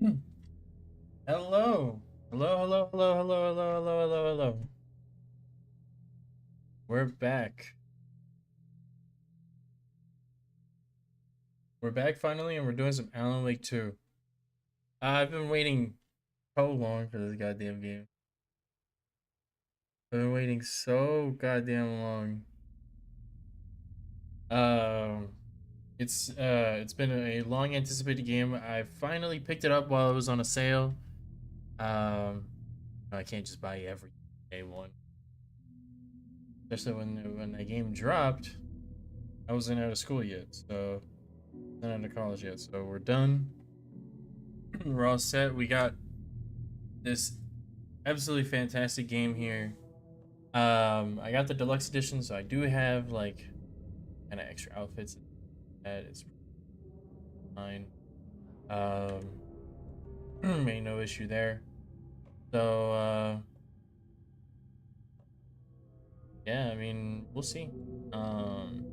Hello. Hello, hello, hello, hello, hello, hello, hello, hello. We're back. We're back finally, and we're doing some Alan Wake 2. I've been waiting so long for this goddamn game. I've been waiting so goddamn long. Um, it's been a long anticipated game. I finally picked it up while it was on a sale. Um, I can't just buy every day one, especially when the game dropped. I wasn't out of school yet, so not out of college yet. So we're done. We're all set. We got this absolutely fantastic game here. I got the deluxe edition, so I do have like kind of extra outfits. That is fine. Ain't no issue there. So yeah, I mean we'll see. Um,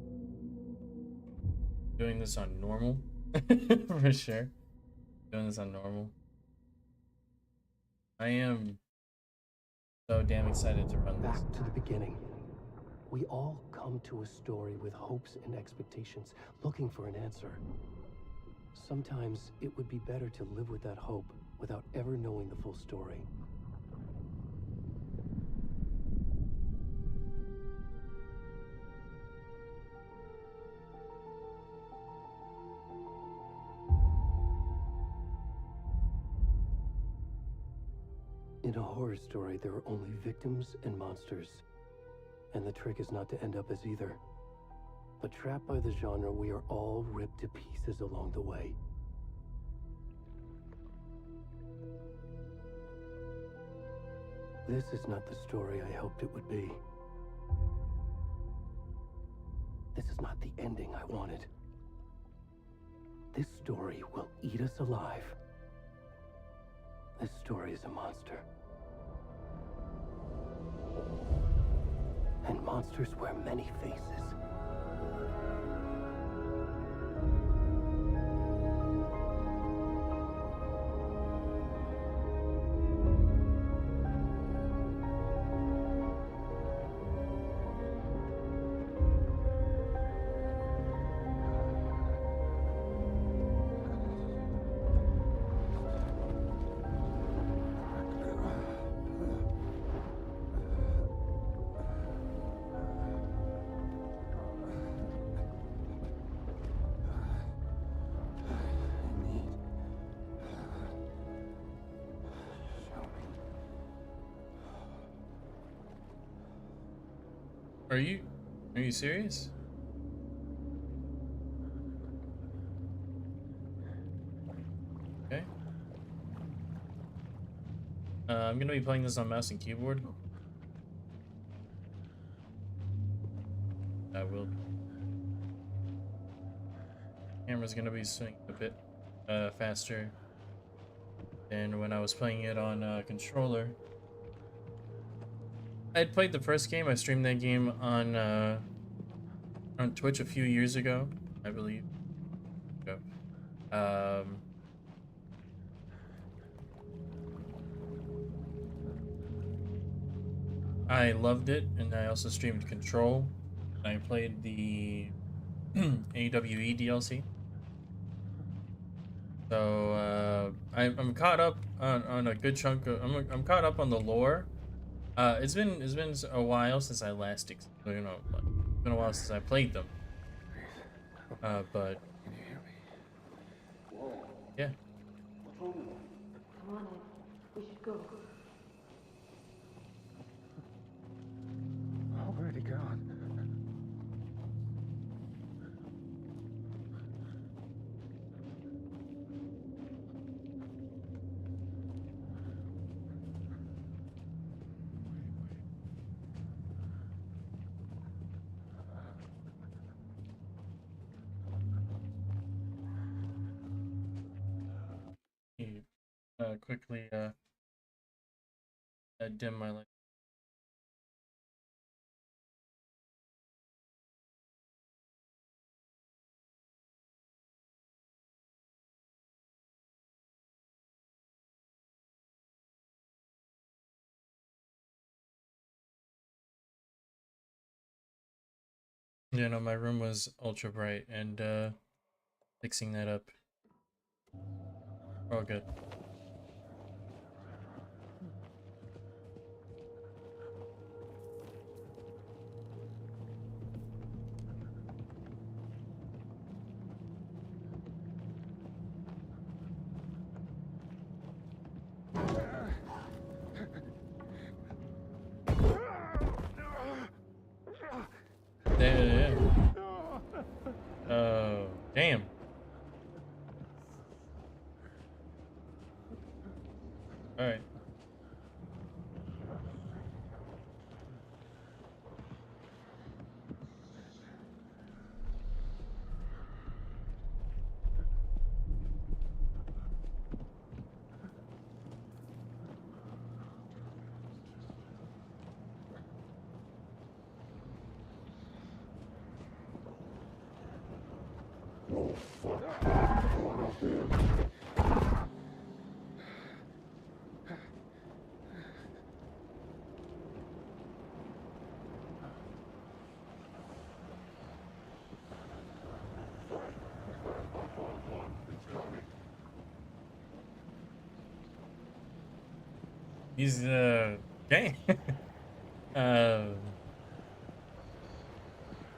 doing this on normal for sure. Doing this on normal. I am so damn excited to run Back this. to the beginning. We all come to a story with hopes and expectations, looking for an answer. Sometimes it would be better to live with that hope without ever knowing the full story. In a horror story, there are only victims and monsters. And the trick is not to end up as either. But trapped by the genre, we are all ripped to pieces along the way. This is not the story I hoped it would be. This is not the ending I wanted. This story will eat us alive. This story is a monster. And monsters wear many faces. Are you are you serious? Okay. I'm gonna be playing this on mouse and keyboard. I will. Camera's gonna be swinging a bit faster than when I was playing it on controller. I had played the first game. I streamed that game on Twitch a few years ago, I believe. So, Um, I loved it, and I also streamed Control. I played the AWE DLC. So I'm caught up on a good chunk of I'm caught up on the lore. It's been a while since I last like, it's been a while since I played them. But Can you hear me? yeah, What's wrong with you? Come on, Ed. We should go. Already gone. you, quickly dim my light. Yeah, no, my room was ultra bright, and fixing that up. Oh, good. Yeah. Oh, damn. All right. He's dang. I'm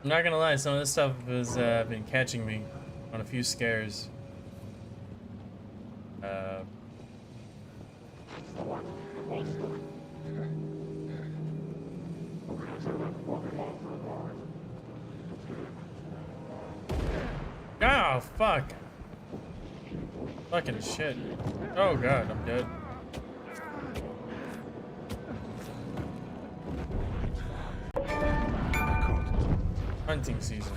not gonna lie, some of this stuff has been catching me on a few scares. Uh, oh fuck! Fucking shit! Oh god, I'm dead. Hunting season.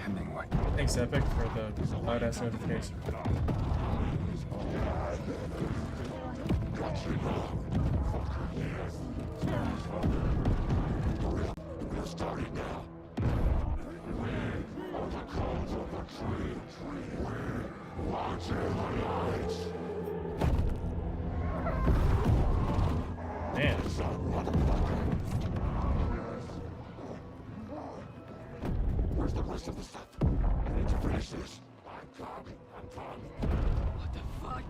Hemingway. Thanks, Epic, for the loud ass notification. Man. Where's the rest of the stuff? I need to finish this. What the fuck?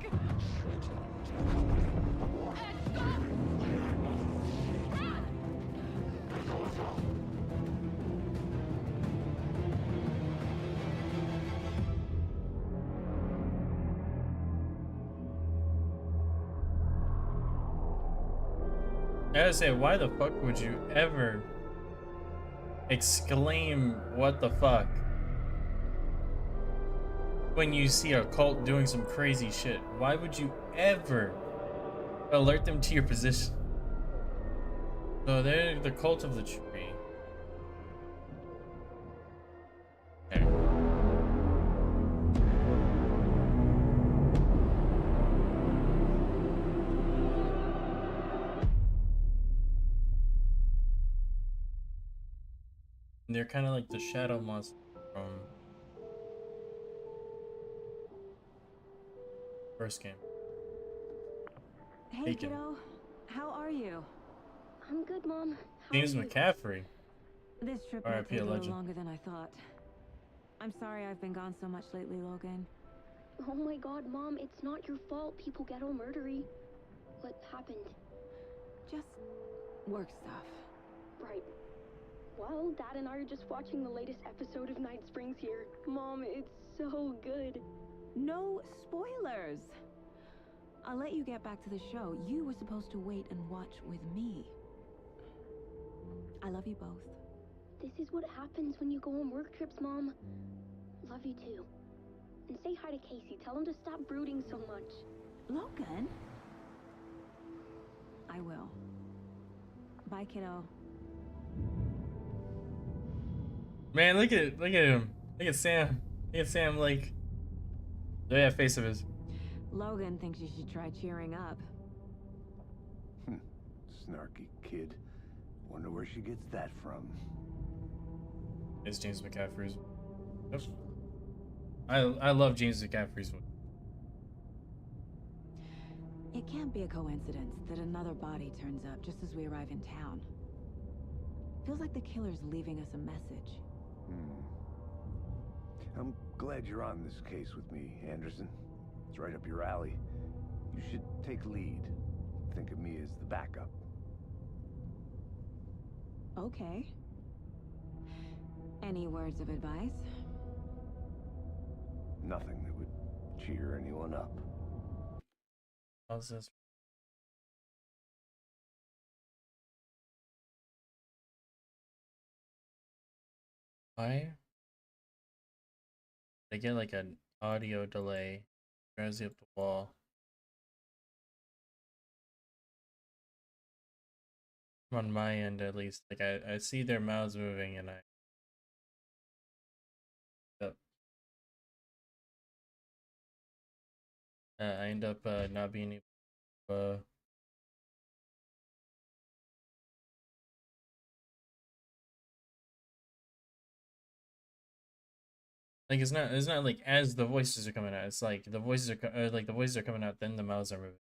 I gotta say, why the fuck would you ever exclaim "what the fuck" when you see a cult doing some crazy shit? Why would you ever alert them to your position? So they're the cult of the tree. Okay. They're kind of like the shadow monster from first game. Hey, Bacon. kiddo. How are you? I'm good, Mom. How James are you? McCaffrey. This trip R.I.P. might take a a little legend. longer than I thought. I'm sorry I've been gone so much lately, Logan. Oh my god, Mom, it's not your fault people get all murdery. What happened? Just work stuff. Right. Well, Dad and I are just watching the latest episode of Night Springs here. Mom, it's so good. No spoilers! I'll let you get back to the show. You were supposed to wait and watch with me. I love you both. This is what happens when you go on work trips, Mom. Love you too. And say hi to Casey. Tell him to stop brooding so much. Logan? I will. Bye, kiddo. Man, look at him. Look at Sam. Look at Sam. Like, look at that face of his. Logan thinks you should try cheering up. Snarky kid. Wonder where she gets that from. It's James McCaffrey's. Yep. I love James McCaffrey's one. It can't be a coincidence that another body turns up just as we arrive in town. Feels like the killer's leaving us a message. I'm glad you're on this case with me, Anderson. It's right up your alley. You should take lead. Think of me as the backup. Okay. Any words of advice? Nothing that would cheer anyone up. How's this? Why? I get like an audio delay. Drives you up the wall. On my end, at least, like I see their mouths moving, and I end up not being able to. Like it's not like as the voices are coming out. It's like the voices are like the voices are coming out, then the mouths are moving.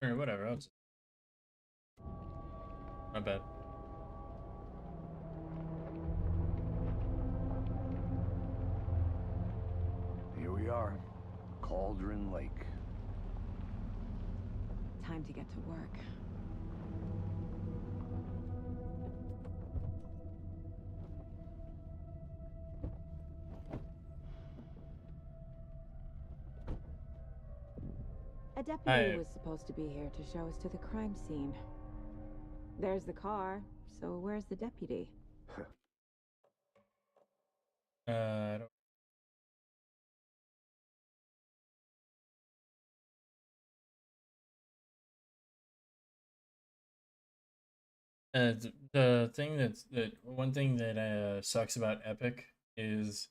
Or whatever. Not bad. Here we are. Cauldron Lake. Time to get to work. A deputy was supposed to be here to show us to the crime scene. There's the car, so where's the deputy? I don't. The thing that one thing that sucks about Epic is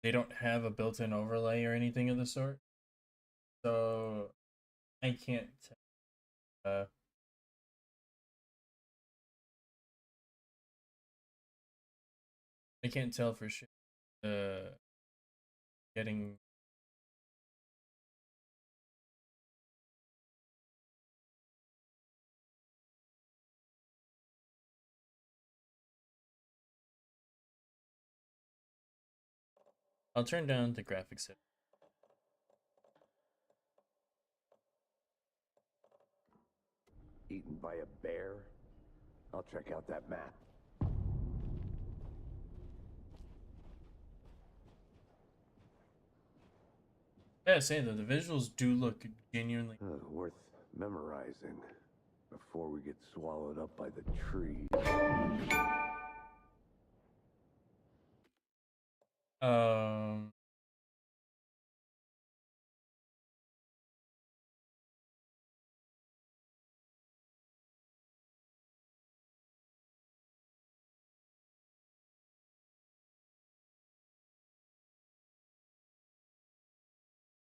they don't have a built-in overlay or anything of the sort. So I can't uh I can't tell for sure getting I'll turn down the graphics setting. Eaten by a bear? I'll check out that map. Yeah, saying that the visuals do look genuinely. Worth memorizing before we get swallowed up by the trees. Um.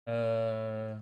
Uh.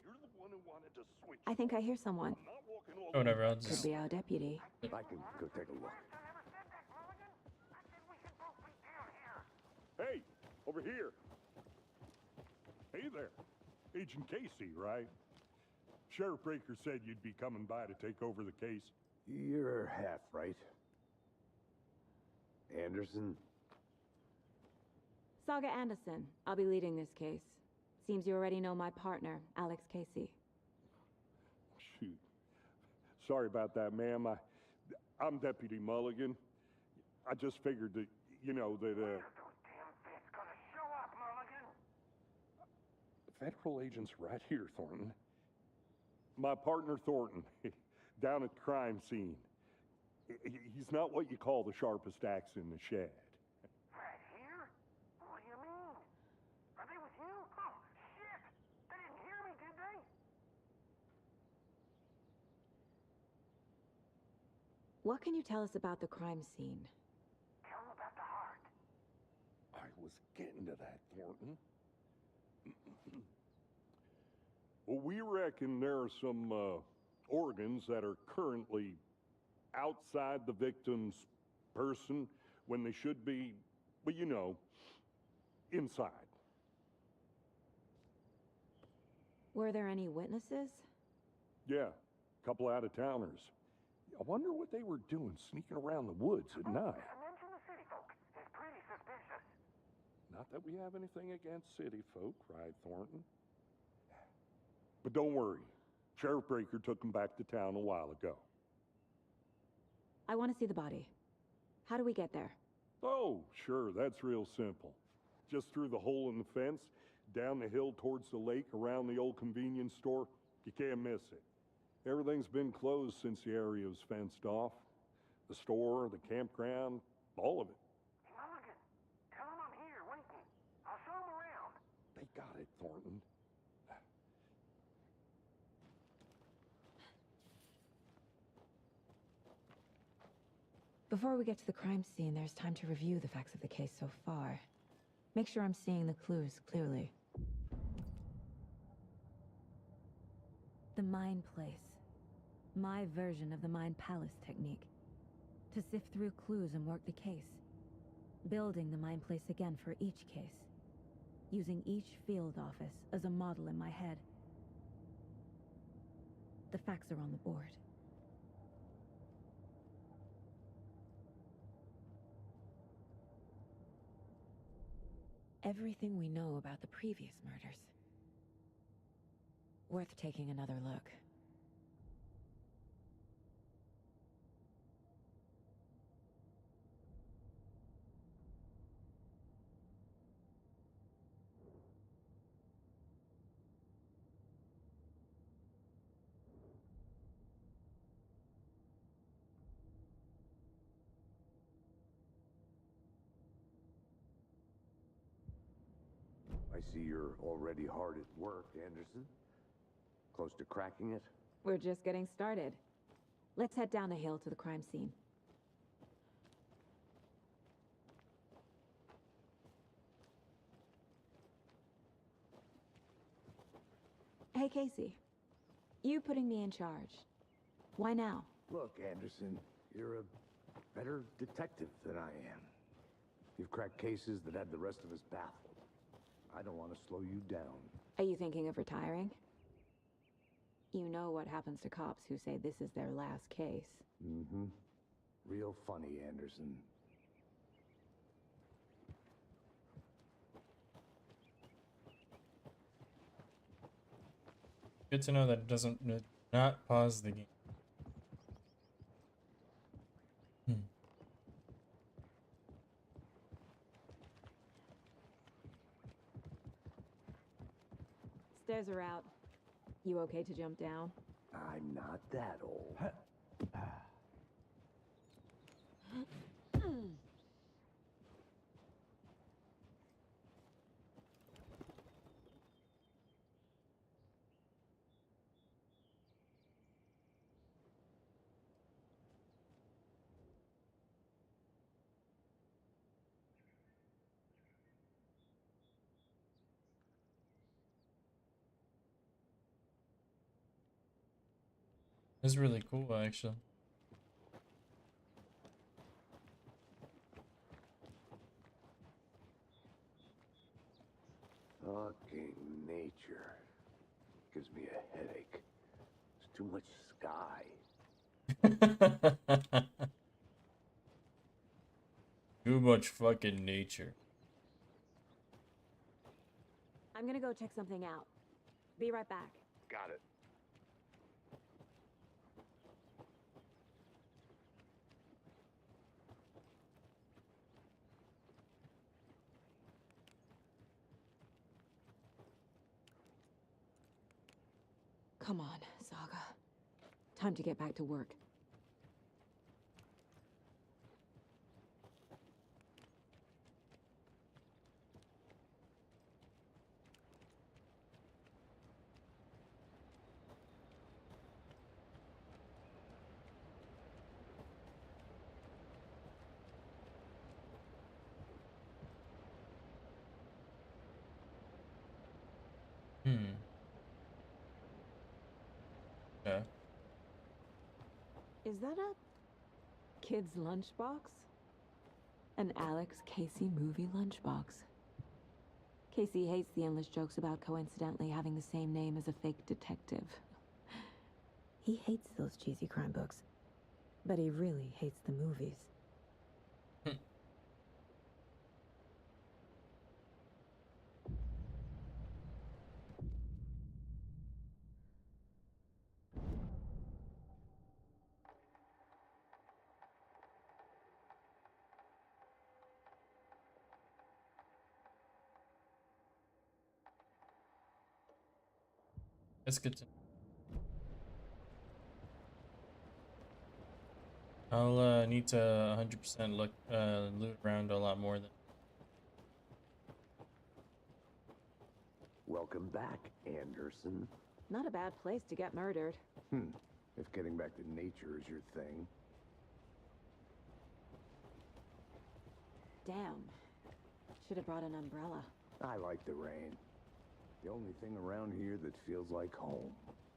You're the one who wanted to switch. I think I hear someone. I'm not walking all Whatever. I'll Could just. be our deputy. I can go take a look. Hey, over here. Hey there. Agent Casey, right? Sheriff Breaker said you'd be coming by to take over the case. You're half right. Anderson? Saga Anderson. I'll be leading this case. Seems you already know my partner, Alex Casey. Shoot. Sorry about that, ma'am. I'm Deputy Mulligan. I just figured that, you know, that, Federal agents right here, Thornton. My partner, Thornton, down at the crime scene. He's not what you call the sharpest axe in the shed. Right here? What do you mean? Are they with you? Oh, shit! They didn't hear me, did they? What can you tell us about the crime scene? Tell them about the heart. I was getting to that, Thornton. Well, we reckon there are some organs that are currently outside the victim's person when they should be, well, you know, inside. Were there any witnesses? Yeah, a couple out-of-towners. I wonder what they were doing sneaking around the woods at night. Mention the city folk. It's pretty suspicious. Not that we have anything against city folk, right, Thornton? But don't worry. Sheriff Breaker took them back to town a while ago. I want to see the body. How do we get there? Oh, sure, that's real simple. Just through the hole in the fence, down the hill towards the lake, around the old convenience store. You can't miss it. Everything's been closed since the area was fenced off. The store, the campground, all of it. Hey, Mulligan, tell them I'm here, waiting. I'll show them around. They got it, Thornton. Before we get to the crime scene, there's time to review the facts of the case so far. Make sure I'm seeing the clues clearly. The Mind Place. My version of the Mind Palace technique. To sift through clues and work the case. Building the Mind Place again for each case. Using each field office as a model in my head. The facts are on the board. Everything we know about the previous murders. Worth taking another look. I I see you're already hard at work, Anderson. Close to cracking it? We're just getting started. Let's head down the hill to the crime scene. Hey, Casey. You putting me in charge. Why now? Look, Anderson, you're a better detective than I am. You've cracked cases that had the rest of us baffled. I don't want to slow you down. Are you thinking of retiring? You know what happens to cops who say this is their last case. Mm-hmm. Real funny, Anderson. Good to know that it doesn't not pause the game. Stairs are out. You okay to jump down? I'm not that old. It's really cool, actually. Fucking nature. Gives me a headache. There's too much sky. Too much fucking nature. I'm gonna go check something out. Be right back. Got it. Come on, Saga. Time to get back to work. Yeah. Is that a kid's lunchbox? An Alex Casey movie lunchbox. Casey hates the endless jokes about coincidentally having the same name as a fake detective. He hates those cheesy crime books, but he really hates the movies. That's good to I'll need to 100% look loot around a lot more than Welcome back, Anderson. Not a bad place to get murdered. If getting back to nature is your thing. Damn. Should have brought an umbrella. I like the rain. The only thing around here that feels like home.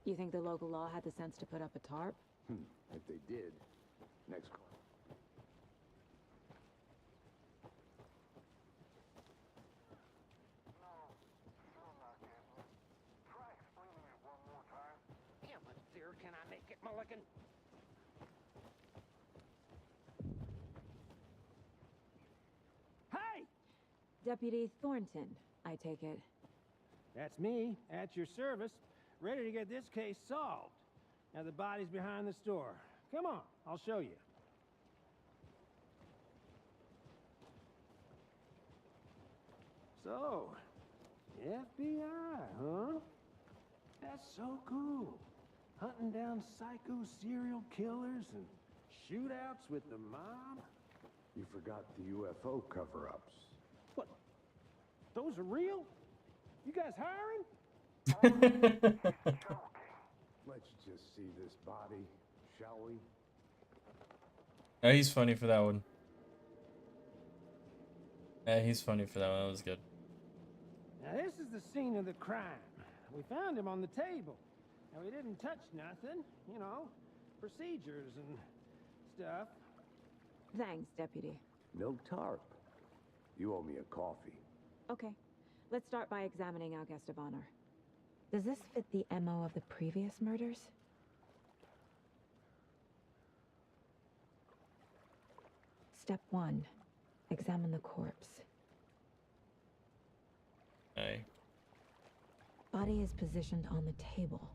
You think the local law had the sense to put up a tarp? If they did, next call. No, still not getting it. Try explaining it one more time. How much clearer can I make it, Mulligan? Hey! Deputy Thornton, I take it. That's me, at your service, ready to get this case solved. Now the body's behind the store. Come on, I'll show you. So, FBI, huh? That's so cool. Hunting down psycho serial killers and shootouts with the mob. You forgot the UFO cover-ups. What? Those are real? You guys hiring? Let's just see this body, shall we? Oh, he's funny for that one. Yeah, he's funny for that one. That was good. Now this is the scene of the crime. We found him on the table. Now he didn't touch nothing, you know, procedures and stuff. Thanks, Deputy. No tarp. You owe me a coffee. Okay, let's start by examining our guest of honor. Does this fit the MO of the previous murders? Step 1. Examine the corpse. Hey. Body is positioned on the table.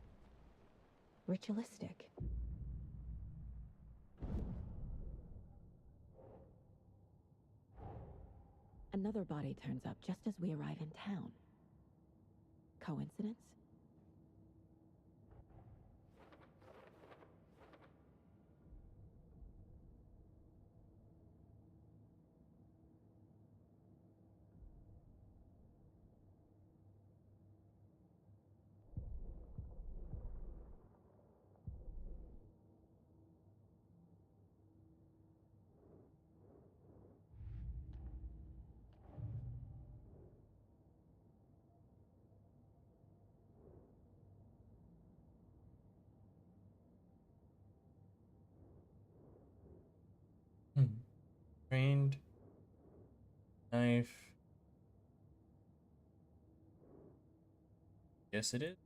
Ritualistic. Another body turns up just as we arrive in town. Coincidence? Trained knife. Yes, it is.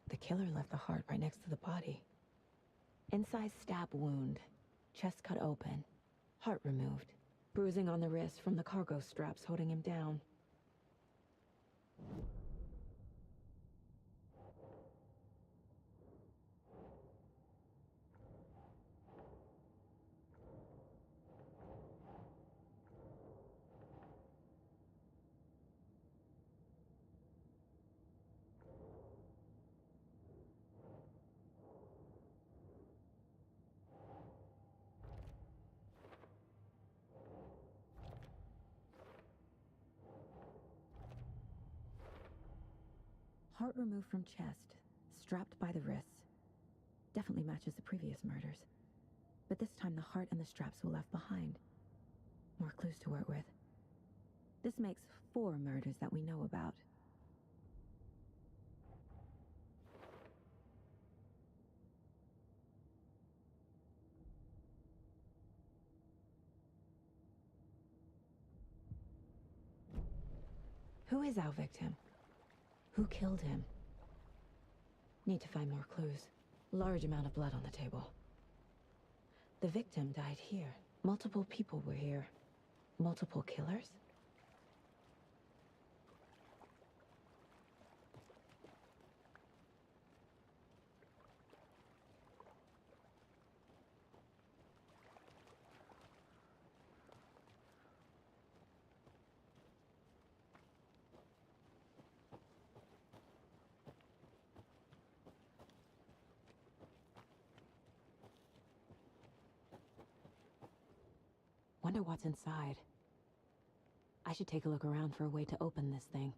The killer left the heart right next to the body. Inside stab wound, chest cut open, heart removed, bruising on the wrist from the cargo straps holding him down. Heart removed from chest, strapped by the wrists. Definitely matches the previous murders. But this time the heart and the straps were left behind. More clues to work with. This makes 4 murders that we know about. Who is our victim? Who killed him? Need to find more clues. Large amount of blood on the table. The victim died here. Multiple people were here. Multiple killers? Wonder what's inside. I should take a look around for a way to open this thing.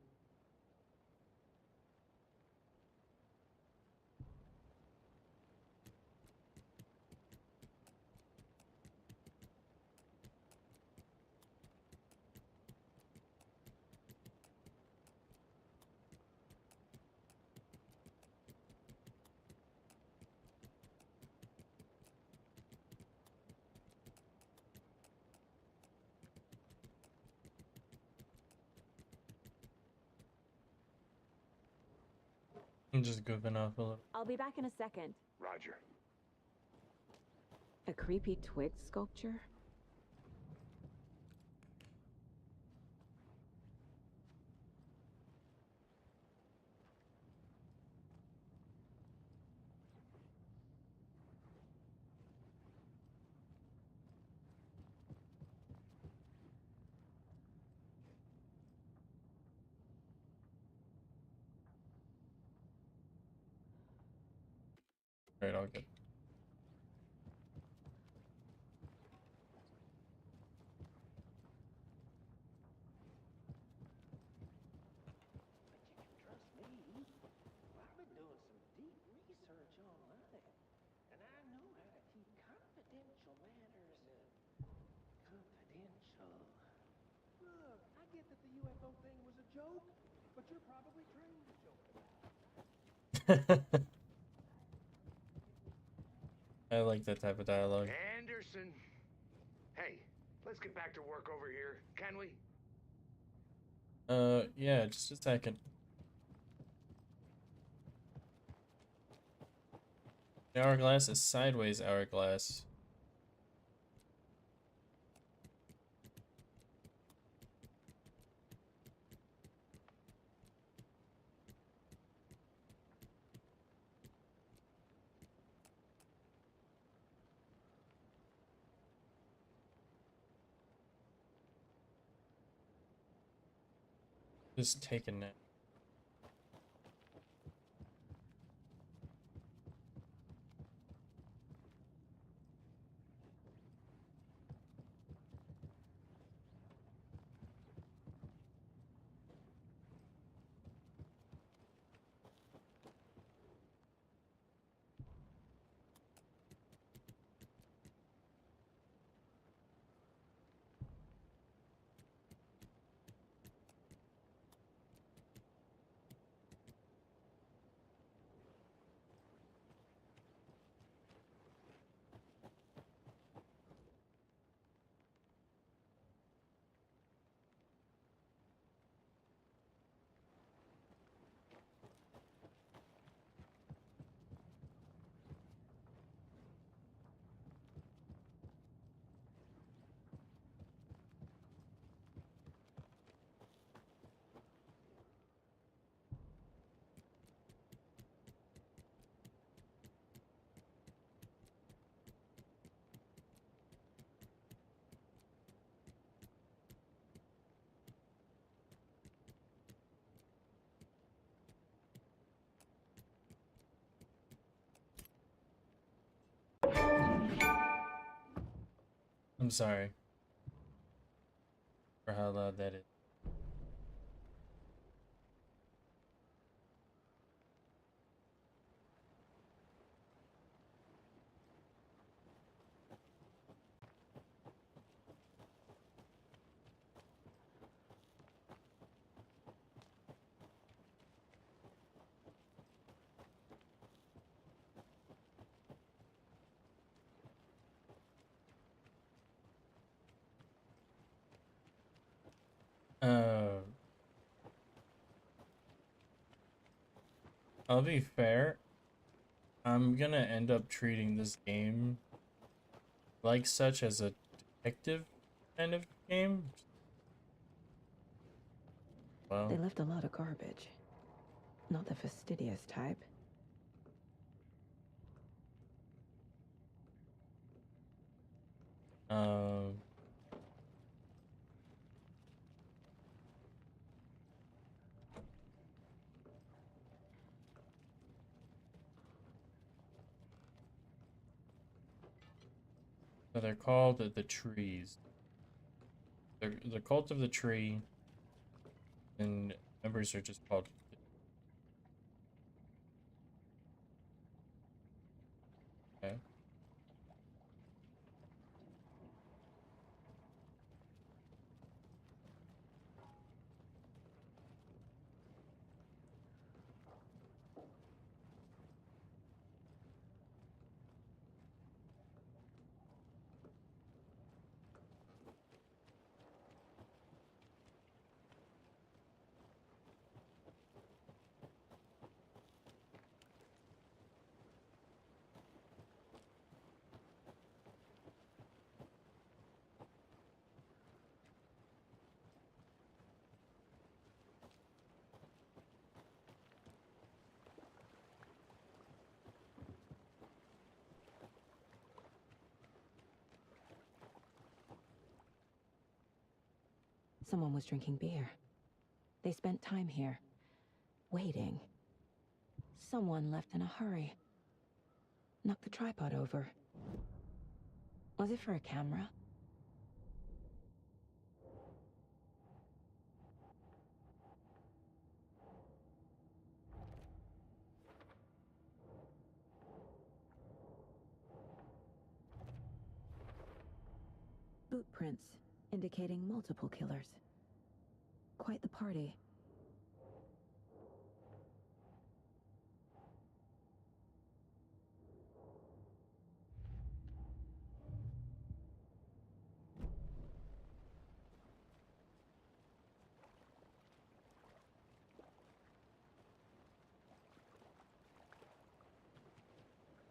I'm just goofing off a little. I'll be back in a second. Roger. A creepy twig sculpture? Alright, I'll get. Trust me, I've been doing some deep research online, and I know how to keep confidential matters confidential. Look, I get that the UFO thing was a joke, but you're probably trained to joke about it. I like that type of dialogue. Anderson. Hey, let's get back to work over here, can we? Yeah, just a second. The hourglass is sideways hourglass. Just take a nap. I'm sorry for how loud that is. Uh, I'll be fair. I'm gonna end up treating this game like such as a detective kind of game. Well, They left a lot of garbage. Not the fastidious type. um, so they're called the trees. They're the cult of the tree, and members are just called. Okay. Someone was drinking beer. They spent time here, waiting. Someone left in a hurry. Knocked the tripod over. Was it for a camera? Boot prints, indicating multiple killers. Quite the party.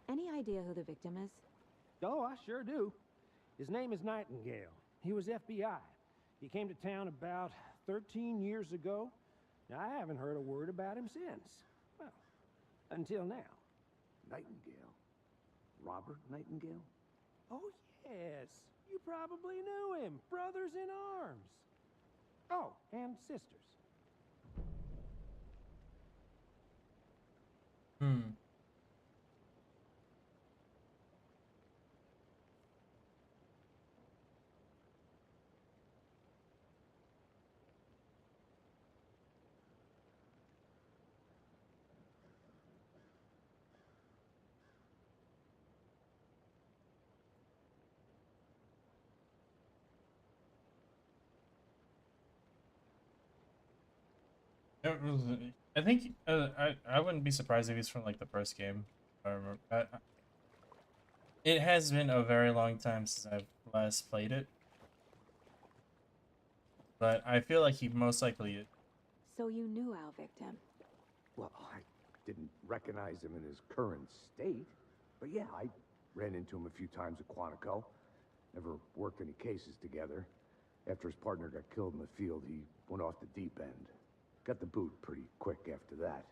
Any idea who the victim is? Oh, I sure do. His name is Nightingale. He was FBI. He came to town about 13 years ago. Now, I haven't heard a word about him since. Well, until now. Nightingale? Robert Nightingale? Oh, yes. You probably knew him. Brothers in arms. Oh, and sisters. Hmm. I think I wouldn't be surprised if he's from like the first game. I remember. It has been a very long time since I've last played it, but I feel like he most likely is. So you knew our victim? Well, I didn't recognize him in his current state. But yeah, I ran into him a few times at Quantico. Never worked any cases together. After his partner got killed in the field, he went off the deep end. Got the boot pretty quick after that.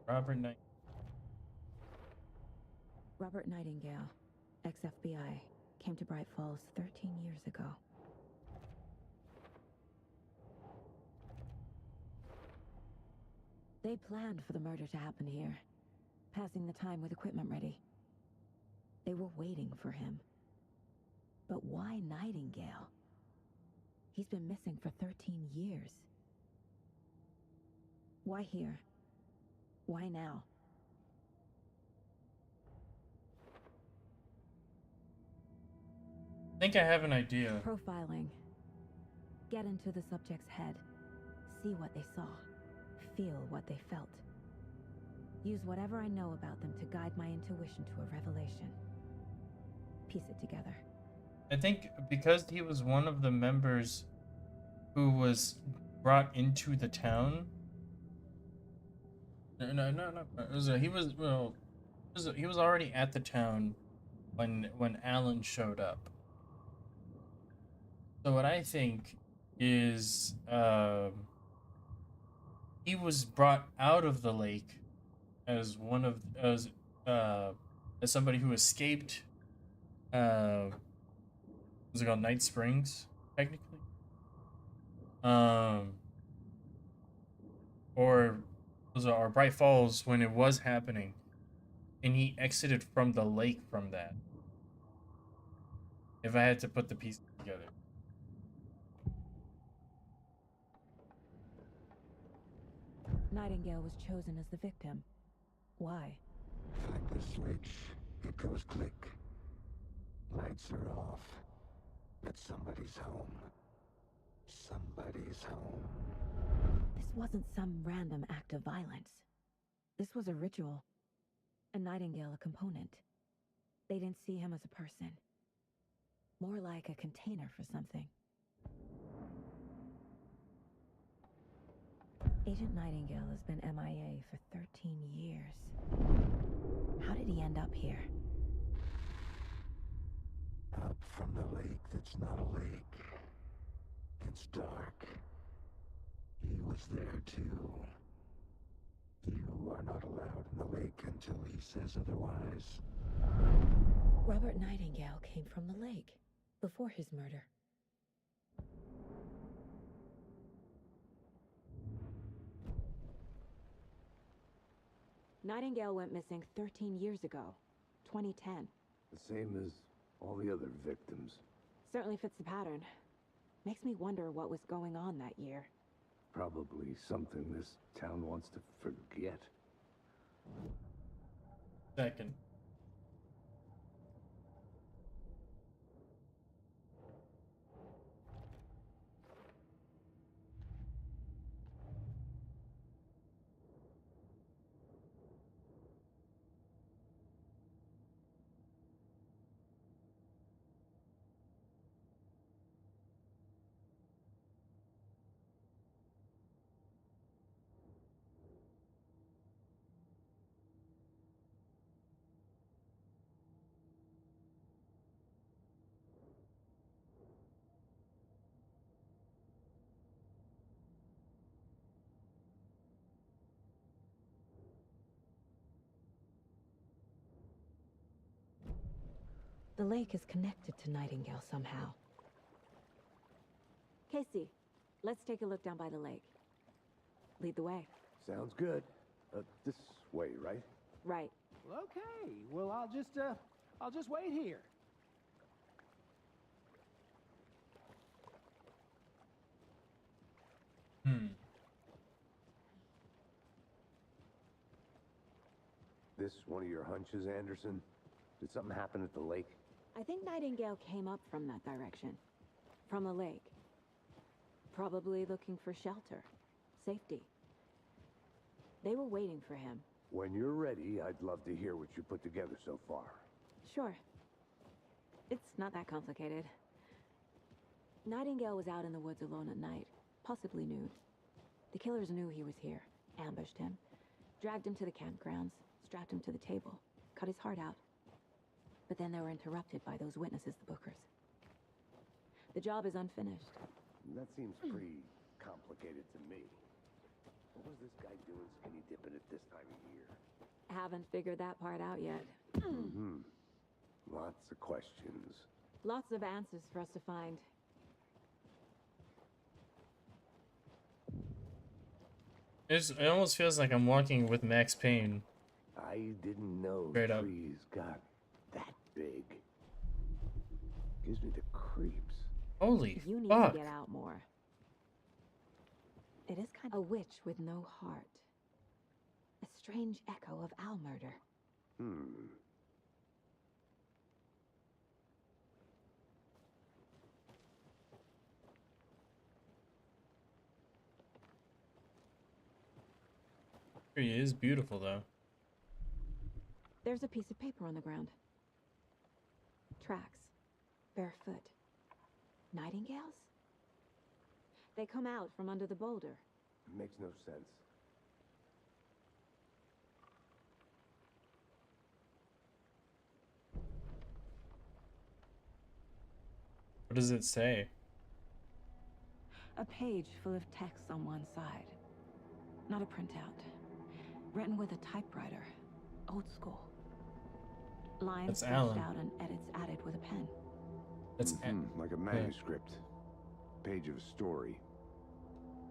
Robert Knight. Robert Nightingale, ex-FBI, came to Bright Falls 13 years ago. They planned for the murder to happen here, passing the time with equipment ready. They were waiting for him. But why Nightingale? He's been missing for 13 years. Why here? Why now? I think I have an idea. Profiling. Get into the subject's head. See what they saw. Feel what they felt. Use whatever I know about them to guide my intuition to a revelation. Piece it together. I think because he was one of the members who was brought into the town. No. He was already at the town when Alan showed up. So what I think is he was brought out of the lake as somebody who escaped. Was it called Night Springs, technically? Or Bright Falls when it was happening, and he exited from the lake from that. If I had to put the pieces together. Nightingale was chosen as the victim. Why? Find the switch. It goes click. Lights are off. But somebody's home. Somebody's home. This wasn't some random act of violence. This was a ritual. A Nightingale a component. They didn't see him as a person. More like a container for something. Agent Nightingale has been MIA for 13 years. How did he end up here? Up from the lake that's not a lake. It's dark. He was there too. You are not allowed in the lake until he says otherwise. Robert Nightingale came from the lake, before his murder. Nightingale went missing 13 years ago, 2010. The same as all the other victims. Certainly fits the pattern. Makes me wonder what was going on that year. Probably something this town wants to forget. Second. The lake is connected to Nightingale somehow. Casey, let's take a look down by the lake. Lead the way. Sounds good. This way, right? Right. Well, okay. Well, I'll just wait here. This one of your hunches, Anderson? Did something happen at the lake? I think Nightingale came up from that direction. From the lake. Probably looking for shelter. Safety. They were waiting for him. When you're ready, I'd love to hear what you put together so far. Sure. It's not that complicated. Nightingale was out in the woods alone at night, possibly nude. The killers knew he was here, ambushed him, dragged him to the campgrounds, strapped him to the table, cut his heart out. But then they were interrupted by those witnesses, the Bookers. The job is unfinished. That seems pretty complicated to me. What was this guy doing skinny dipping at this time of year? Haven't figured that part out yet. Lots of questions. Lots of answers for us to find. It almost feels like I'm walking with Max Payne. I didn't know Straight up. trees got that big. Gives me the creeps. Holy You need fuck. to get out more. It is kind of a witch with no heart. A strange echo of Al murder. He is beautiful though. There's a piece of paper on the ground. Tracks. Barefoot. Nightingales? They come out from under the boulder. Makes no sense. What does it say? A page full of text on one side. Not a printout. Written with a typewriter. Old school. Lines That's sketched Alan. out and edits added with a pen. That's Like a manuscript. Page of a story.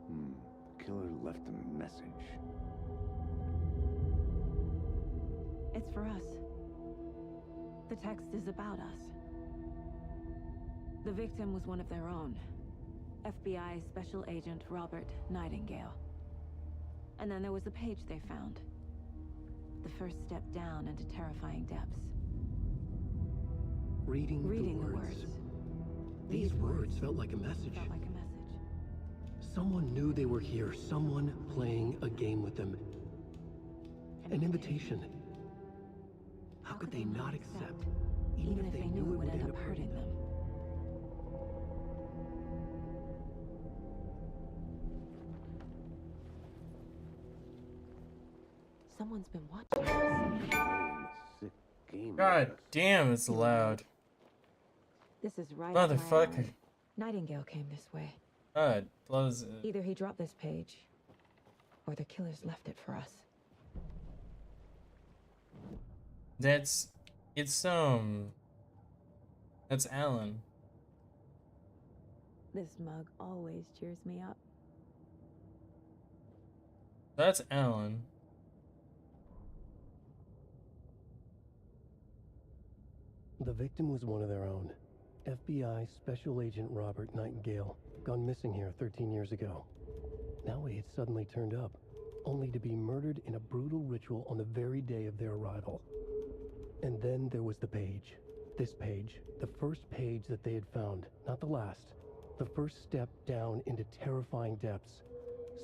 The killer left a message. It's for us. The text is about us. The victim was one of their own. FBI Special Agent Robert Nightingale. And then there was the page they found. The first step down into terrifying depths. Reading Reading the words. These words felt like a message. Felt like a message. Someone knew they were here. Someone playing a game with them. An invitation. How could they not accept, even if they knew it would end up hurting them? Someone's been watching us. Playing a sick game with God us. damn, it's loud. This is right up my Motherfucker. alley. Nightingale came this way. God, close it. Either he dropped this page, or the killers left it for us. That's that's Alan. This mug always cheers me up. That's Alan. The victim was one of their own. FBI Special Agent Robert Nightingale, gone missing here 13 years ago. Now he had suddenly turned up, only to be murdered in a brutal ritual on the very day of their arrival. And then there was the page. This page, the first page that they had found, not the last. The first step down into terrifying depths,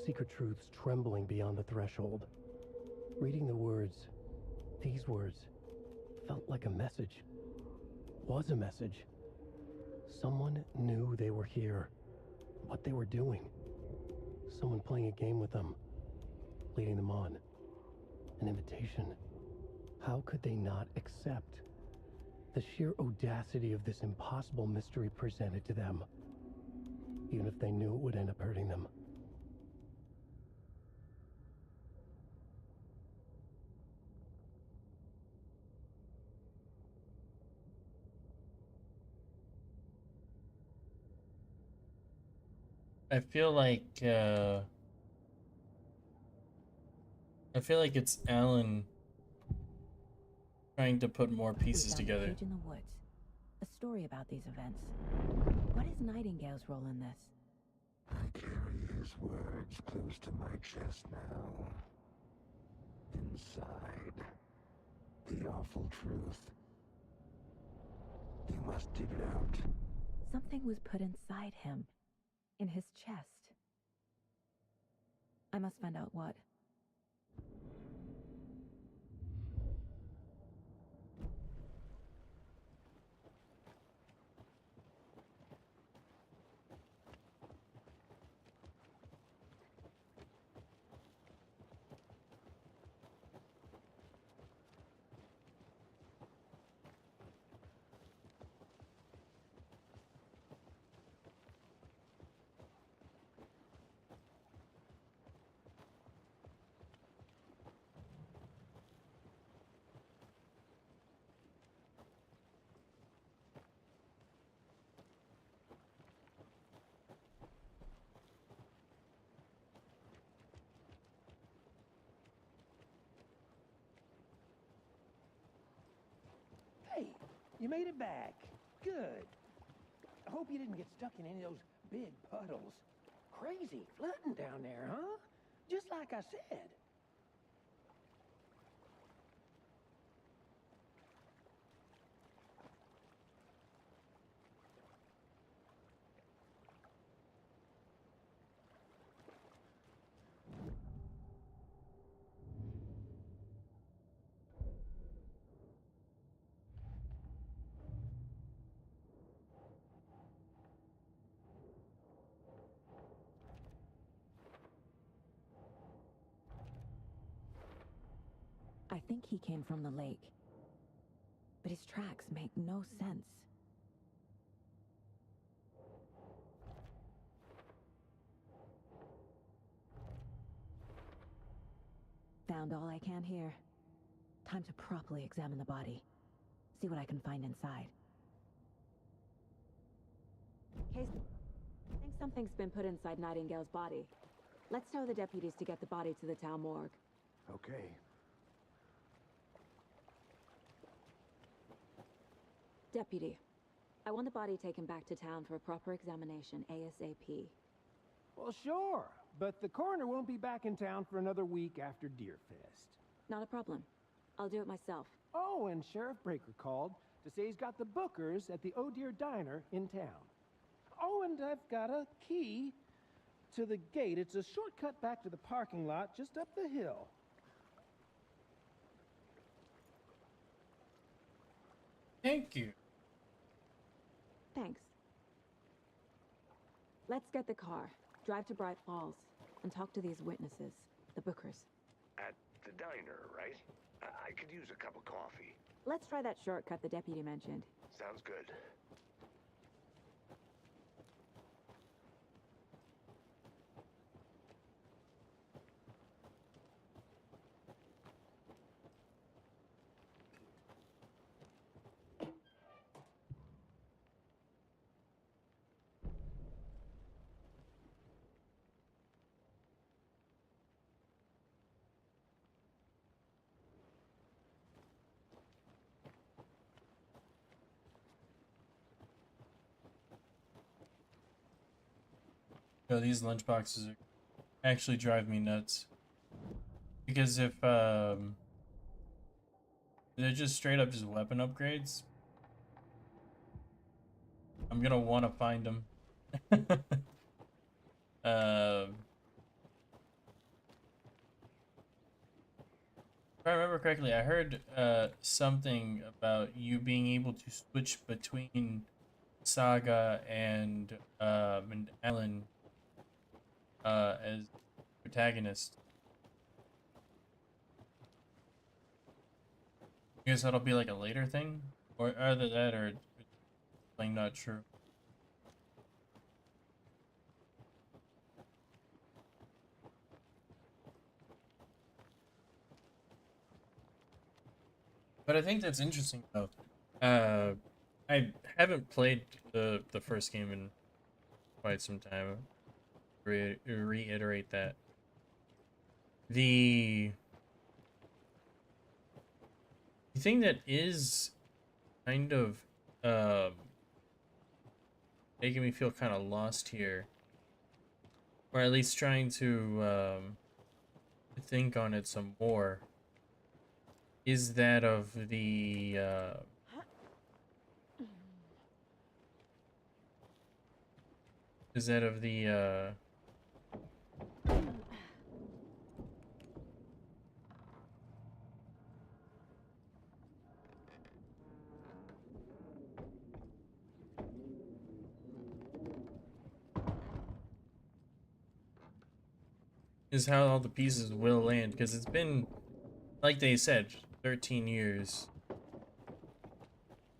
secret truths trembling beyond the threshold. Reading the words, these words, felt like a message. Was a message. Someone knew they were here, what they were doing. Someone playing a game with them, leading them on. An invitation. How could they not accept? The sheer audacity of this impossible mystery presented to them, even if they knew it would end up hurting them. I feel like it's Alan trying to put more pieces We found together. a page in the woods. A story about these events. What is Nightingale's role in this? I carry his words close to my chest now. Inside, the awful truth. You must dig it out. Something was put inside him. In his chest. I must find out what. Hey, you made it back. Good. I hope you didn't get stuck in any of those big puddles. Crazy flooding down there, huh? Just like I said. I think he came from the lake. But his tracks make no sense. Found all I can here. Time to properly examine the body. See what I can find inside. Case, I think something's been put inside Nightingale's body. Let's tell the deputies to get the body to the town morgue. Okay. Deputy, I want the body taken back to town for a proper examination ASAP. Well, sure. But the coroner won't be back in town for another week after Deerfest. Not a problem. I'll do it myself. Oh, and Sheriff Breaker called to say he's got the Bookers at the Oh Dear Diner in town. Oh, and I've got a key to the gate. It's a shortcut back to the parking lot just up the hill. Thank you. Thanks. Let's get the car, drive to Bright Falls, and talk to these witnesses, the Bookers. At the diner, right? I could use a cup of coffee. Let's try that shortcut the deputy mentioned. Sounds good. Yo, these lunchboxes actually drive me nuts. Because if they're just straight up just weapon upgrades, I'm gonna want to find them. If I remember correctly, I heard something about you being able to switch between Saga and Alan as protagonist. I guess that'll be like a later thing, or either that or it's like not true. But I think that's interesting though. I haven't played the first game in quite some time. Reiterate that. The thing that is kind of making me feel kind of lost here, or at least trying to think on it some more, is that of the is how all the pieces will land, because it's been, like they said, 13 years,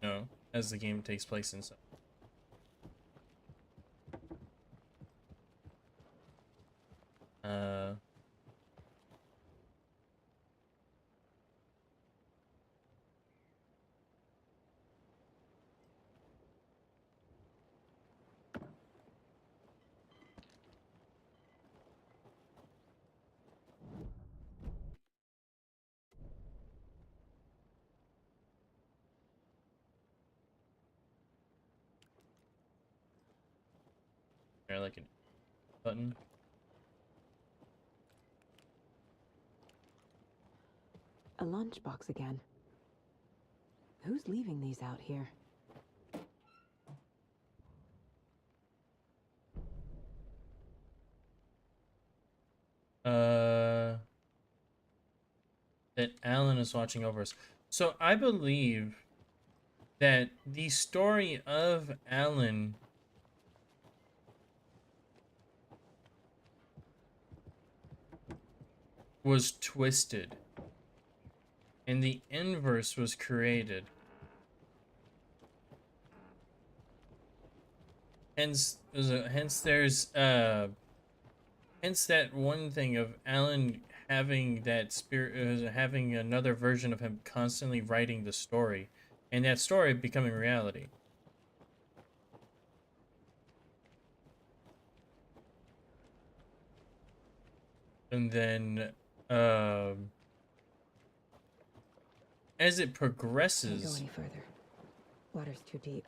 you know, as the game takes place and stuff. There, like a button. A lunchbox again. Who's leaving these out here? That Alan is watching over us. So I believe that the story of Alan was twisted, and the inverse was created. Hence that one thing of Alan having that spirit, having another version of him constantly writing the story, and that story becoming reality. And then, as it progresses, Can't go any further. Water's too deep.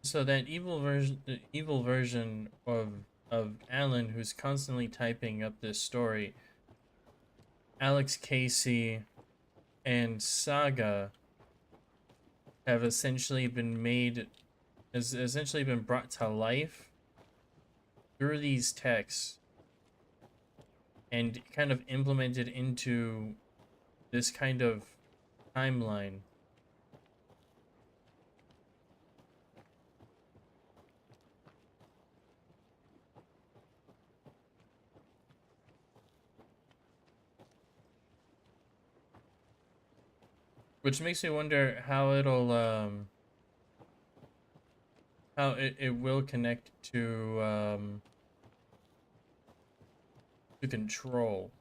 so that the evil version of Alan, who's constantly typing up this story, Alex Casey and Saga have essentially been brought to life through these texts and kind of implemented into this kind of timeline. Which makes me wonder how it will connect to Control.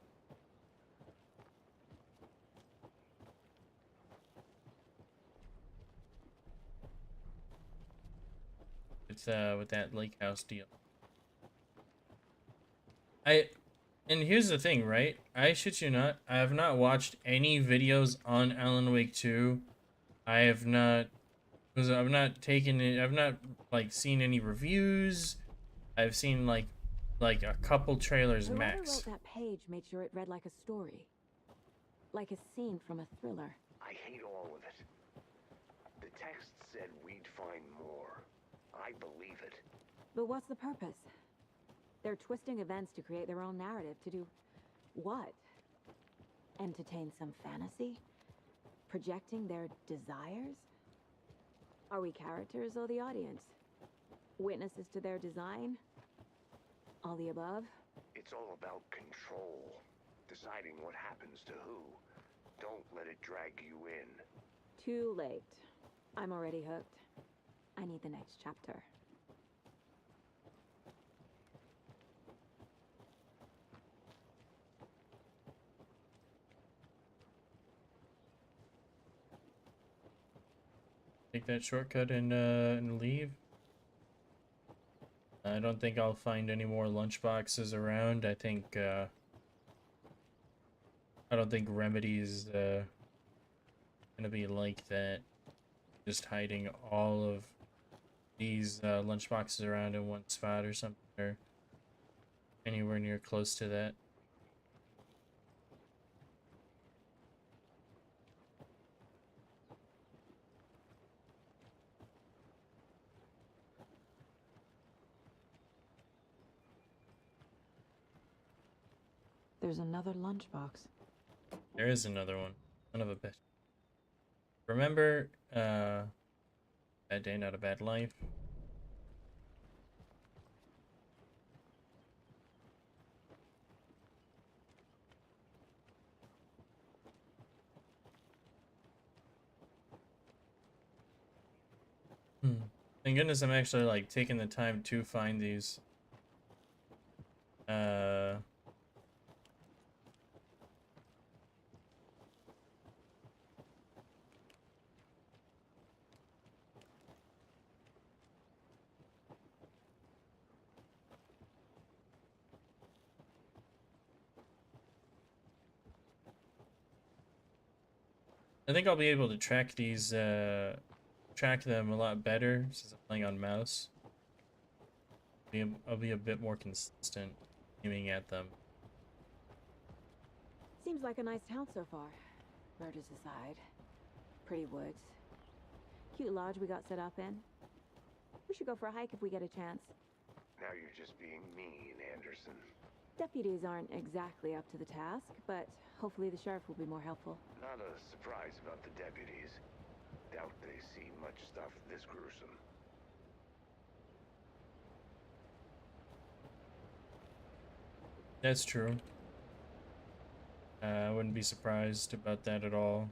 with that lake house deal. And here's the thing, right? I shit you not, I have not watched any videos on Alan Wake 2. I have not, because I've not taken it, I've not like seen any reviews. I've seen like a couple trailers Whoever max. wrote that page made sure it read like a story. Like a scene from a thriller. I hate all of it. The text said we'd find more. I believe it. But what's the purpose? They're twisting events to create their own narrative to do what? Entertain some fantasy? Projecting their desires? Are we characters or the audience? Witnesses to their design? All the above? It's all about control. Deciding what happens to who. Don't let it drag you in. Too late. I'm already hooked. I need the next chapter. Take that shortcut and leave. I don't think I'll find any more lunchboxes around. I think I don't think Remedy is gonna be like that, just hiding all of these lunchboxes around in one spot or something, or anywhere near close to that. There's another lunchbox. There is another one. Son of a bitch. Remember, Bad Day, Not a Bad Life? Thank goodness I'm actually, like, taking the time to find these. I think I'll be able to track these, track them a lot better since I'm playing on mouse. I'll be a bit more consistent aiming at them. Seems like a nice town so far. Murders aside. Pretty woods. Cute lodge we got set up in. We should go for a hike if we get a chance. Now you're just being mean, Anderson. Deputies aren't exactly up to the task, but hopefully the sheriff will be more helpful. Not a surprise about the deputies. Doubt they see much stuff this gruesome. That's true. I wouldn't be surprised about that at all.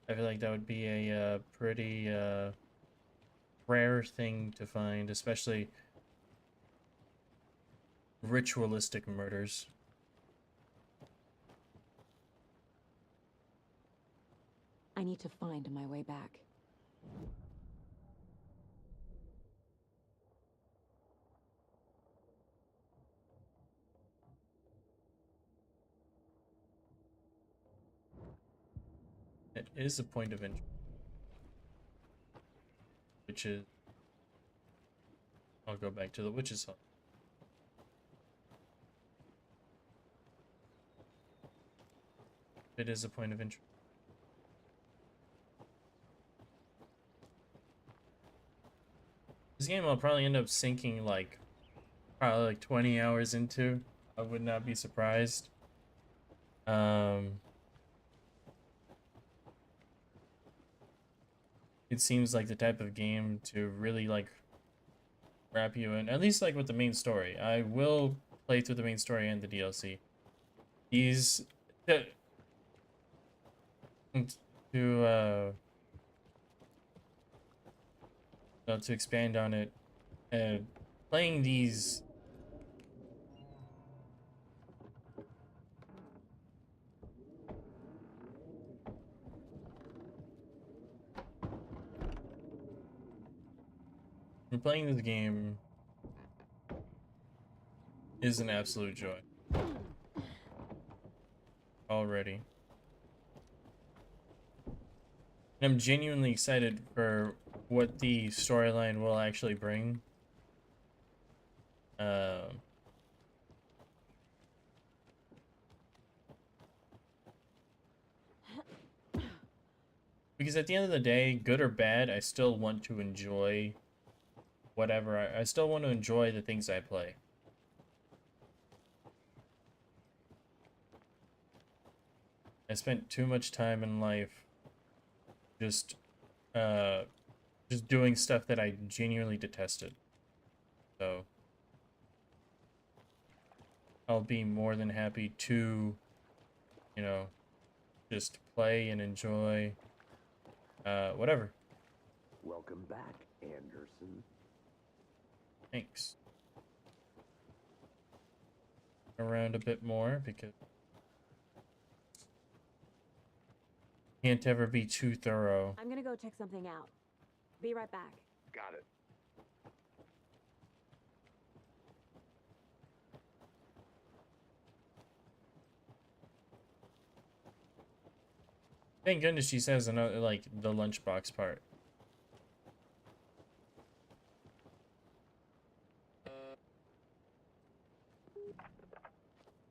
I feel like that would be a pretty rare thing to find, especially ritualistic murders. I need to find my way back. It is a point of interest, which is, I'll go back to the witch's hut. It is a point of interest. This game I'll probably end up sinking like probably like 20 hours into. I would not be surprised. It seems like the type of game to really like wrap you in, at least like with the main story. I will play through the main story and the DLC. These to expand on it, playing these And playing this game is an absolute joy. Already. And I'm genuinely excited for what the storyline will actually bring. Because at the end of the day, good or bad, I still want to enjoy whatever. I still want to enjoy the things I play. I spent too much time in life just doing stuff that I genuinely detested. So I'll be more than happy to, you know, just play and enjoy whatever. Welcome back, Anderson. Thanks. Around a bit more because can't ever be too thorough. I'm gonna go check something out. Be right back. Got it. Thank goodness she says another, like, the lunchbox part.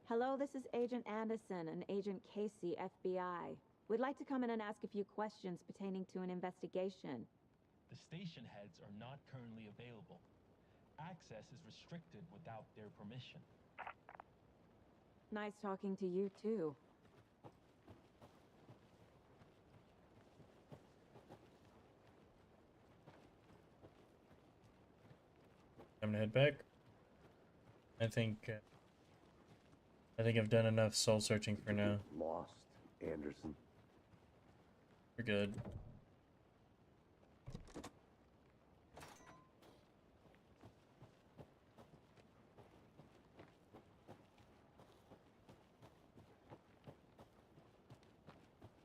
Hello, this is Agent Anderson and Agent Casey, FBI. We'd like to come in and ask a few questions pertaining to an investigation. The station heads are not currently available. Access is restricted without their permission. Nice talking to you, too. I'm gonna head back. I think I've done enough soul searching for now. Lost, Anderson. We're good.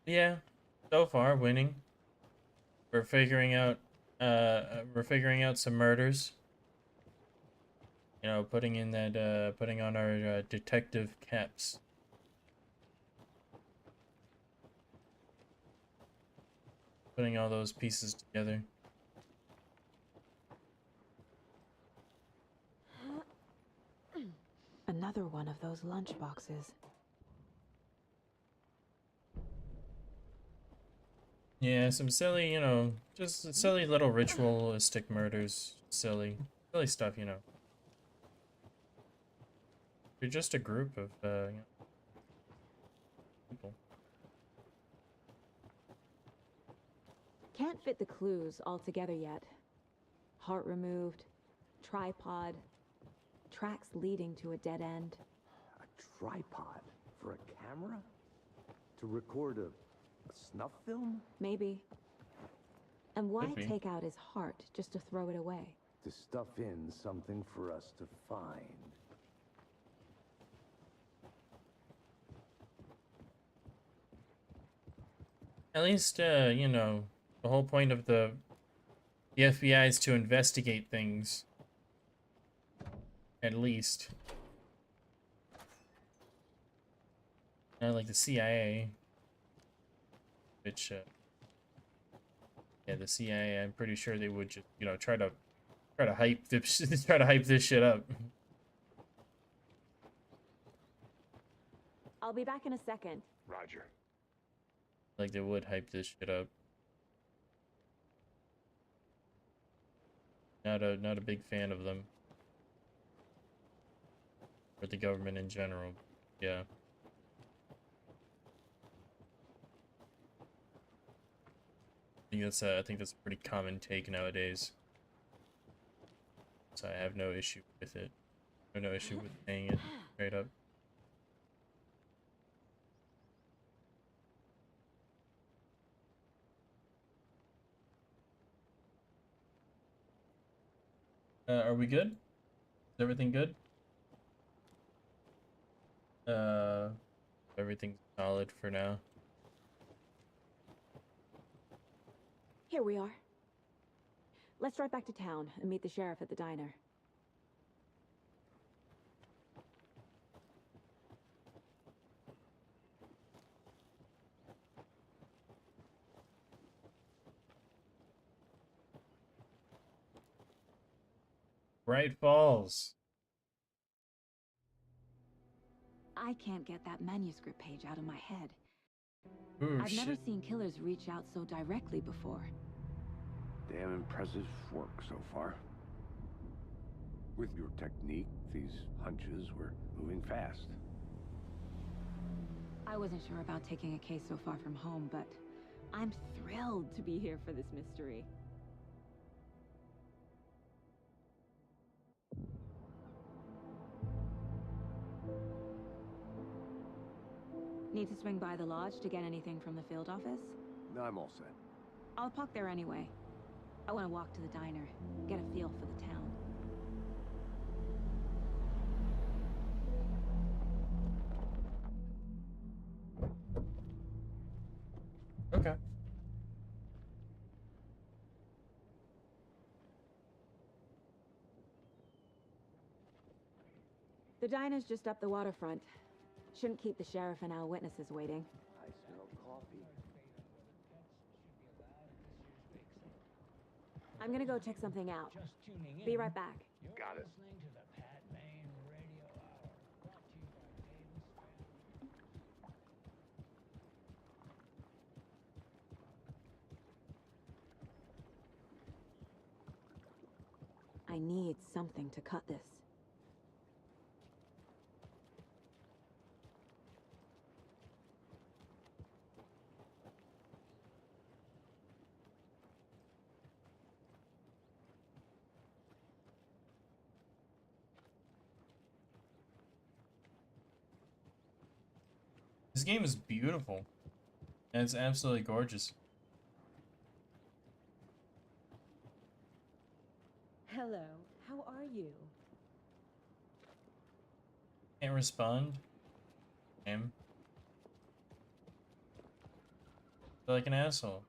Yeah, so far winning. We're figuring out some murders. You know, putting in that putting on our detective caps. Putting all those pieces together. Another one of those lunch boxes. Yeah, some silly, you know, just silly little ritualistic murders. Silly stuff, you know. You're just a group of, you know, people. Can't fit the clues all together yet. Heart removed, tripod, tracks leading to a dead end. A tripod for a camera? To record a snuff film? Maybe. And why Could be. take out his heart just to throw it away? To stuff in something for us to find. At least, you know, the whole point of the FBI is to investigate things. At least. Not like the CIA. Which, yeah, the CIA, I'm pretty sure they would just, you know, try to hype this, try to hype this shit up. I'll be back in a second. Roger. Like they would hype this shit up. Not a big fan of them. Or the government in general. Yeah. I think that's a pretty common take nowadays. So I have no issue with it. I have no issue with saying it straight up. Are we good? Is everything good? Everything's solid for now. Here we are. Let's drive back to town and meet the sheriff at the diner. Bright Falls. I can't get that manuscript page out of my head. Ooh, I've shit. never seen killers reach out so directly before. Damn impressive work so far. With your technique, these hunches were moving fast. I wasn't sure about taking a case so far from home, but I'm thrilled to be here for this mystery. Need to swing by the lodge to get anything from the field office? No, I'm all set. I'll park there anyway. I want to walk to the diner, get a feel for the town. Okay. The diner's just up the waterfront. Shouldn't keep the sheriff and our witnesses waiting. I smell coffee. I'm gonna go check something out. Just tuning in. Be right back. You're Got it. listening to the Pat Main Radio Hour, brought to you by Davis I need something to cut this. This game is beautiful. And it's absolutely gorgeous. Hello, how are you? Can't respond. Game. Feel like an asshole.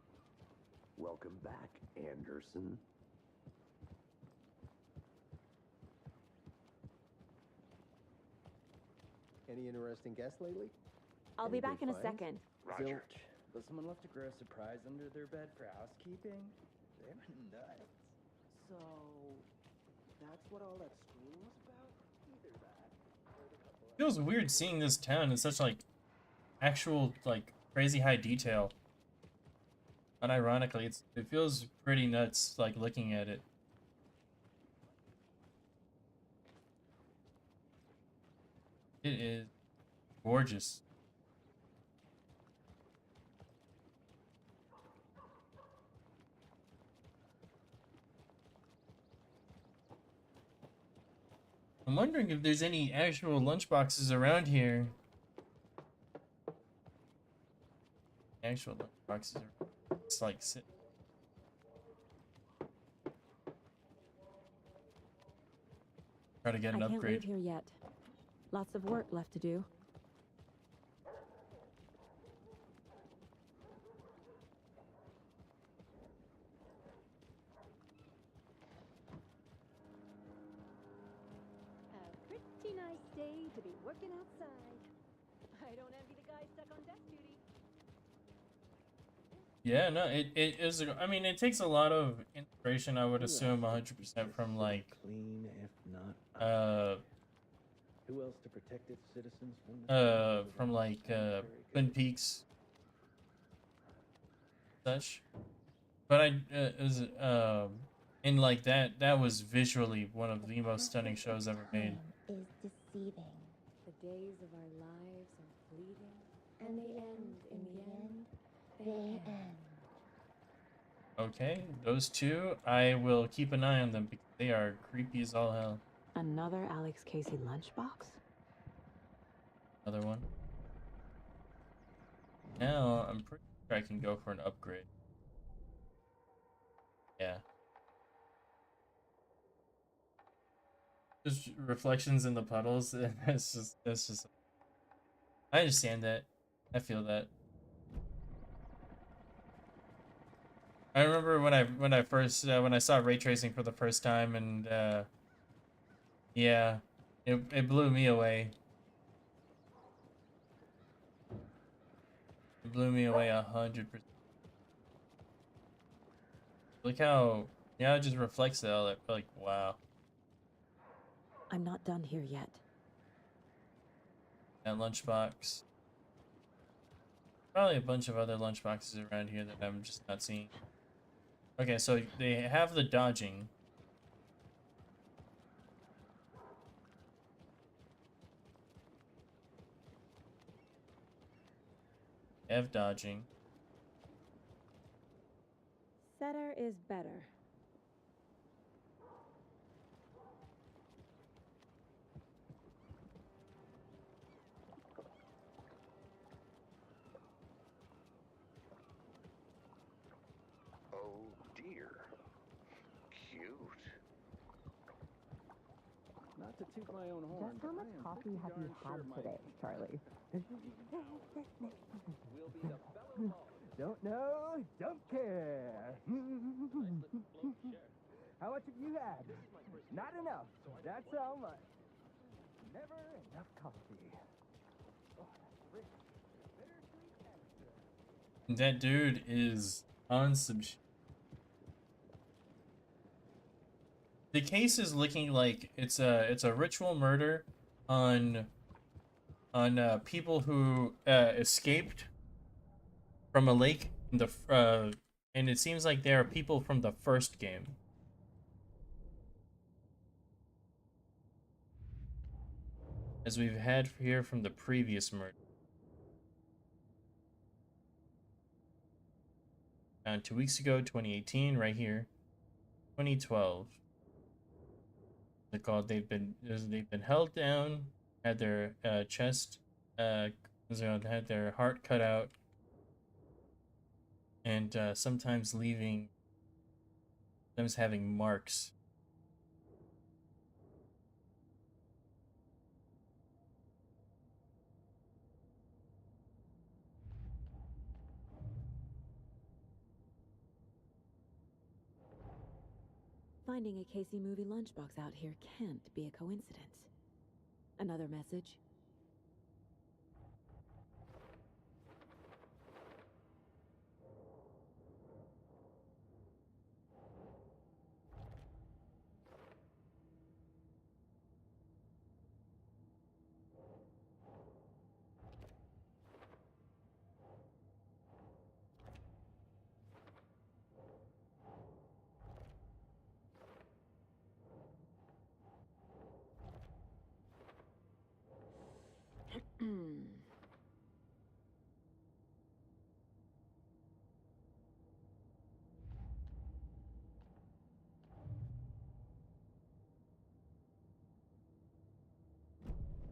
Welcome back, Anderson. Any interesting guests lately? I'll Any be back big in a finds? second. Roger. Zilch. But someone left a gross surprise under their bed for housekeeping? They went nuts. So, that's what all that scream was about? Either that, or the couple of... Feels weird seeing this town in such like actual like crazy high detail. Unironically, it feels pretty nuts like looking at it. It is gorgeous. I'm wondering if there's any actual lunchboxes around here. Actual lunchboxes are it's like sit. Try to get an I can't upgrade. leave here yet. Lots of work left to do. A pretty nice day to be working outside. I don't envy the guy stuck on desk duty. Yeah, no, it is. I mean, it takes a lot of inspiration. I would assume 100% from like Clean, if not. Who else to protect its citizens from like Twin Peaks, such. But and like that was visually one of the most stunning shows ever made. Is deceiving, The days of our lives are fleeting, and they end in the end. They end. Okay, those two, I will keep an eye on them because they are creepy as all hell. Another Alex Casey lunchbox? Another one. Now, I'm pretty sure I can go for an upgrade. Yeah. Just reflections in the puddles. That's just. I understand that. I feel that. I remember when I first when I saw ray tracing for the first time, and yeah, it blew me away. It blew me away 100%. Look how yeah, it just reflects it all. Like wow, I'm not done here yet. that lunchbox. Probably a bunch of other lunchboxes around here that I'm just not seeing. Okay, so they have the dodging. They have dodging. Setter is better. Oh dear. Cute. Not to toot my own horn. Just how much coffee have you had today, Charlie? We'll be the fellow Don't know, don't care. How much have you had? Not enough. That's how much. Never enough coffee. Oh, that's rich. Bittersweet extra. That dude is on some The case is looking like it's a ritual murder on people who escaped from a lake in the and it seems like there are people from the first game. As we've had here from the previous murder. And 2 weeks ago, 2018, right here. 2012. They're called. They've been held down, had their chest, had their heart cut out, and sometimes having marks. Finding a Casey movie lunchbox out here can't be a coincidence. Another message?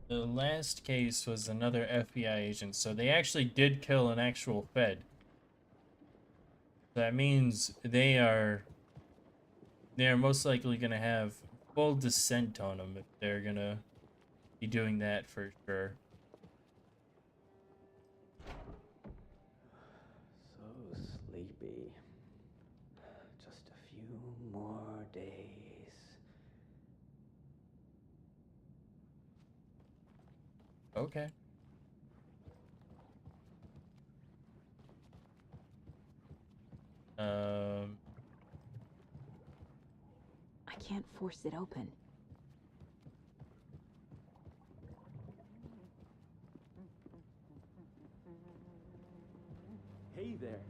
The last case was another FBI agent, so they actually did kill an actual Fed. That means they are most likely gonna have full dissent on them if they're gonna be doing that for sure. So sleepy. Just a few more days. Okay. I can't force it open. Hey there.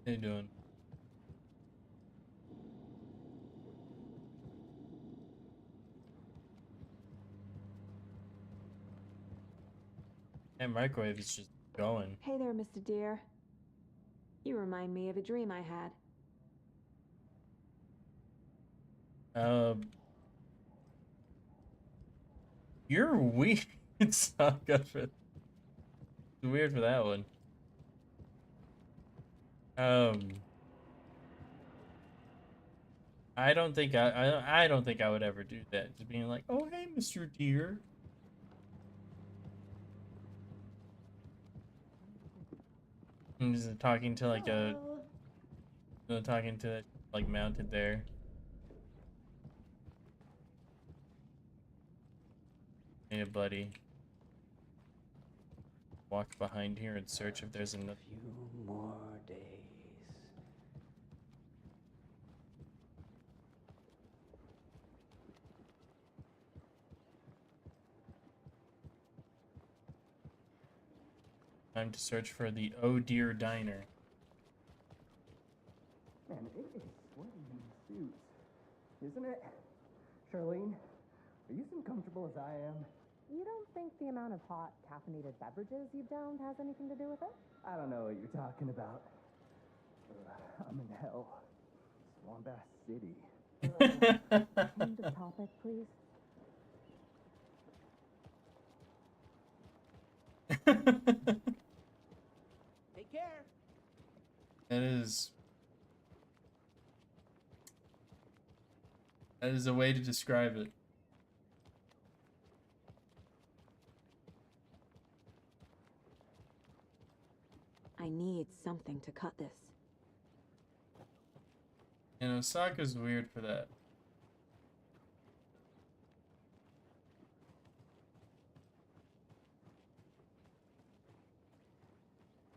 How you doing? That microwave is just going. Hey there, Mr. Deer. You remind me of a dream I had. You're weird. It's not good for. It's weird for that one. I don't think I don't think I would ever do that. Just being like, oh hey, Mr. Deer. I'm just talking to like talking to it like mounted there. Hey, buddy. Walk behind here and search if there's another. Few more days. Time to search for the Oh Dear Diner. Man, it is sweaty in the suit, isn't it? Charlene, are you as uncomfortable as I am? You don't think the amount of hot, caffeinated beverages you've downed has anything to do with it? I don't know what you're talking about. I'm in hell. Swamp Ass City. Change the topic, please. Take care. That is a way to describe it. I need something to cut this. And Osaka's weird for that.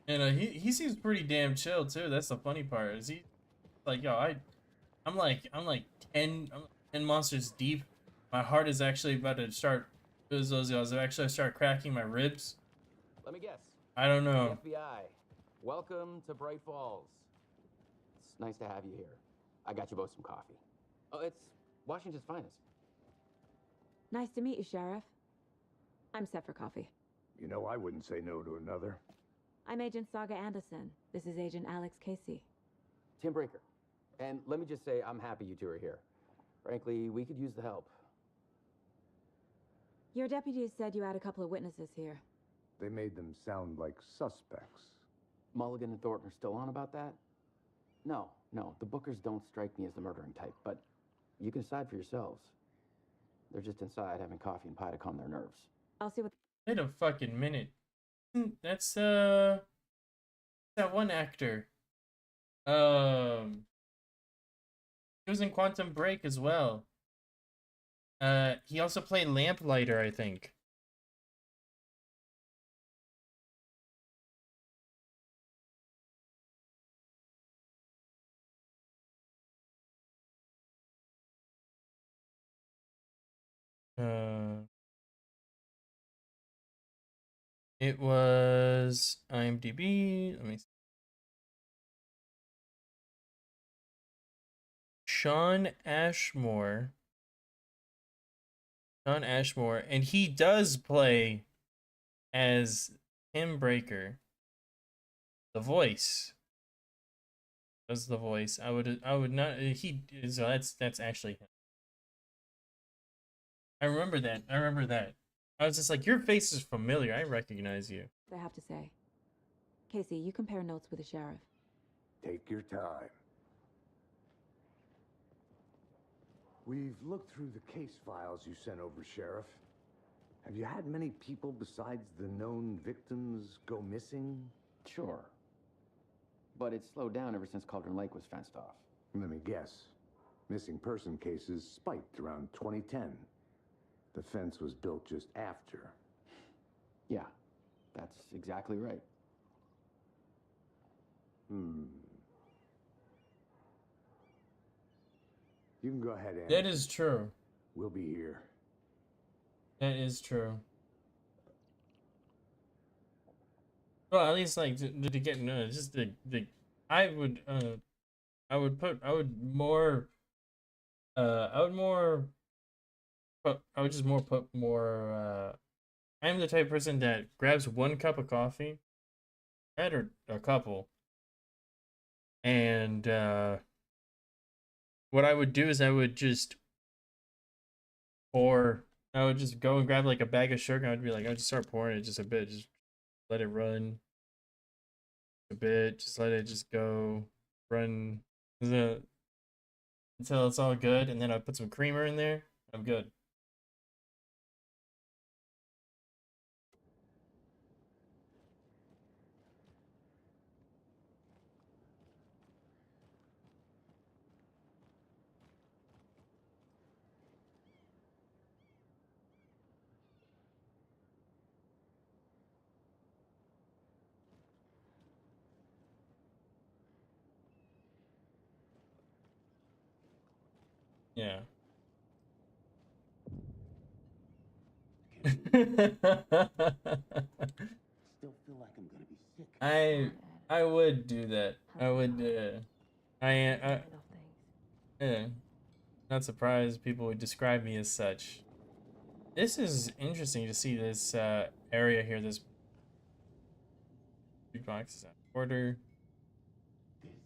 And he seems pretty damn chill too. That's the funny part. Is he like, yo, I'm like 10 monsters deep. My heart is actually about to start. Actually start cracking my ribs. Let me guess. I don't know. The FBI. Welcome to Bright Falls. It's nice to have you here. I got you both some coffee. Oh, it's Washington's finest. Nice to meet you, Sheriff. I'm set for coffee. You know, I wouldn't say no to another. I'm Agent Saga Anderson. This is Agent Alex Casey. Tim Breaker. And let me just say, I'm happy you two are here. Frankly, we could use the help. Your deputies said you had a couple of witnesses here. They made them sound like suspects. Mulligan and Thornton are still on about that? No, the Bookers don't strike me as the murdering type, but you can decide for yourselves. They're just inside having coffee and pie to calm their nerves. I'll see what... Wait a fucking minute. That's that one actor. He was in Quantum Break as well. He also played Lamplighter, I think. It was IMDb. Let me see. Sean Ashmore, and he does play as Tim Breaker. The voice. Does the voice? I would not. He is. That's actually him. I remember that. I was just like, your face is familiar. I recognize you. I have to say. Casey, you compare notes with the sheriff. Take your time. We've looked through the case files you sent over, Sheriff. Have you had many people besides the known victims go missing? Sure. But it's slowed down ever since Cauldron Lake was fenced off. Let me guess. Missing person cases spiked around 2010. The fence was built just after. Yeah, that's exactly right. You can go ahead and... That is true. We'll be here. That is true. Well, at least like to get just the I would put more I'm the type of person that grabs one cup of coffee, that or a couple, and what I would do is I would just pour. I would just go and grab like a bag of sugar. And I'd be like, I would just start pouring it just a bit, just let it run a bit, just let it just go run until it's all good, and then I put some creamer in there. I'm good. Yeah. Still feel like I'm gonna be sick. I would do that. I would. Yeah. Not surprised people would describe me as such. This is interesting to see this area here. This big box is out of order. This is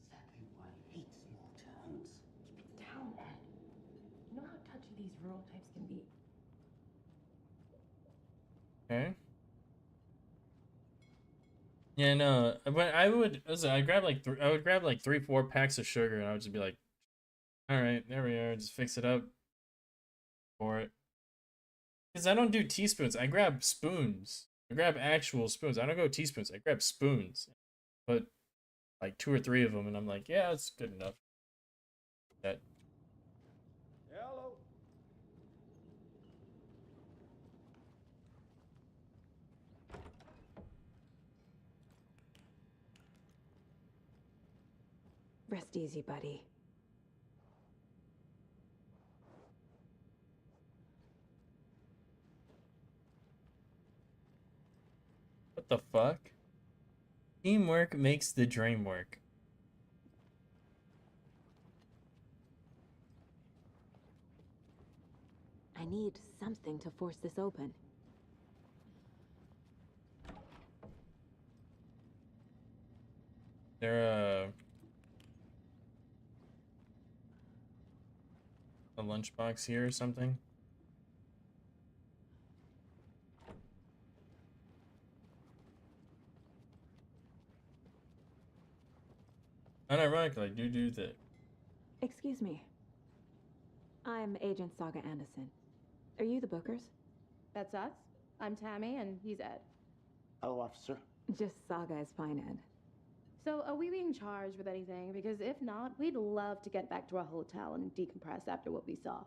exactly why I hate small towns. Keep it down, Ed. You know how touchy these rural types can be. Okay. Yeah, no, but I would. Listen, I grab like I would grab like 3, 4 packs of sugar, and I would just be like, "All right, there we are. Just fix it up for it." Because I don't do teaspoons. I grab spoons. I grab actual spoons. I don't go teaspoons. I grab spoons. Put like 2 or 3 of them, and I'm like, yeah, it's good enough. That. Hello. Rest easy, buddy. What the fuck? Teamwork makes the dream work. I need something to force this open. There a lunchbox here or something? Unironically, I do that. Excuse me. I'm Agent Saga Anderson. Are you the Bookers? That's us. I'm Tammy, and he's Ed. Hello, officer. Just Saga is fine, Ed. So, are we being charged with anything? Because if not, we'd love to get back to our hotel and decompress after what we saw.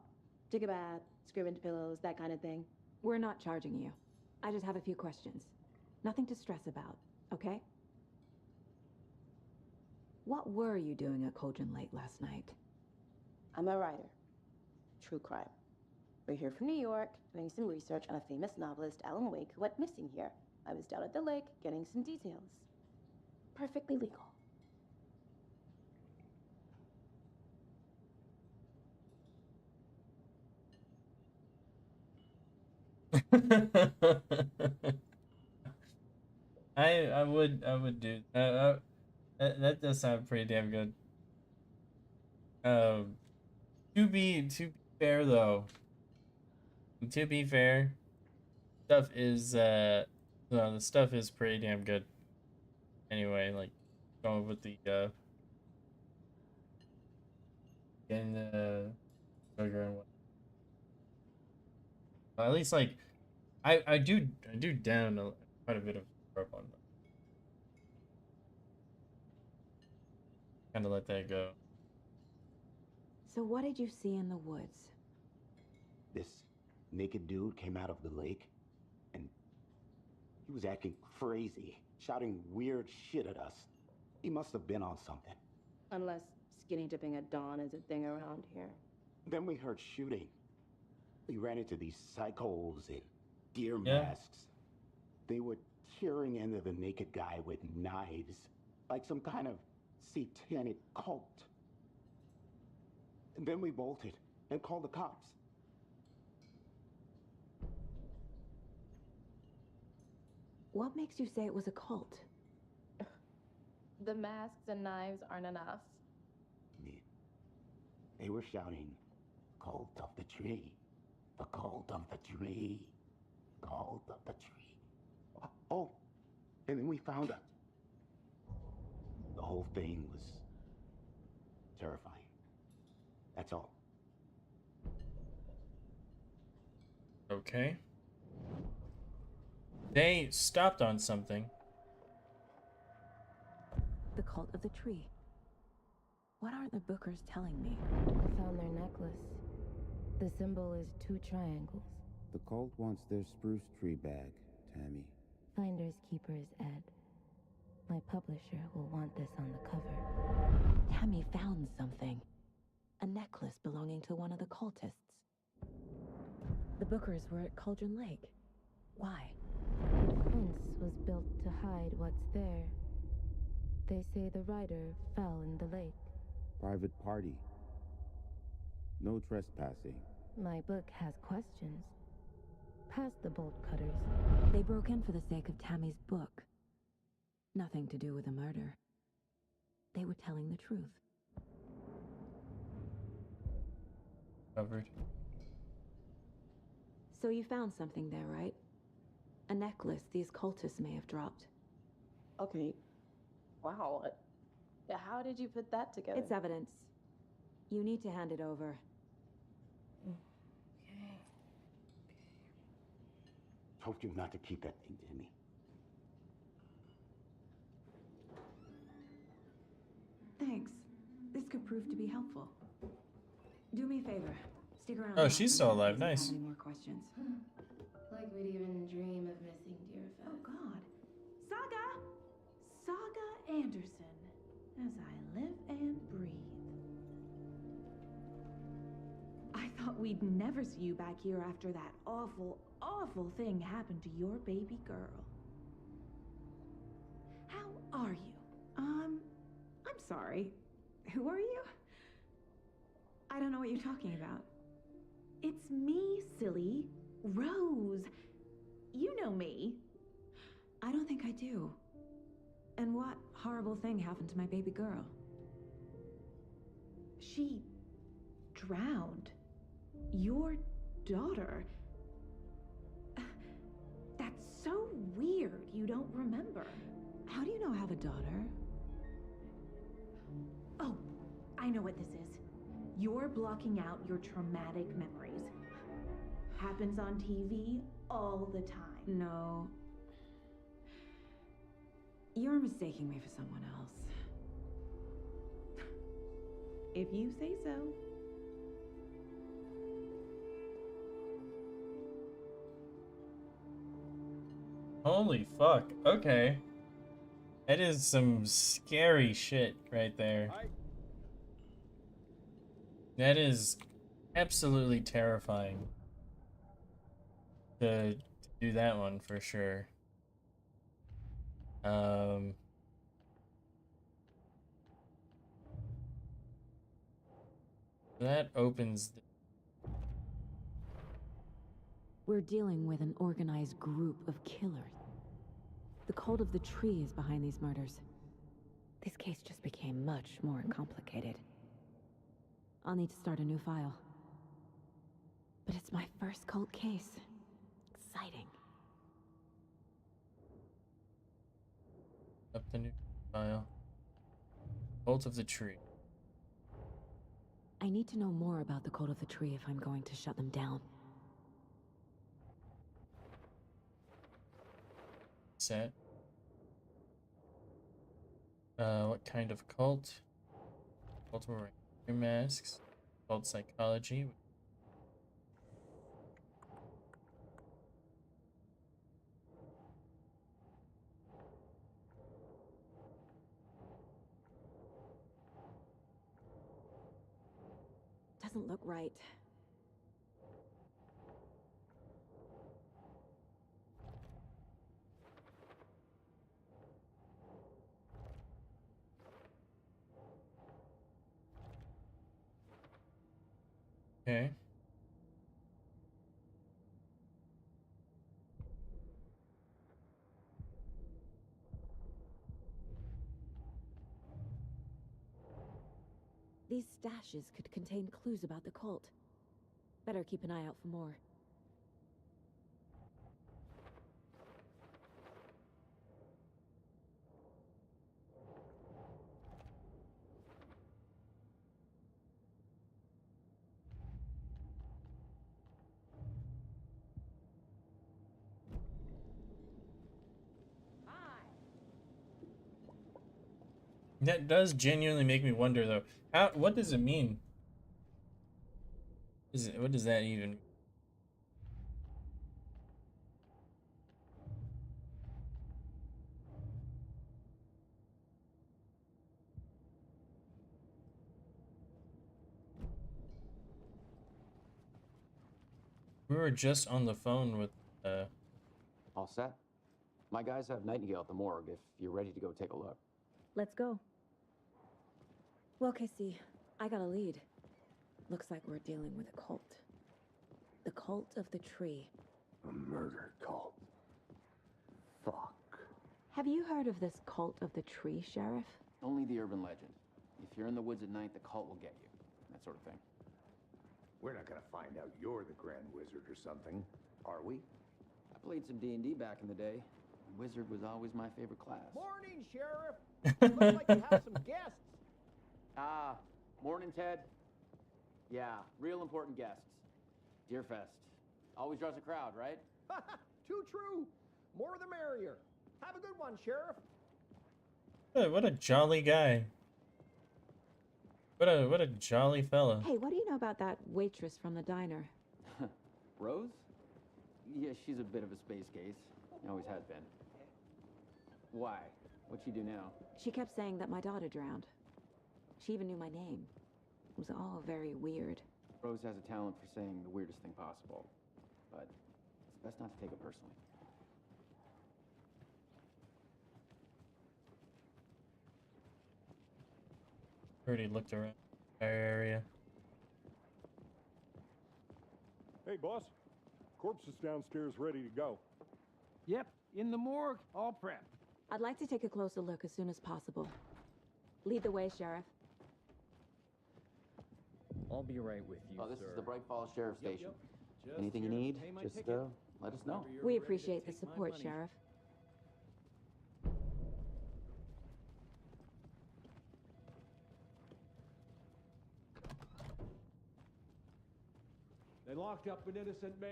Take a bath, scream into pillows, that kind of thing. We're not charging you. I just have a few questions. Nothing to stress about, okay? What were you doing at Cauldron Lake last night? I'm a writer. True crime. We're here from New York, doing some research on a famous novelist, Alan Wake, who went missing here. I was down at the lake, getting some details. Perfectly legal. I would do that does sound pretty damn good. To be fair though, to be fair, stuff is no, the stuff is pretty damn good. Anyway, like going with the getting the sugar and what. At least like I do down quite a bit of syrup on them. Kind of let that go. So what did you see in the woods? This naked dude came out of the lake, and he was acting crazy, shouting weird shit at us. He must have been on something. Unless skinny dipping at dawn is a thing around here. Then we heard shooting. We ran into these psychos in deer Yeah. masks. They were tearing into the naked guy with knives, like some kind of satanic cult. And then we bolted and called the cops. What makes you say it was a cult? The masks and knives aren't enough. They were shouting, "Cult of the tree, the cult of the tree, cult of the tree." Oh, and then we found her. The whole thing was terrifying. That's all. Okay. They stopped on something. The cult of the tree. What are the Bookers telling me? I found their necklace. The symbol is 2 triangles. The cult wants their spruce tree bag, Tammy. Finders keepers, Ed. My publisher will want this on the cover. Tammy found something. a necklace belonging to one of the cultists. The Bookers were at Cauldron Lake. Why? The fence was built to hide what's there. They say the rider fell in the lake. Private party. No trespassing. My book has questions. Past the bolt cutters. They broke in for the sake of Tammy's book. Nothing to do with the murder. They were telling the truth. Covered. So you found something there, right? A necklace these cultists may have dropped. Okay. Wow. How did you put that together? It's evidence. You need to hand it over. Told you not to keep that thing to me. Thanks. This could prove to be helpful. Do me a favor. Stick around. Oh, she's still alive. Nice. Any more questions? Like we'd even dream of missing dear Fez. Oh, God. Saga Anderson. As I live and breathe. I thought we'd never see you back here after that awful, awful thing happened to your baby girl. How are you? I'm sorry. Who are you? I don't know what you're talking about. It's me, silly. Rose. You know me. I don't think I do. And what horrible thing happened to my baby girl? She drowned. Your daughter. That's so weird you don't remember. How do you know I have a daughter? Oh, I know what this is. You're blocking out your traumatic memories. Happens on TV all the time. No. You're mistaking me for someone else. If you say so. Holy fuck. Okay. That is some scary shit right there. That is absolutely terrifying. To do that one for sure. That opens We're dealing with an organized group of killers. The cult of the tree is behind these murders. This case just became much more complicated. I'll need to start a new file. But it's my first cult case. Exciting. up the new file. Cult of the Tree. I need to know more about the cult of the tree if I'm going to shut them down. Set. What kind of cult? Cult wearing masks. Cult psychology. Doesn't look right. Okay. These stashes could contain clues about the cult. Better keep an eye out for more. That does genuinely make me wonder, though. How? What does it mean? What does that even? We were just on the phone with All set? My guys have Nightingale at the morgue if you're ready to go take a look. Let's go. Well, Casey, I got a lead. Looks like we're dealing with a cult. The cult of the tree. A murder cult. Fuck. Have you heard of this cult of the tree, Sheriff? Only the urban legend. If you're in the woods at night, the cult will get you. That sort of thing. We're not gonna find out you're the Grand Wizard or something, are we? I played some D&D back in the day. Wizard was always my favorite class. Morning, Sheriff. Looks like you have some guests. Ah, morning, Ted. Yeah, real important guests. Deerfest. Always draws a crowd, right? Too true. More the merrier. Have a good one, Sheriff. what a jolly guy. What a jolly fella. Hey, what do you know about that waitress from the diner? Rose? Yeah, she's a bit of a space case. Always has been. Why? What'd she do now? She kept saying that my daughter drowned. She even knew my name. It was all very weird. Rose has a talent for saying the weirdest thing possible. But it's best not to take it personally. Already looked around our area. Hey, boss. Corpse is downstairs ready to go. Yep, in the morgue, all prepped. I'd like to take a closer look as soon as possible. Lead the way, Sheriff. I'll be right with you, This sir. is the Bright Falls Sheriff Station. Just Anything you here to need, pay my just ticket. let us know. Whenever you're We ready to appreciate the take my support, money. Sheriff. They locked up an innocent man.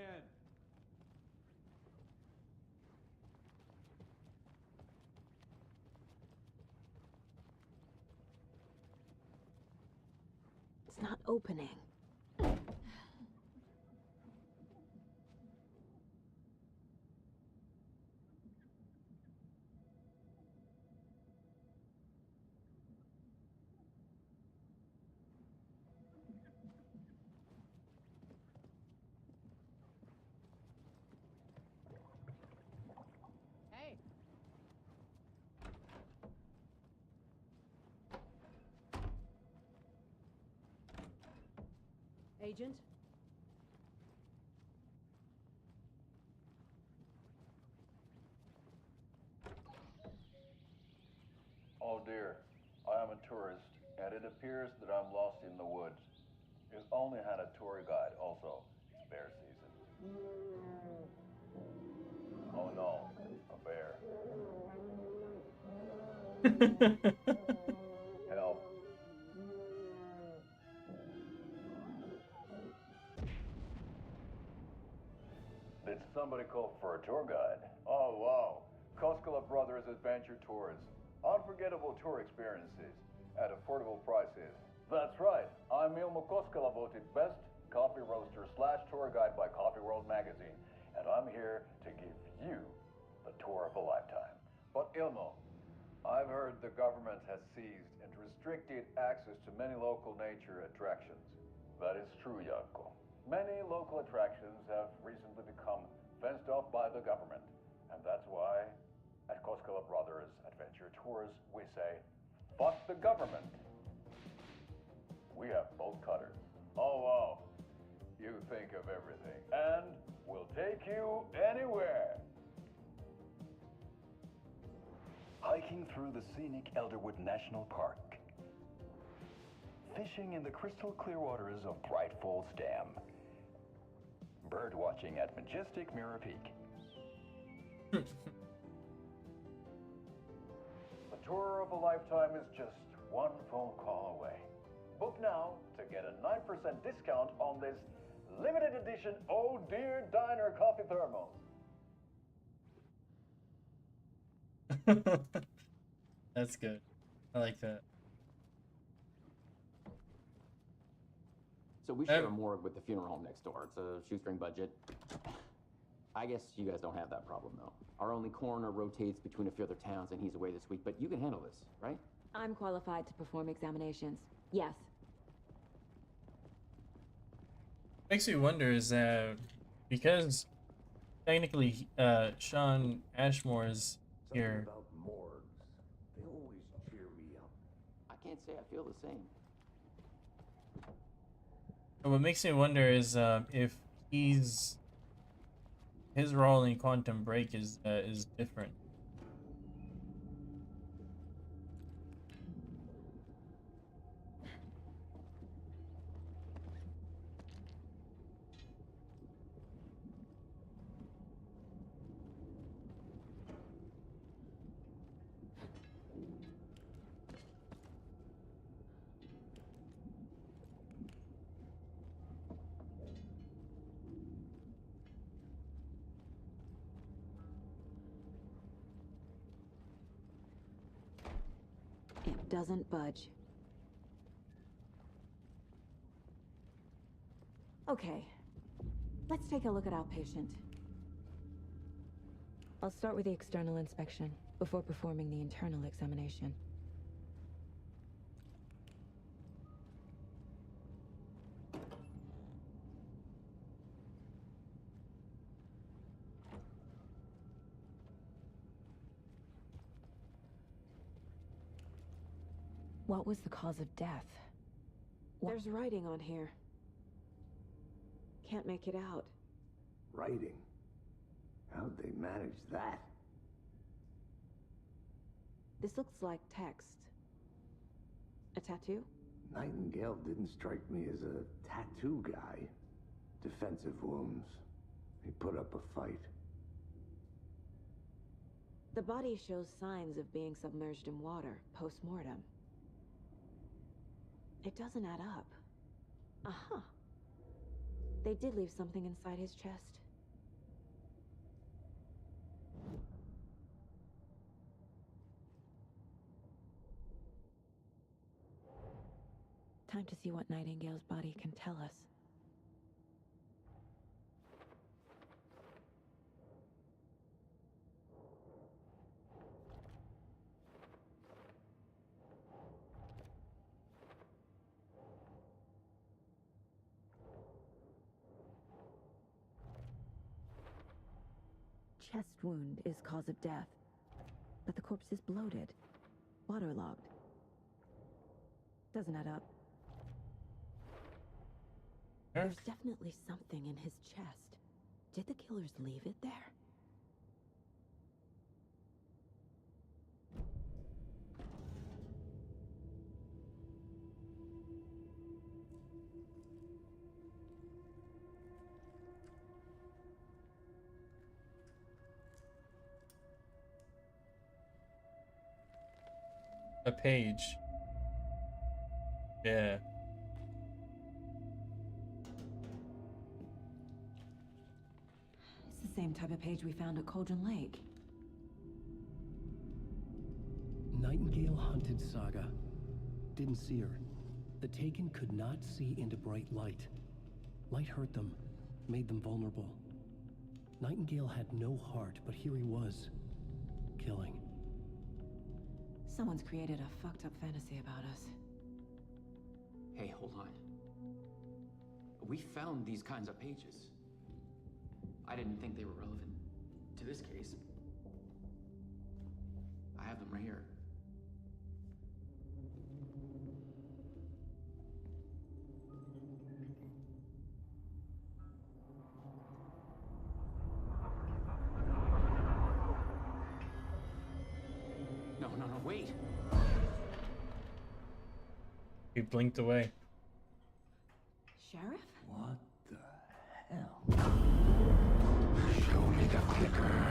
It's not opening. Hey. Agent? Oh dear, I am a tourist, and it appears that I'm lost in the woods. You've only had a tour guide, also. It's bear season. Oh no, a bear. Help. Did somebody call for a tour guide? Oh wow, Koskela Brothers Adventure Tours. Unforgettable tour experiences at affordable prices. That's right, I'm Ilmo Koskela, voted best coffee roaster / tour guide by Coffee World magazine, and I'm here to give you the tour of a lifetime. But Ilmo, I've heard the government has seized and restricted access to many local nature attractions. That is true, Jaakko. Many local attractions have recently become fenced off by the government, and that's why at Koskela Brothers Adventure Tours, we say, fuck the government. We have bolt cutters. Oh wow, you think of everything, and we'll take you anywhere. Hiking through the scenic Elderwood National Park. Fishing in the crystal clear waters of Bright Falls Dam. Bird watching at majestic Mirror Peak. The tour of a lifetime is just one phone call away. Book now to get a 9% discount on this limited edition Oh Dear Diner coffee thermos. That's good. I like that. So we share a morgue with the funeral home next door. It's a shoestring budget. I guess you guys don't have that problem, though. Our only coroner rotates between a few other towns, and he's away this week. But you can handle this, right? I'm qualified to perform examinations. Yes. Makes me wonder, is that because technically, Sean Ashmore is Something here. about morgues. They always cheer me up. I can't say I feel the same. And what makes me wonder is if his role in Quantum Break is different. It doesn't budge. Okay, let's take a look at our patient. I'll start with the external inspection before performing the internal examination. What was the cause of death? There's writing on here. Can't make it out. Writing? How'd they manage that? This looks like text. A tattoo? Nightingale didn't strike me as a tattoo guy. Defensive wounds. He put up a fight. The body shows signs of being submerged in water post-mortem. It doesn't add up. Uh-huh. They did leave something inside his chest. Time to see what Nightingale's body can tell us. Chest wound is cause of death, but the corpse is bloated, waterlogged. Doesn't add up. There's definitely something in his chest. Did the killers leave it there? A page. Yeah. It's the same type of page we found at Cauldron Lake. Nightingale hunted Saga. Didn't see her. The Taken could not see into bright light. Light hurt them, made them vulnerable. Nightingale had no heart, but here he was, killing. Someone's created a fucked up fantasy about us. Hey, hold on. We found these kinds of pages. I didn't think they were relevant to this case. I have them right here. No, wait. He blinked away. Sheriff? What the hell? Show me the clicker.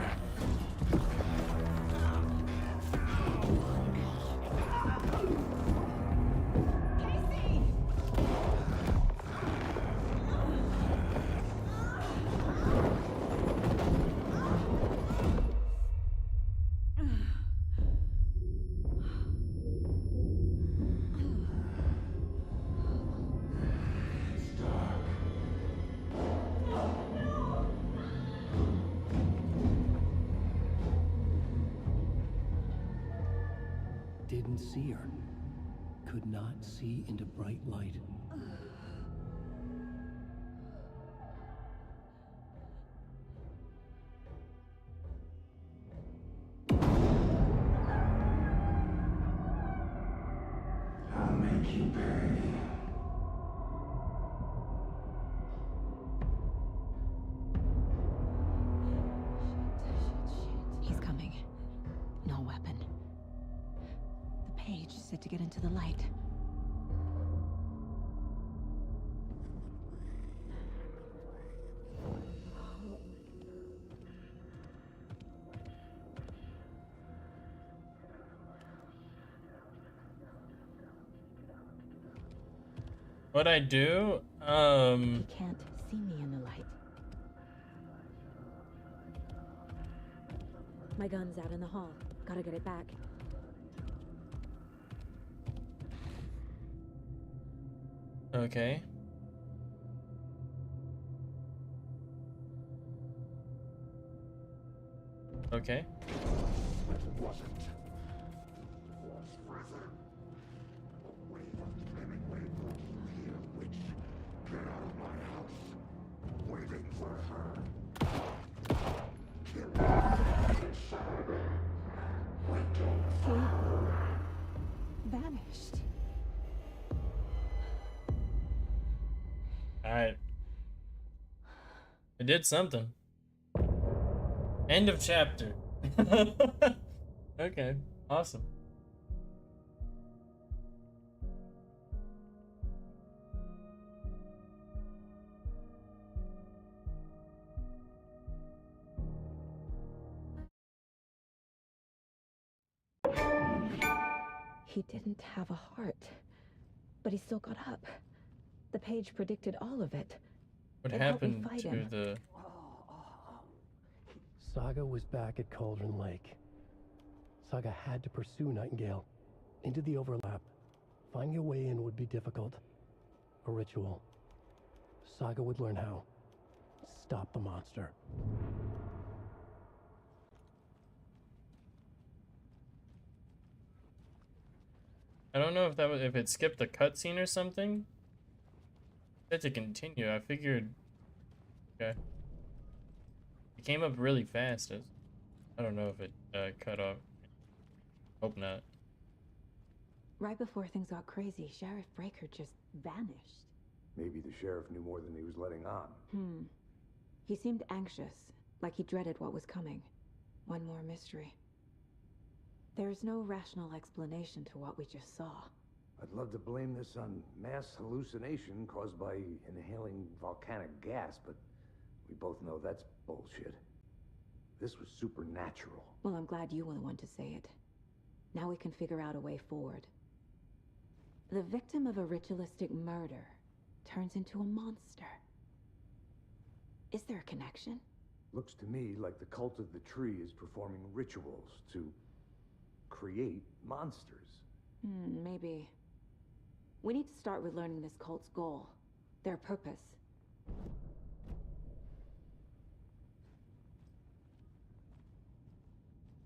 Didn't see her. Could not see into bright light. you pay. He's coming. No weapon. The page said to get into the light. What I do? He can't see me in the light. My gun's out in the hall. Gotta get it back. Okay. Okay. It wasn't. It was rather a wave of seemingly broken here, which get out of my house, waiting for her. Kill her inside. Waiting. He vanished. Alright. I did something. End of chapter. Okay, awesome. He didn't have a heart, but he still got up. The page predicted all of it. What It helped me happened fight to him. the... Saga was back at Cauldron Lake. Saga had to pursue Nightingale into the overlap. Finding a way in would be difficult. A ritual. Saga would learn how. Stop the monster. I don't know if that was, if it skipped a cutscene or something. It said to continue. I figured... Okay. It came up really fast. I don't know if it cut off. Hope not. Right before things got crazy, Sheriff Breaker just vanished. Maybe the sheriff knew more than he was letting on. He seemed anxious, like he dreaded what was coming. One more mystery. There's no rational explanation to what we just saw. I'd love to blame this on mass hallucination caused by inhaling volcanic gas, but we both know that's bullshit. This was supernatural. Well, I'm glad you were the one to say it. Now we can figure out a way forward. The victim of a ritualistic murder turns into a monster. Is there a connection? Looks to me like the cult of the tree is performing rituals to create monsters. Maybe. We need to start with learning this cult's goal, their purpose.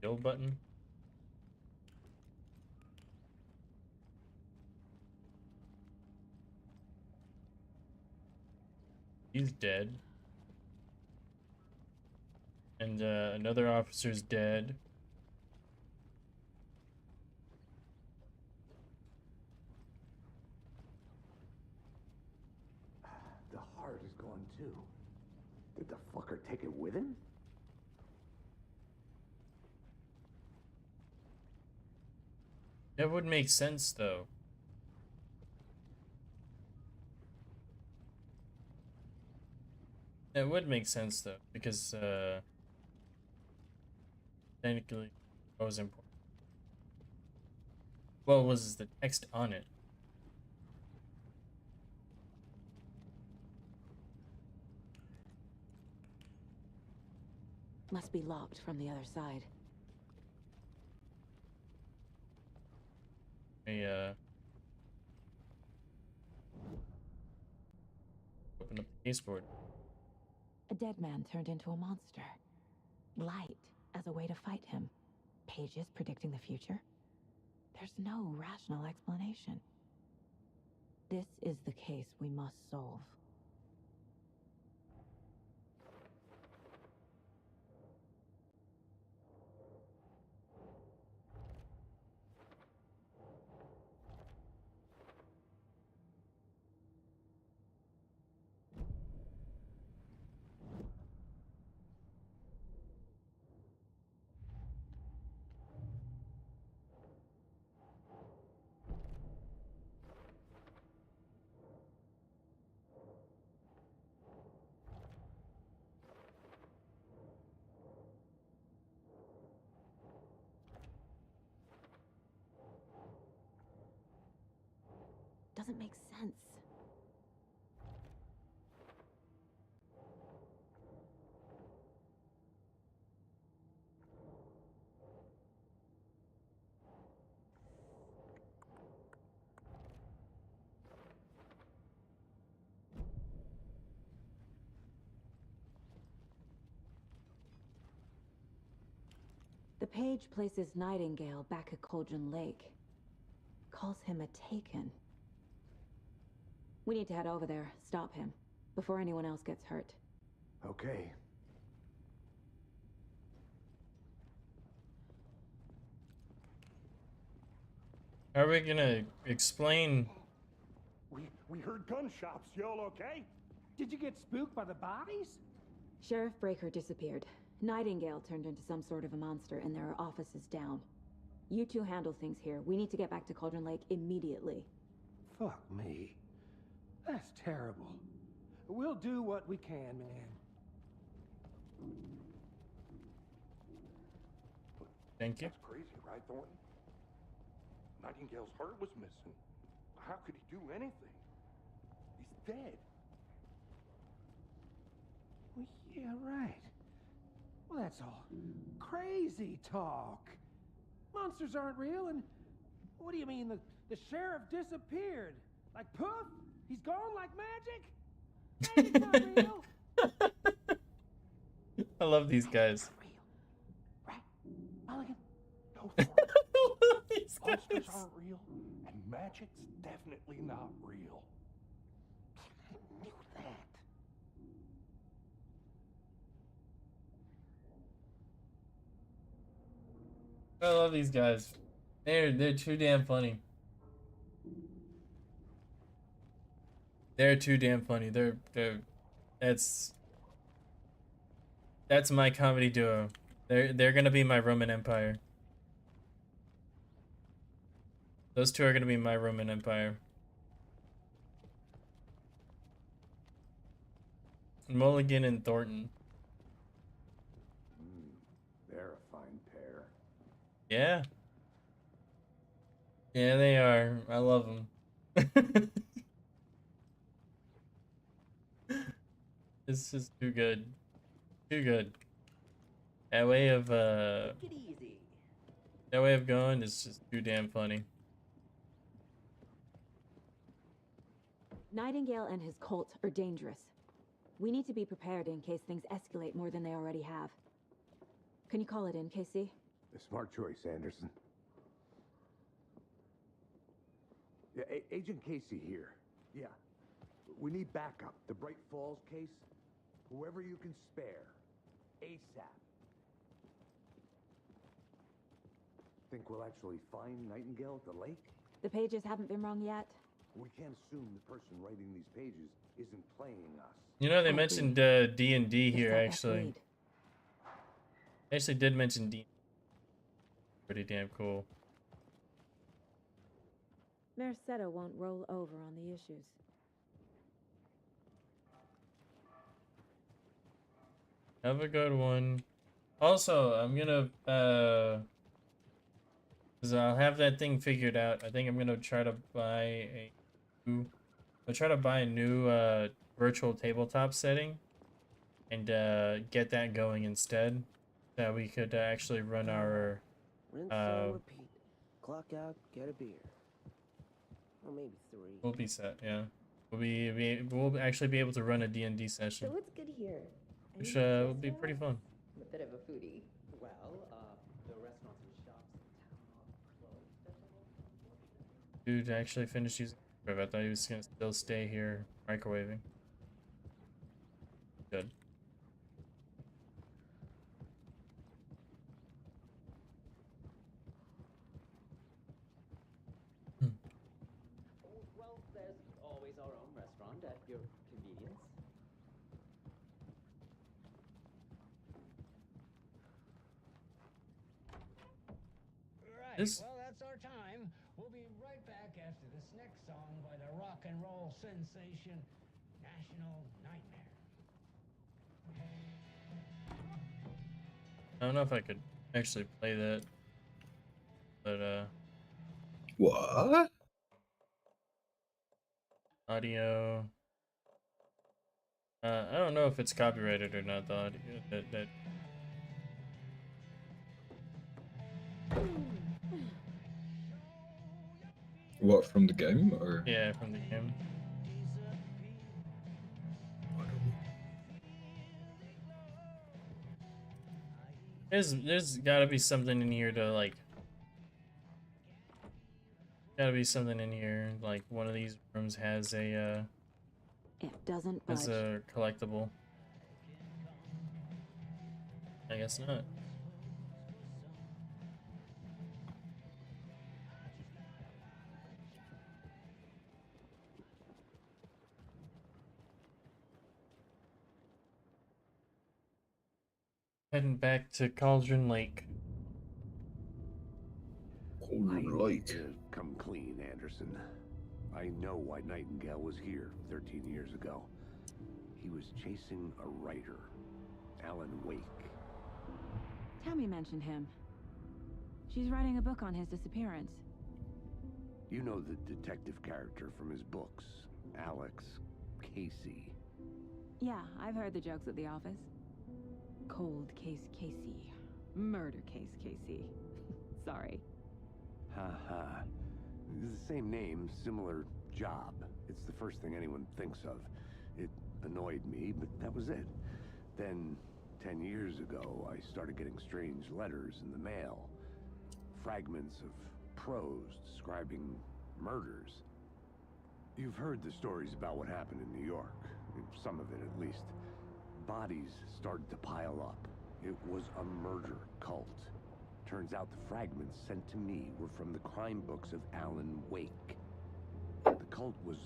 Kill button. He's dead. And another officer's dead. The heart is gone too. Did the fucker take it with him? That would make sense though. That would make sense though, because technically what was important? What was the text on it? Must be locked from the other side. Open up the caseboard. A dead man turned into a monster. Light as a way to fight him. Pages predicting the future? There's no rational explanation. This is the case we must solve. doesn't make sense. The page places Nightingale back at Cauldron Lake. Calls him a Taken. We need to head over there, stop him, before anyone else gets hurt. Okay. How are we gonna explain? We heard gunshots. Y'all okay? Did you get spooked by the bodies? Sheriff Breaker disappeared. Nightingale turned into some sort of a monster, and there are offices down. You two handle things here. We need to get back to Cauldron Lake immediately. Fuck me. That's terrible. We'll do what we can, man. Thank you. That's crazy, right, Thornton? Nightingale's heart was missing. How could he do anything? He's dead. Well, yeah, right. Well, that's all crazy talk. Monsters aren't real, and what do you mean the sheriff disappeared? Like poof? He's gone like magic? That ain't not real. I love these guys. Mulligan? No, Thornton. Monsters aren't real, and magic's definitely not real. I knew that. I love these guys. They're too damn funny. They're too damn funny. That's my comedy duo. They're gonna be my Roman Empire. Those two are gonna be my Roman Empire. Mulligan and Thornton. They're a fine pair. Yeah. Yeah, they are. I love them. This is too good. Too good. That way of Take it easy. that way of going is just too damn funny. Nightingale and his cult are dangerous. We need to be prepared in case things escalate more than they already have. Can you call it in, KC? A smart choice, Anderson. Yeah, Agent Casey here. Yeah. We need backup. The Bright Falls case. Whoever you can spare. ASAP. Think we'll actually find Nightingale at the lake? The pages haven't been wrong yet. We can't assume the person writing these pages isn't playing us. You know, they mentioned D&D here, actually. They actually did mention D. Pretty damn cool. Mercado won't roll over on the issues. Have a good one. Also, I'm gonna, cause I'll have that thing figured out. I think I'm gonna try to buy a new virtual tabletop setting and get that going instead, so that we could actually run our Rinse and repeat. Clock out, get a beer. Or maybe 3. we'll be set. Yeah, we'll actually be able to run a D&D session, So what's good here? which will be pretty fun. I'm a bit of a foodie. Well, the restaurants and shops in town are closed. Dude actually finished using the microwave. I thought he was gonna still stay here microwaving. Good. Well, there's always our own restaurant at your convenience. Right, This- well, that's our time. We'll be right back after this next song by the rock and roll sensation, National Nightmare. I don't know if I could actually play that, but What? Audio. I don't know if it's copyrighted or not. The audio that. What, from the game or? Yeah, from the game. There's gotta be something in here to like. Gotta be something in here like one of these rooms has a It doesn't has budge. a collectible. I guess not. Heading back to Cauldron Lake. I need to come clean, Anderson. I know why Nightingale was here 13 years ago. He was chasing a writer, Alan Wake. Tammy mentioned him. She's writing a book on his disappearance. You know the detective character from his books, Alex Casey. Yeah, I've heard the jokes at the office. Cold case Casey. Murder case Casey. Sorry. Ha ha. It's the same name, similar job. It's the first thing anyone thinks of. It annoyed me, but that was it. Then, 10 years ago, I started getting strange letters in the mail. Fragments of prose describing murders. You've heard the stories about what happened in New York. Some of it, at least. Bodies started to pile up. It was a murder cult. Turns out the fragments sent to me were from the crime books of Alan Wake. The cult was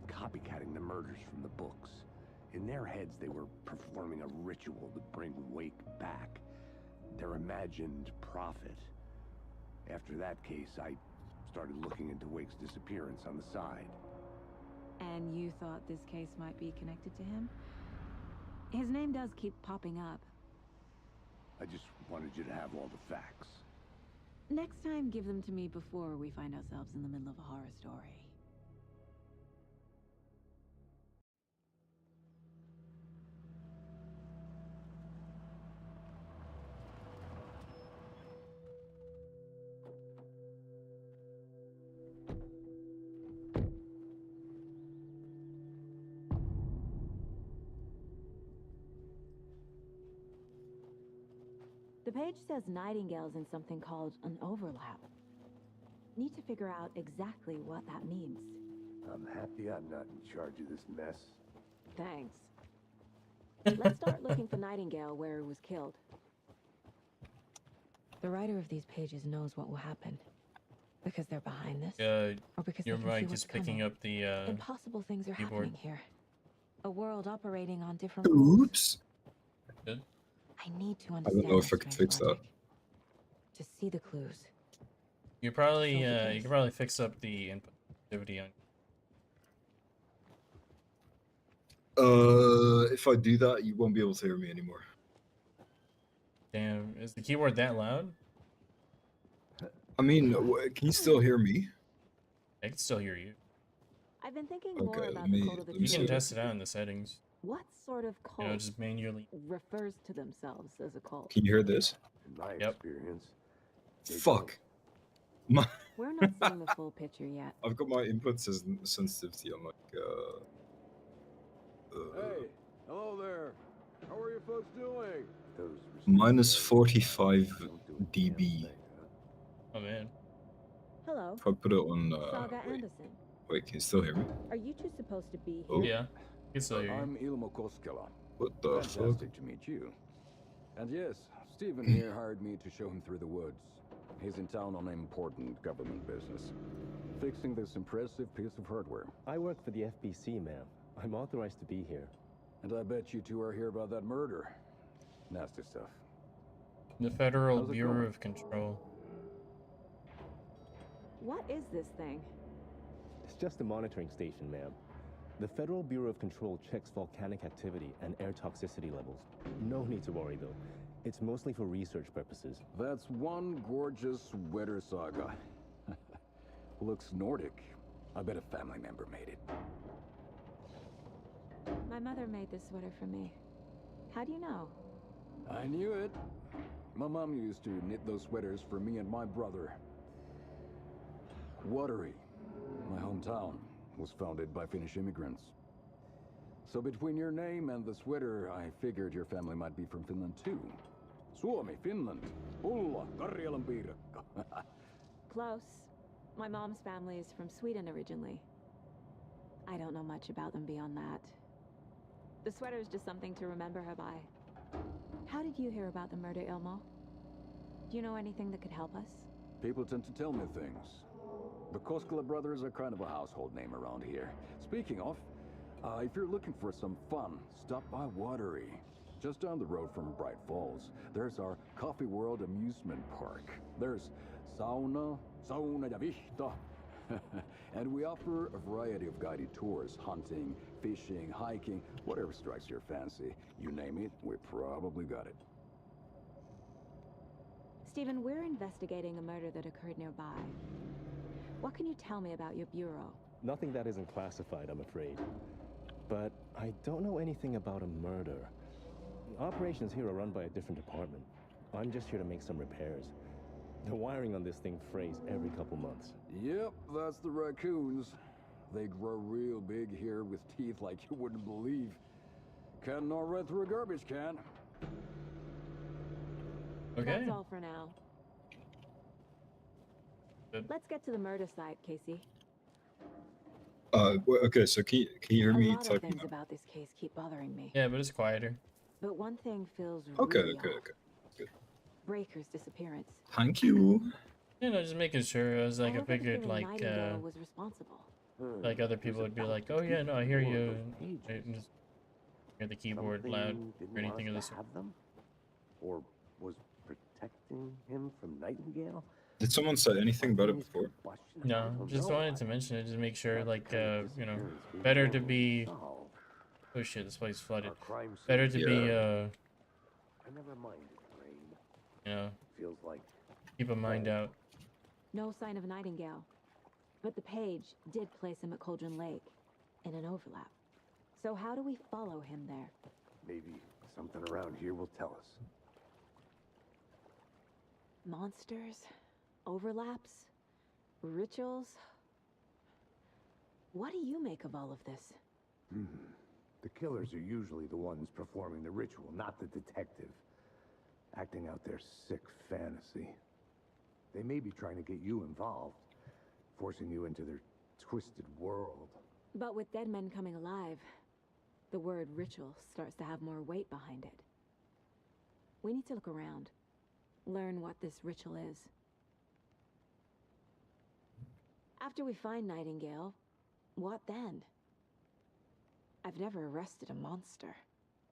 copycatting the murders from the books. In their heads, they were performing a ritual to bring Wake back. Their imagined prophet. After that case, I started looking into Wake's disappearance on the side. And you thought this case might be connected to him? His name does keep popping up. I just wanted you to have all the facts. Next time, give them to me before we find ourselves in the middle of a horror story. The page says Nightingale's in something called an overlap. Need to figure out exactly what that means. I'm happy I'm not in charge of this mess. Thanks. Let's start looking for Nightingale where he was killed. The writer of these pages knows what will happen. Because they're behind this. Or because Your they can see mic what's is picking coming. up the Impossible things are keyboard. happening here. A world operating on different rules. Oops. Good. I need to I understand don't know if I this could strange fix that. logic. To see the clues. You probably you can probably fix up the input activity on. If I do that, you won't be able to hear me anymore. Damn, is the keyboard that loud? I mean, can you still hear me? I can still hear you. I've been thinking Okay, more about let me- the cult of the let me You see can what I test it out in the settings. What sort of cult You know, just manually. refers to themselves as a cult? Can you hear this? In my experience, Fuck. My We're not seeing the full picture yet. I've got my input sensitivity on like Hey, hello there. How are you folks doing? minus 45 dB. Oh man. Hello. If I put it on Saga wait, Anderson. wait, can you still hear me? Are you two supposed to be here? Oh. Yeah. I can still hear you. I'm Ilmo Koskela. What the Fantastic to meet you. And yes, Stephen here hired me to show him through the woods. He's in town on important government business. Fixing this impressive piece of hardware. I work for the FBC, ma'am. I'm authorized to be here. And I bet you two are here about that murder. Nasty stuff. The Federal How's it Bureau going? of Control. What is this thing? It's just a monitoring station, ma'am. The Federal Bureau of Control checks volcanic activity and air toxicity levels. No need to worry, though. It's mostly for research purposes. That's one gorgeous weather saga. Looks Nordic. I bet a family member made it. My mother made this sweater for me. How do you know? I knew it. My mom used to knit those sweaters for me and my brother. Watery, my hometown, was founded by Finnish immigrants. So between your name and the sweater, I figured your family might be from Finland too. Suomi, Finland, Pulla, Karjalan piirakka. Close. My mom's family is from Sweden originally. I don't know much about them beyond that. The sweater is just something to remember her by. How did you hear about the murder, Ilmo? Do you know anything that could help us? People tend to tell me things. The Koskela brothers are kind of a household name around here. Speaking of, if you're looking for some fun, stop by Watery. Just down the road from Bright Falls, there's our Coffee World amusement park. There's sauna ja vihta. And we offer a variety of guided tours, hunting, fishing, hiking, whatever strikes your fancy. You name it, we probably got it. Stephen, we're investigating a murder that occurred nearby. What can you tell me about your bureau? Nothing that isn't classified, I'm afraid. But I don't know anything about a murder. Operations here are run by a different department. I'm just here to make some repairs. The wiring on this thing frays every couple months. Yep, that's the raccoons. They grow real big here with teeth like you wouldn't believe. Can't gnaw right through a garbage can. Okay. That's all for now. Good. Let's get to the murder site, Casey. Okay, so can you hear A me lot of typing things up? about this case keep bothering me. Yeah, but it's quieter. But one thing feels Okay, really okay, off. okay. Good. Breaker's disappearance. Thank you. You know, just making sure. I was like, I have a figured feeling like, Nightingale was responsible. like other people would be like, oh yeah, no, I hear you. And just hear the keyboard loud or anything of the sort. Have them? Or was protecting him from Nightingale? Did someone say anything about it before? No, just wanted to mention it, just make sure, like, you know, better to be. Oh shit, this place flooded. Better to be, I never minded rain. you know, Feels like keep a mind out. No sign of Nightingale. But the page did place him at Cauldron Lake in an overlap. So how do we follow him there? maybe something around here will tell us. Monsters? Overlaps? Rituals? What do you make of all of this? The killers are usually the ones performing the ritual, not the detective. Acting out their sick fantasy. They may be trying to get you involved, forcing you into their twisted world. But with dead men coming alive, the word ritual starts to have more weight behind it. We need to look around, learn what this ritual is. After we find Nightingale, what then? I've never arrested a monster.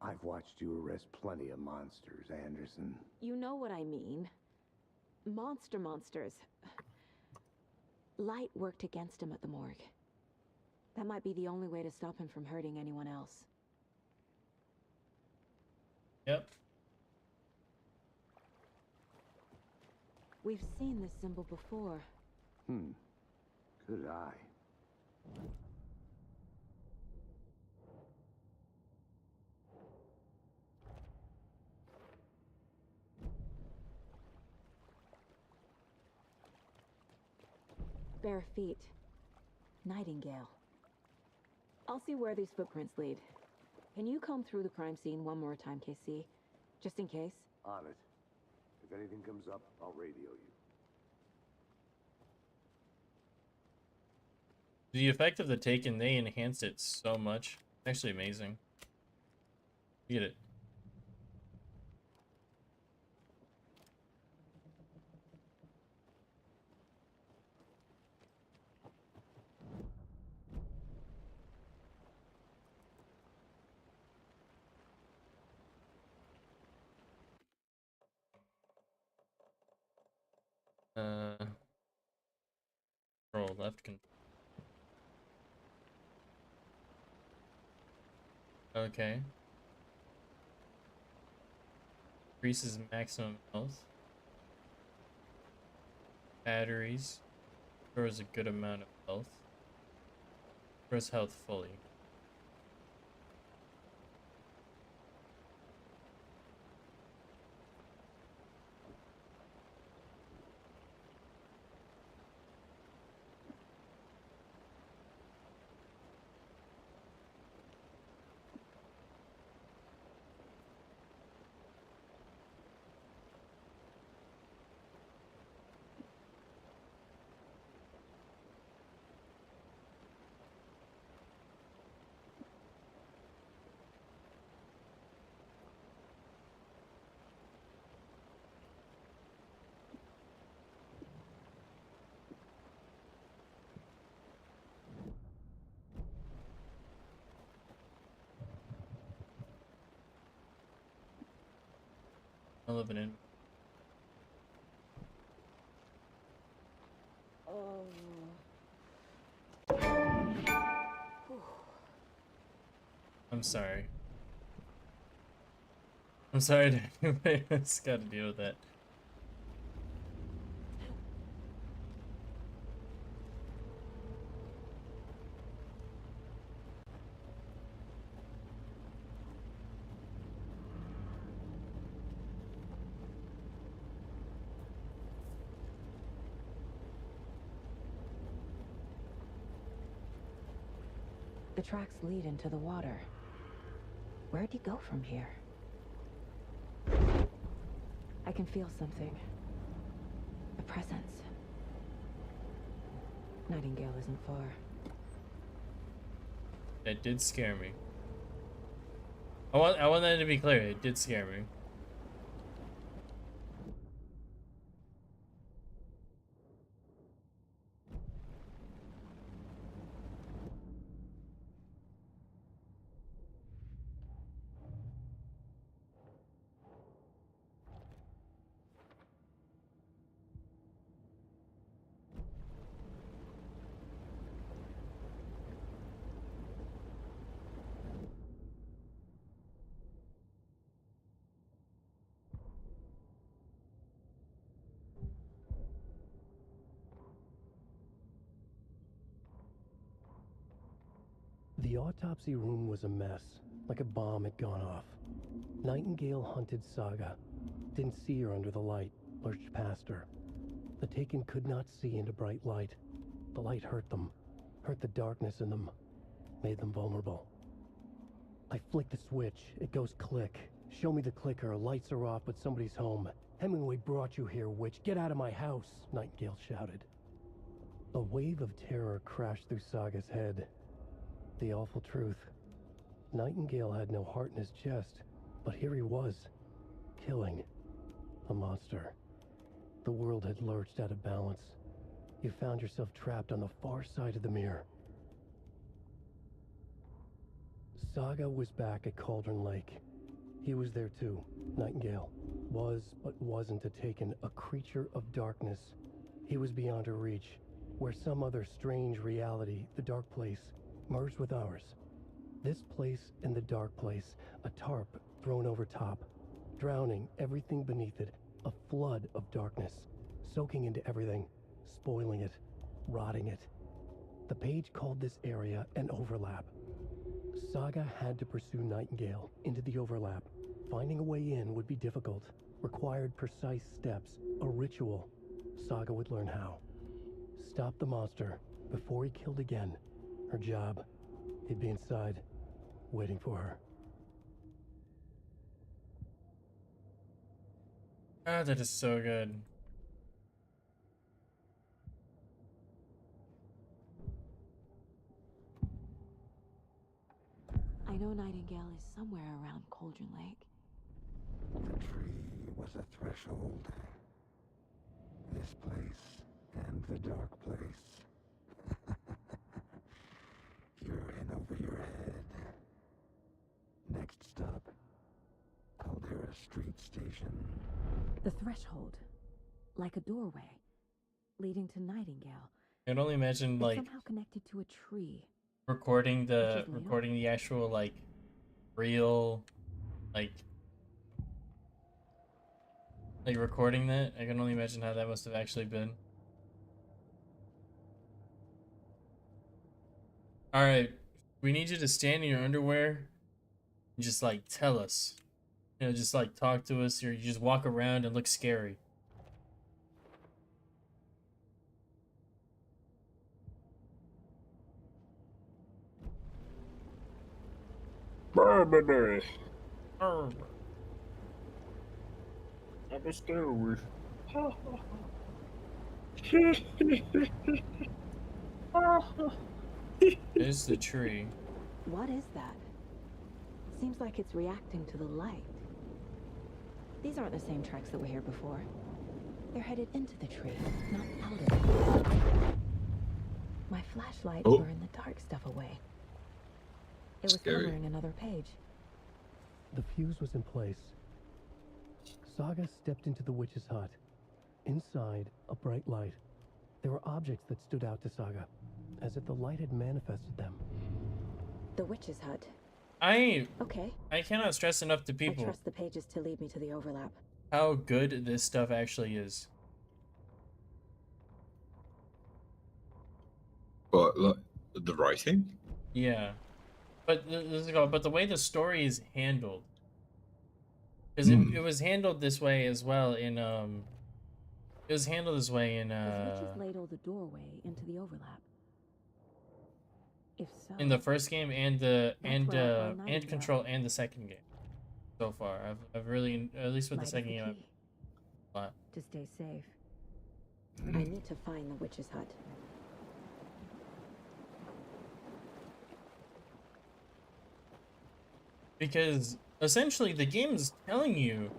I've watched you arrest plenty of monsters, Anderson. You know what I mean. Monsters. Light worked against him at the morgue. That might be the only way to stop him from hurting anyone else. Yep. We've seen this symbol before. Good eye. Bare feet. Nightingale. I'll see where these footprints lead. Can you comb through the crime scene one more time, KC? Just in case? On it. If anything comes up, I'll radio you. The effect of the Taken, they enhanced it so much. Actually amazing. Get it. Control left control. Okay. Increases maximum health. Batteries. Throws a good amount of health. Restores health fully. I live in. I'm sorry. I'm sorry, I just gotta deal with that. The tracks lead into the water. Where'd he go from here? I can feel something. A presence. Nightingale isn't far. That did scare me. I want that to be clear. It did scare me. The autopsy room was a mess, like a bomb had gone off. Nightingale hunted Saga. Didn't see her under the light, lurched past her. The Taken could not see into bright light. The light hurt them, hurt the darkness in them, made them vulnerable. I flick the switch, it goes click. Show me the clicker, lights are off, but somebody's home. Hemingway brought you here, witch. Get out of my house, Nightingale shouted. A wave of terror crashed through Saga's head. The awful truth. Nightingale had no heart in his chest, but here he was, killing a monster. The world had lurched out of balance. You found yourself trapped on the far side of the mirror. Saga was back at Cauldron Lake. He was there too. Nightingale was, but wasn't a Taken, a creature of darkness. He was beyond her reach, where some other strange reality, the dark place, merged with ours. This place and the dark place, a tarp thrown over top, drowning everything beneath it, a flood of darkness, soaking into everything, spoiling it, rotting it. The page called this area an overlap. Saga had to pursue Nightingale into the overlap. Finding a way in would be difficult, required precise steps, a ritual. Saga would learn how. Stop the monster before he killed again. Her job. He'd be inside, waiting for her. Ah, that is so good. I know Nightingale is somewhere around Cauldron Lake. The tree was a threshold. This place and the dark place. You're in over your head. Next stop, Caldera Street Station. The threshold. Like a doorway. Leading to Nightingale. I can only imagine It's like somehow connected to a tree. recording Which is the actual like real like recording that. I can only imagine how that must have actually been. All right, we need you to stand in your underwear and just like tell us. You know, just like talk to us, or you just walk around and look scary. Baby. Arr. I'm a stone. There's the tree. What is that? Seems like it's reacting to the light. These aren't the same tracks that were here before. They're headed into the tree, not out of it. My flashlight burned the dark stuff away. It was covering another page. The fuse was in place. Saga stepped into the witch's hut. Inside, a bright light. There were objects that stood out to Saga, as if the light had manifested them. The witch's hut. I Okay. I cannot stress enough to I people trust the pages to lead me to the overlap. how good this stuff actually is. But like the writing? Yeah, but but the way the story is handled, because it was handled this way as well in it was handled this way in The witches ladle the doorway into the overlap. If so, in the first game and the That's where I found and Nightingale. Control and the second game. So far, I've really, at least with Light the is second the game, key. a lot. To stay safe. I need to find the witch's hut. Because essentially the game is telling you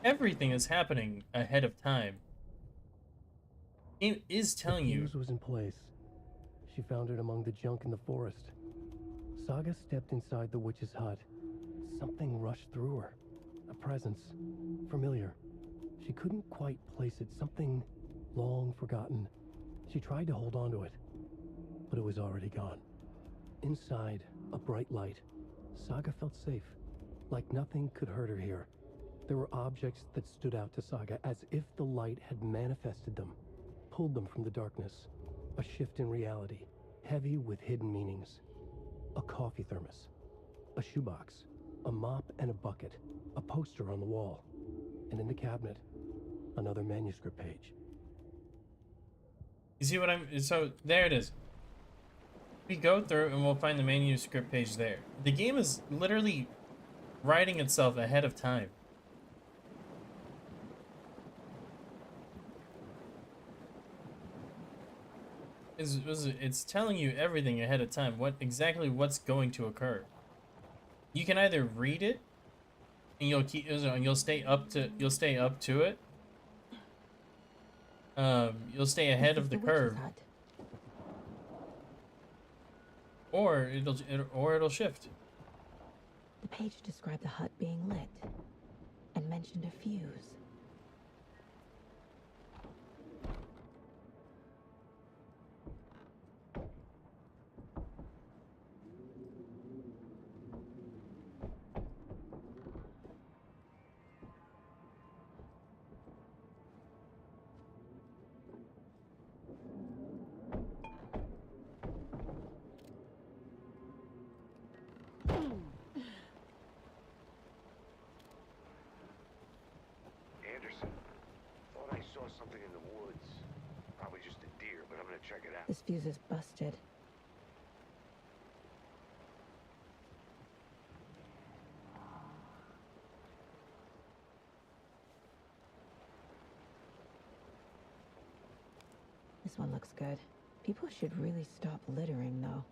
everything is happening ahead of time. It is telling The you. fuse was in place. She found it among the junk in the forest. Saga stepped inside the witch's hut. Something rushed through her. A presence. Familiar. She couldn't quite place it. Something long forgotten. She tried to hold on to it, but it was already gone. Inside, a bright light. Saga felt safe. Like nothing could hurt her here. There were objects that stood out to Saga as if the light had manifested them, pulled them from the darkness. A shift in reality, heavy with hidden meanings. A coffee thermos, a shoebox, a mop and a bucket, a poster on the wall, and in the cabinet, another manuscript page. You see what so there it is. We go through and we'll find the manuscript page there. The game is literally writing itself ahead of time. It's telling you everything ahead of time, what's going to occur. You can either read it and you'll stay up to it. You'll stay ahead of the curve. Or it'll shift. The page described the hut being lit and mentioned a fuse. Anderson, thought I saw something in the woods. Probably just a deer, but I'm gonna check it out. This fuse is busted. This one looks good. People should really stop littering, though.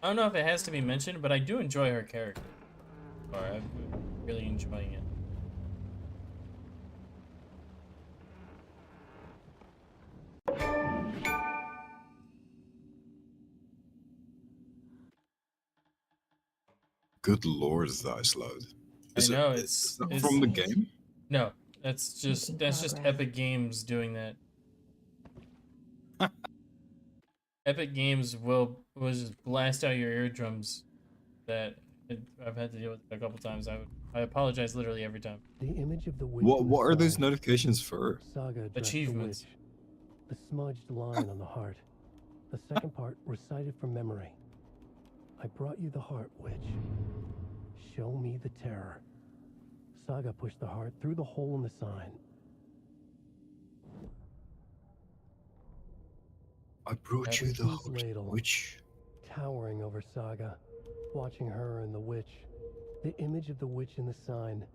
I don't know if it has to be mentioned, but I do enjoy her character. Or I'm really enjoying it. Good lord, is that slow? I know it's from the game. No, that's just Epic Games doing that. Epic Games will just blast out your eardrums. I've had to deal with it a couple times. I apologize literally every time. The image of the witch. What are those notifications for? Saga addressed Achievements. The smudged line on the heart. The second part recited from memory. I brought you the heart, witch. Show me the terror. Saga pushed the heart through the hole in the sign. I brought you the Keys heart, ladle, witch. towering over Saga, watching her and the witch. The image of the witch in the sign.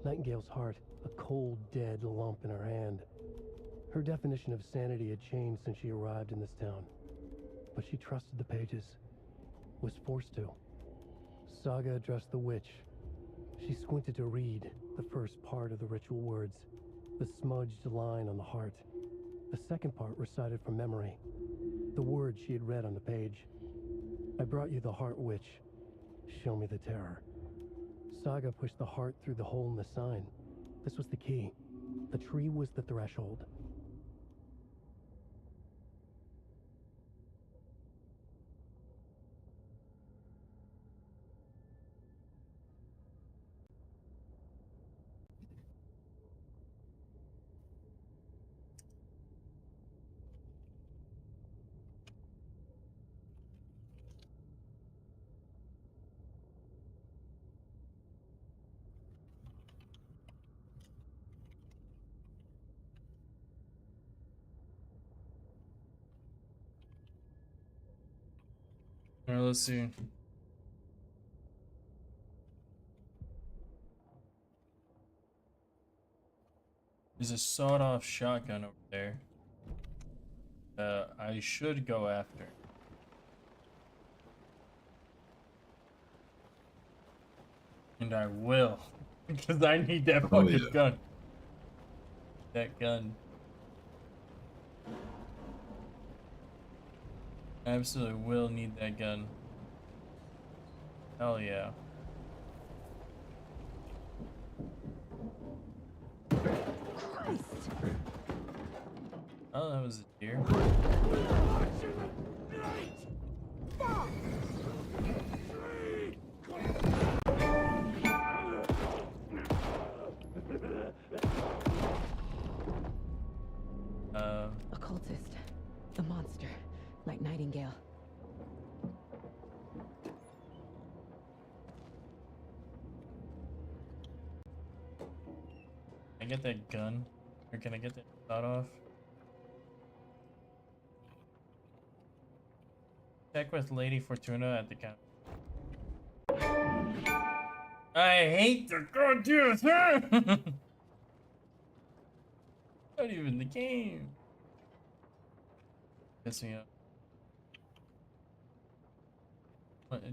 Nightingale's heart, a cold, dead lump in her hand. Her definition of sanity had changed since she arrived in this town. But she trusted the pages. Was forced to. Saga addressed the witch. She squinted to read the first part of the ritual words. The smudged line on the heart. The second part recited from memory. The words she had read on the page. I brought you the heart, witch. Show me the terror. Saga pushed the heart through the hole in the sign. This was the key. The tree was the threshold. Alright, let's see. There's a sawed-off shotgun over there. I should go after. And I will. Because I need that fucking gun. That gun. I absolutely will need that gun. Hell yeah. Oh, that was a deer. Occultist. The monster. Like Nightingale. Can I get that gun? Or can I get that shot off? Check with Lady Fortuna at the counter. I hate the goddamn thing! Not even the game. Piss me off. What,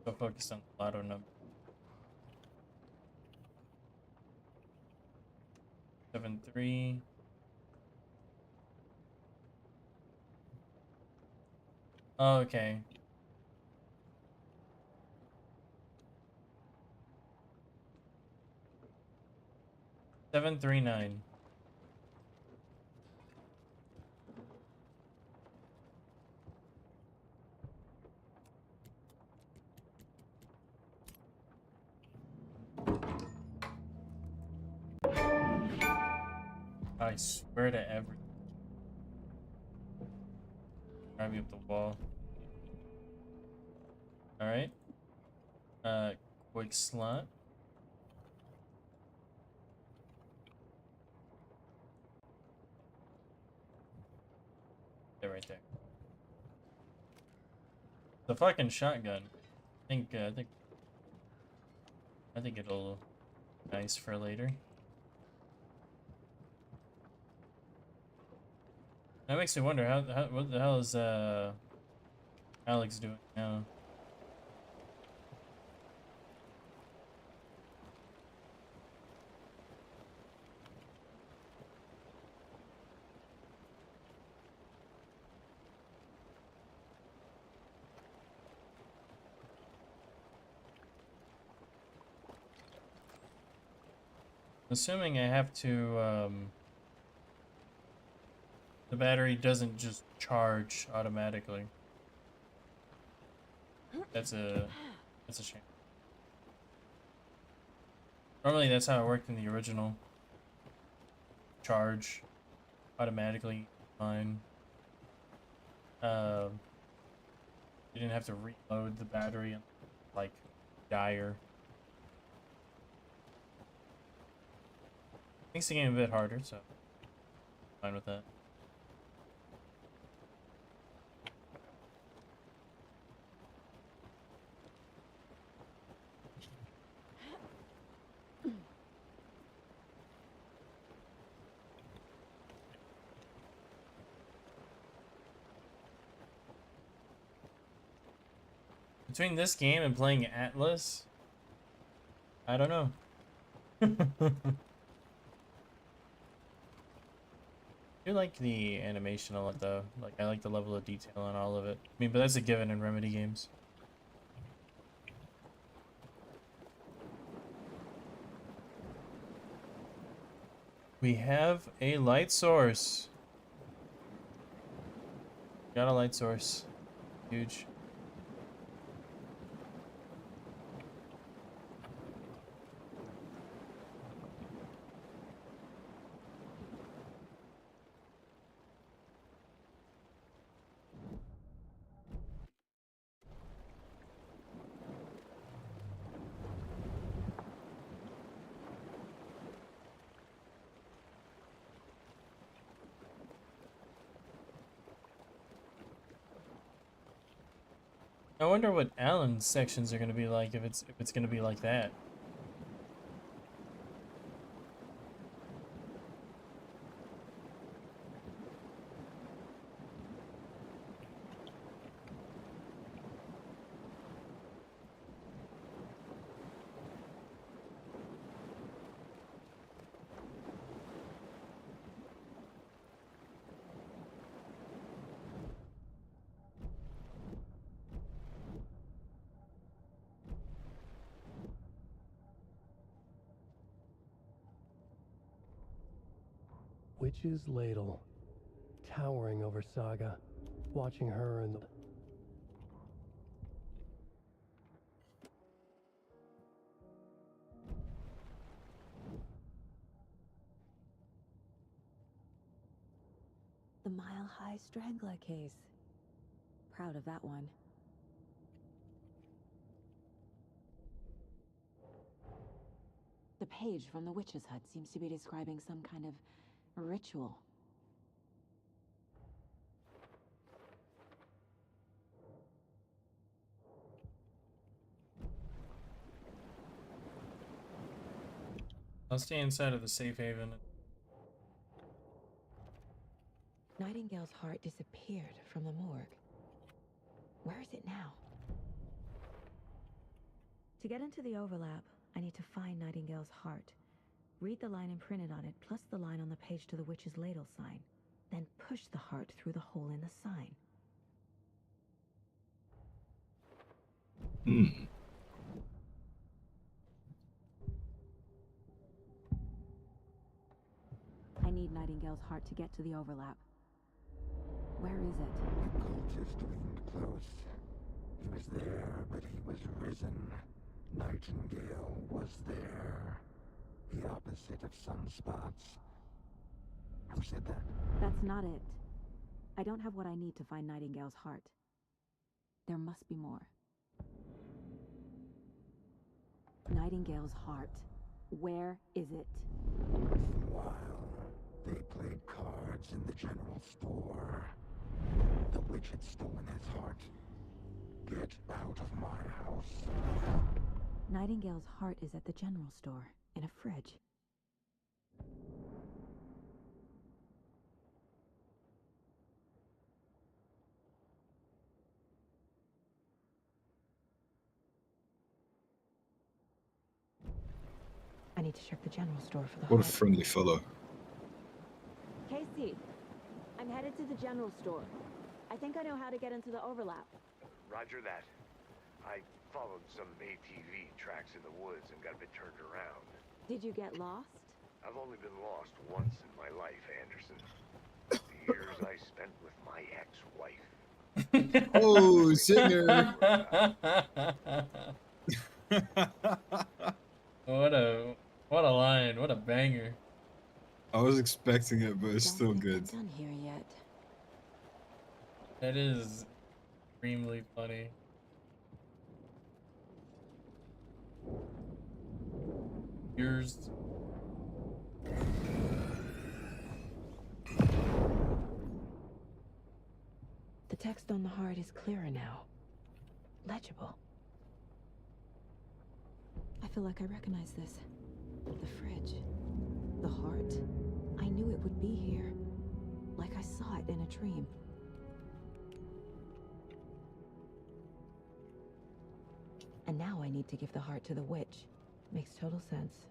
'Go focus on the lotto number. 7-3. Oh, okay. Seven, 3, 9. I swear to everything. Grab you up the wall. Alright. Quick slot. Right there. The fucking shotgun. I think it'll be nice for later. That makes me wonder what the hell is Alex doing now? Assuming I have to, the battery doesn't just charge automatically. That's a shame. Normally that's how it worked in the original. Charge automatically fine. You didn't have to reload the battery and like dire. Makes the game a bit harder, so fine with that. Between this game and playing Atlas, I don't know. I like the animation a lot though. Like I like the level of detail on all of it. I mean, but that's a given in Remedy games. We have a light source. Got a light source. Huge. I wonder what Alan's sections are gonna be like if it's gonna be like that. Witch's Ladle, towering over Saga, watching her and The Mile High Strangler case. Proud of that one. The page from the witch's hut seems to be describing some kind of ritual. I'll stay inside of the safe haven. Nightingale's heart disappeared from the morgue. Where is it now? To get into the overlap, I need to find Nightingale's heart. Read the line imprinted on it, plus the line on the page to the witch's ladle sign. Then push the heart through the hole in the sign. I need Nightingale's heart to get to the overlap. Where is it? The cultist wasn't close. He was there, but he was risen. Nightingale was there. The opposite of sunspots. Who said that? That's not it. I don't have what I need to find Nightingale's heart. There must be more. Nightingale's heart. Where is it? While they played cards in the general store, the witch had stolen his heart. Get out of my house. Nightingale's heart is at the general store, in a fridge. I need to check the general store for the What a heart. friendly fellow. Casey, I'm headed to the general store. I think I know how to get into the overlap. Roger that. I followed some ATV tracks in the woods and got a bit turned around. Did you get lost? I've only been lost once in my life, Anderson. The years I spent with my ex-wife. Oh, singer. What a line, what a banger. I was expecting it, but it's still good. Done here yet? That is extremely funny. Yours. The text on the heart is clearer now. Legible. I feel like I recognize this. The fridge. The heart. I knew it would be here. Like I saw it in a dream. And now I need to give the heart to the witch. Makes total sense.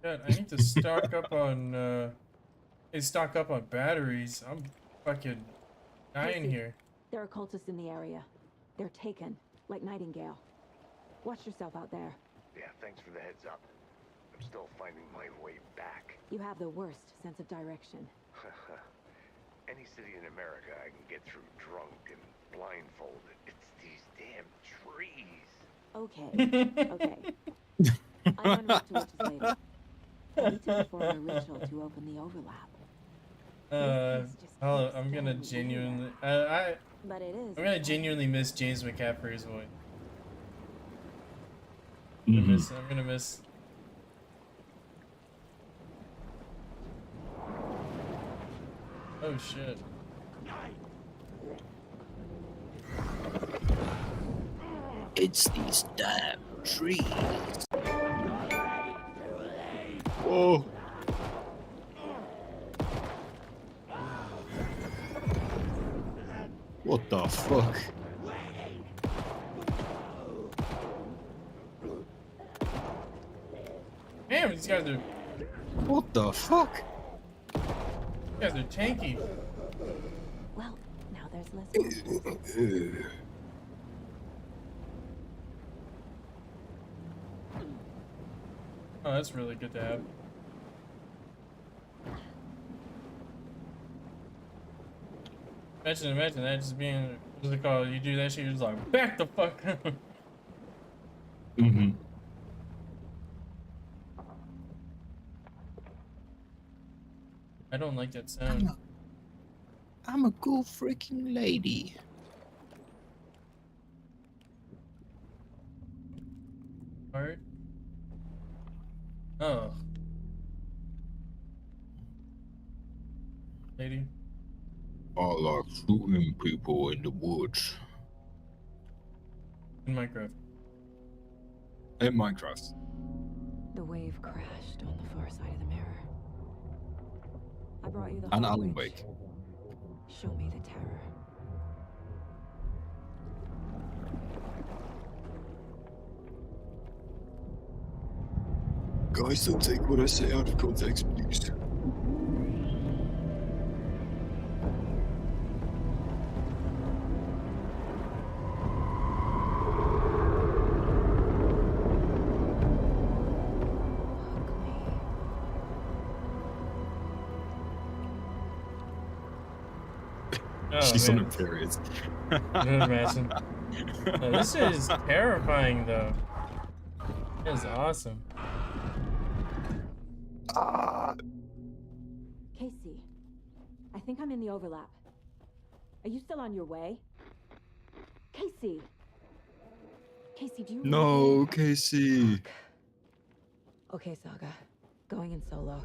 God, I need to stock up on stock up on batteries. I'm fucking dying Casey, here. There are cultists in the area. They're taken, like Nightingale. Watch yourself out there. Yeah, thanks for the heads up. I'm still finding my way back. You have the worst sense of direction. Any city in America I can get through drunk and blindfolded. It's these damn trees. Okay, okay. I'm on route to witches later. I need to perform a ritual to open the overlap. I'm gonna genuinely, I'm But it is. gonna genuinely miss James McCaffrey's voice. Mm-hmm. I'm gonna miss. Oh shit. It's these damn trees. Whoa. What the fuck? Damn, these guys are. What the fuck? These guys are tanky. Well, now there's less. Oh, that's really good to have. Imagine that just being, what's it called? You do that shit, you're just like, back the fuck up. Mm-hmm. I don't like that sound. I'm a cool freaking lady. Alright. Oh. Lady. I like shooting people in the woods. In Minecraft. In Minecraft. The wave crashed on the far side of the mirror. I brought you the And whole Alan witch. Wake. Show me the terror. Guys, don't take what I say out of context, please. Oh, She's man. on her period. Imagine. Oh, this is terrifying, though. This is awesome. Casey, I think I'm in the overlap. Are you still on your way? Casey! Casey, do you No, Casey. Okay, Saga. Going in solo.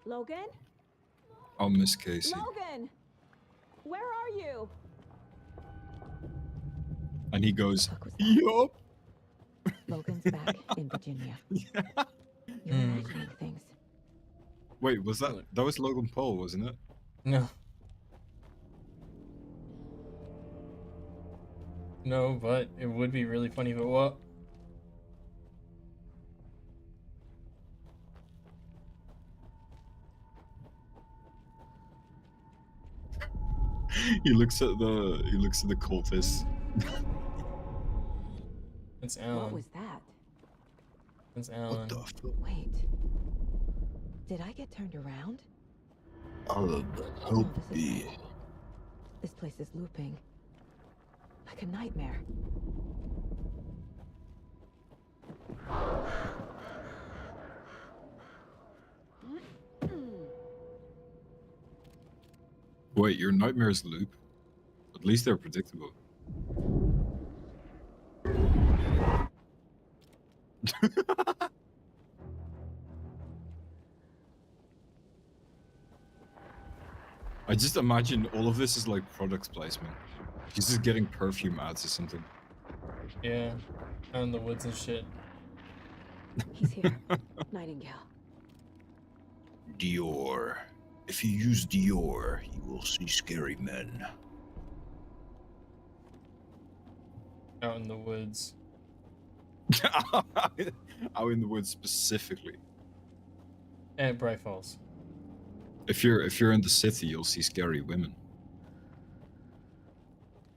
Logan? I'll miss Casey. Logan! Where are you? And he goes, yup. Logan's back in Virginia. You're imagining things. Wait, was that was Logan Paul, wasn't it? No. No, but it would be really funny if it was. He looks at the cultists. It's Alan. What was that? It's Alan. Wait. Did I get turned around? Help me. This place is looping. Like a nightmare. Wait, your nightmares loop? At least they're predictable. I just imagine all of this is like product placement. He's just getting perfume ads or something. Yeah, out in the woods and shit. He's here. Nightingale. Dior. If you use Dior, you will see scary men. Out in the woods. Out in the woods specifically. At Bright Falls. If you're in the city, you'll see scary women.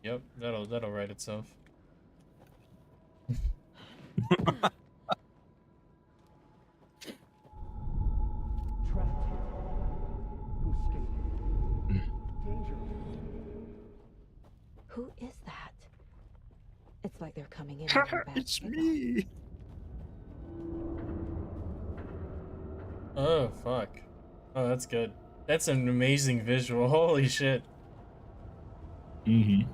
Yep, that'll write itself. Who is that? It's like they're coming in. From back. It's me. Oh fuck. Oh, that's good. That's an amazing visual. Holy shit. Mm-hmm.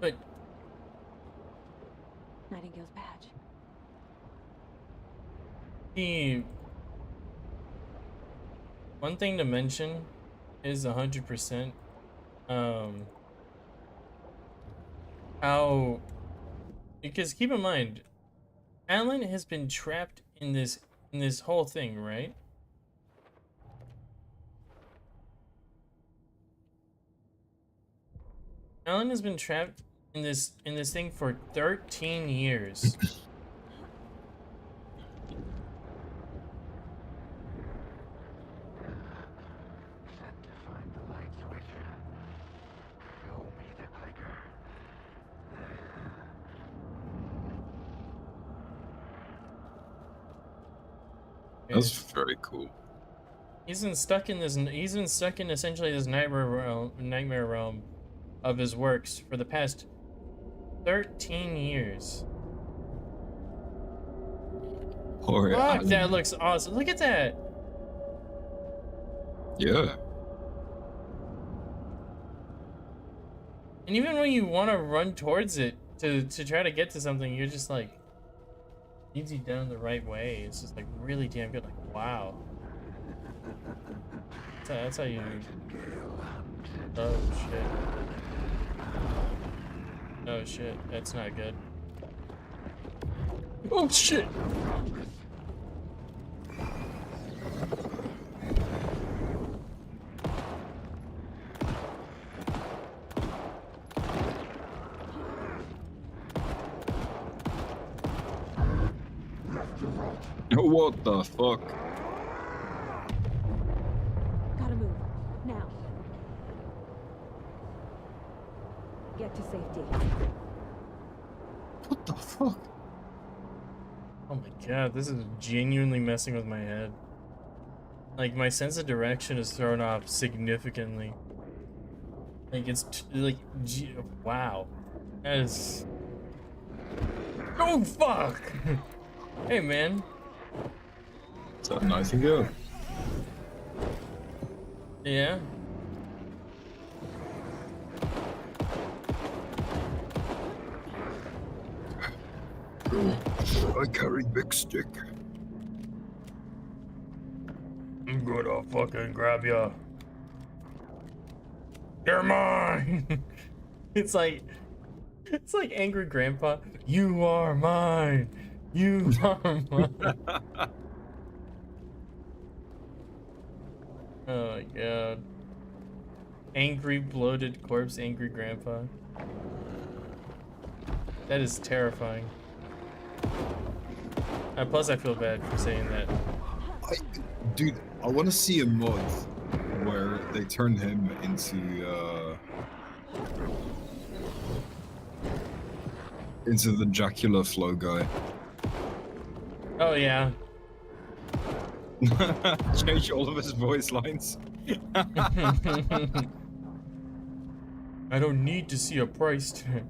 But Nightingale's badge. One thing to mention is 100% how, because keep in mind, Alan has been trapped in this whole thing, right? Alan has been trapped in this thing for 13 years. That's very cool. He's been stuck in essentially this nightmare realm of his works for the past 13 years. Poor Fuck, Alan. that looks awesome. Look at that. Yeah. And even when you want to run towards it to try to get to something, you're just like, leads you down the right way. It's just like really damn good. Like, wow. That's how you. Oh shit. Oh shit. That's not good. Oh shit. What the fuck? Gotta move. Now. Get to safety. What the fuck? Oh my god, this is genuinely messing with my head. Like, my sense of direction is thrown off significantly. Like, it's wow. That is. Oh fuck! Hey man. Is that Nightingale? Yeah. I carry big stick. I'm gonna fucking grab ya. You're mine. It's like angry grandpa. You are mine. You are mine. Oh my god. Angry bloated corpse, angry grandpa. That is terrifying. Plus, I feel bad for saying that. Dude, I want to see a mod where they turn him into the Dracula flow guy. Oh yeah. Change all of his voice lines. I don't need to see a price tag.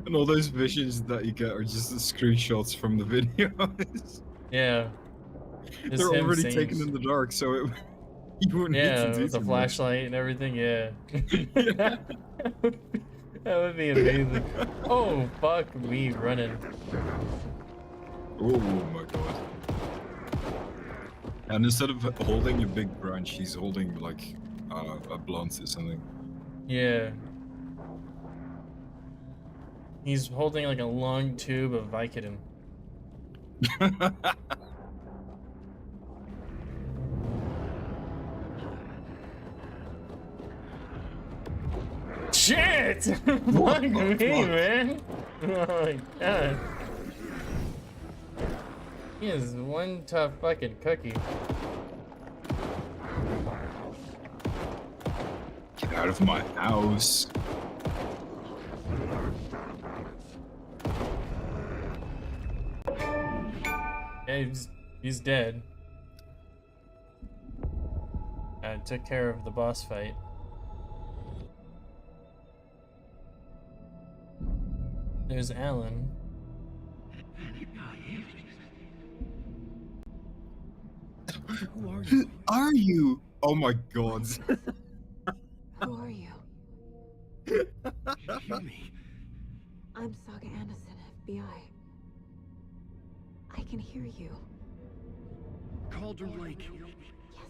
And all those visions that you get are just the screenshots from the videos. Yeah. They're already taken in the dark, so you wouldn't need to do with the too flashlight and everything, yeah. That would be amazing. Oh, fuck me running. Oh my god. And instead of holding a big branch, he's holding like a blunt or something. Yeah. He's holding like a long tube of Vicodin. Shit! Fuck me, man! Oh my god. He is one tough fucking cookie. Get out of my house. Yeah, he's dead. I took care of the boss fight. There's Alan. Who are you? Oh my god. Who are you? Hear me. I'm Saga Anderson, FBI. I can hear you. Cauldron Lake. Yes,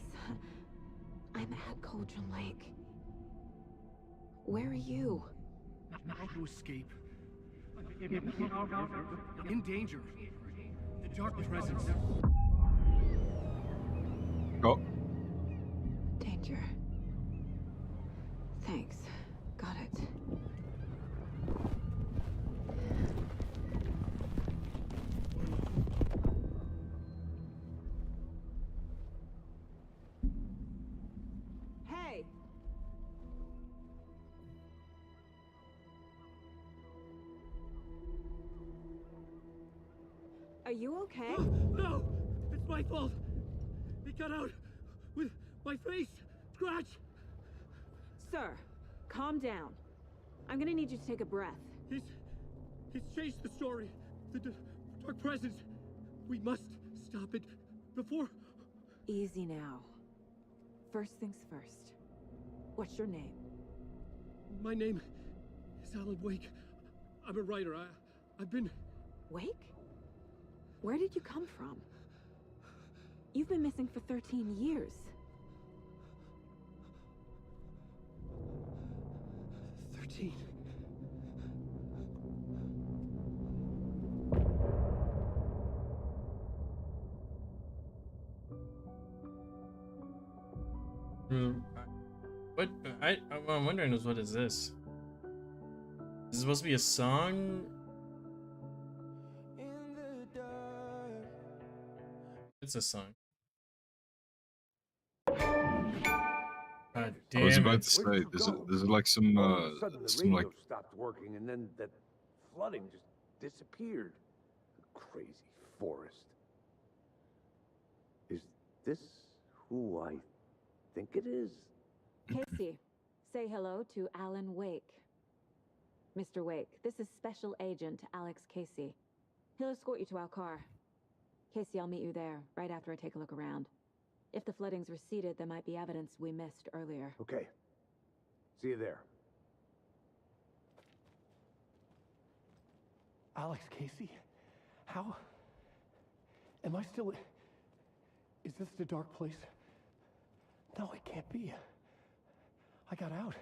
I'm at Cauldron Lake. Where are you? Not to escape. In danger. The dark presence. Oh. Danger. Thanks. Got it. Hey! Are you okay? No! It's my fault! It got out with my face scratch! Sir, calm down. I'm gonna need you to take a breath. He's changed the story. The dark presence. We must stop it before... Easy now. First things first. What's your name? My name is Alan Wake. I'm a writer. I've been... Wake? Where did you come from? You've been missing for 13 years. 13. What I'm wondering is, what is this? Is it supposed to be a song? It's a song. God damn I was about it. to say, there's like some All of a sudden, the some radio like stopped working, and then that flooding just disappeared. Crazy forest. Is this who I think it is? Casey, say hello to Alan Wake. Mr. Wake, this is Special Agent Alex Casey. He'll escort you to our car. Casey, I'll meet you there, right after I take a look around. If the flooding's receded, there might be evidence we missed earlier. Okay. See you there. Alex Casey? How? Am I still... Is this the dark place? No, it can't be. I got out.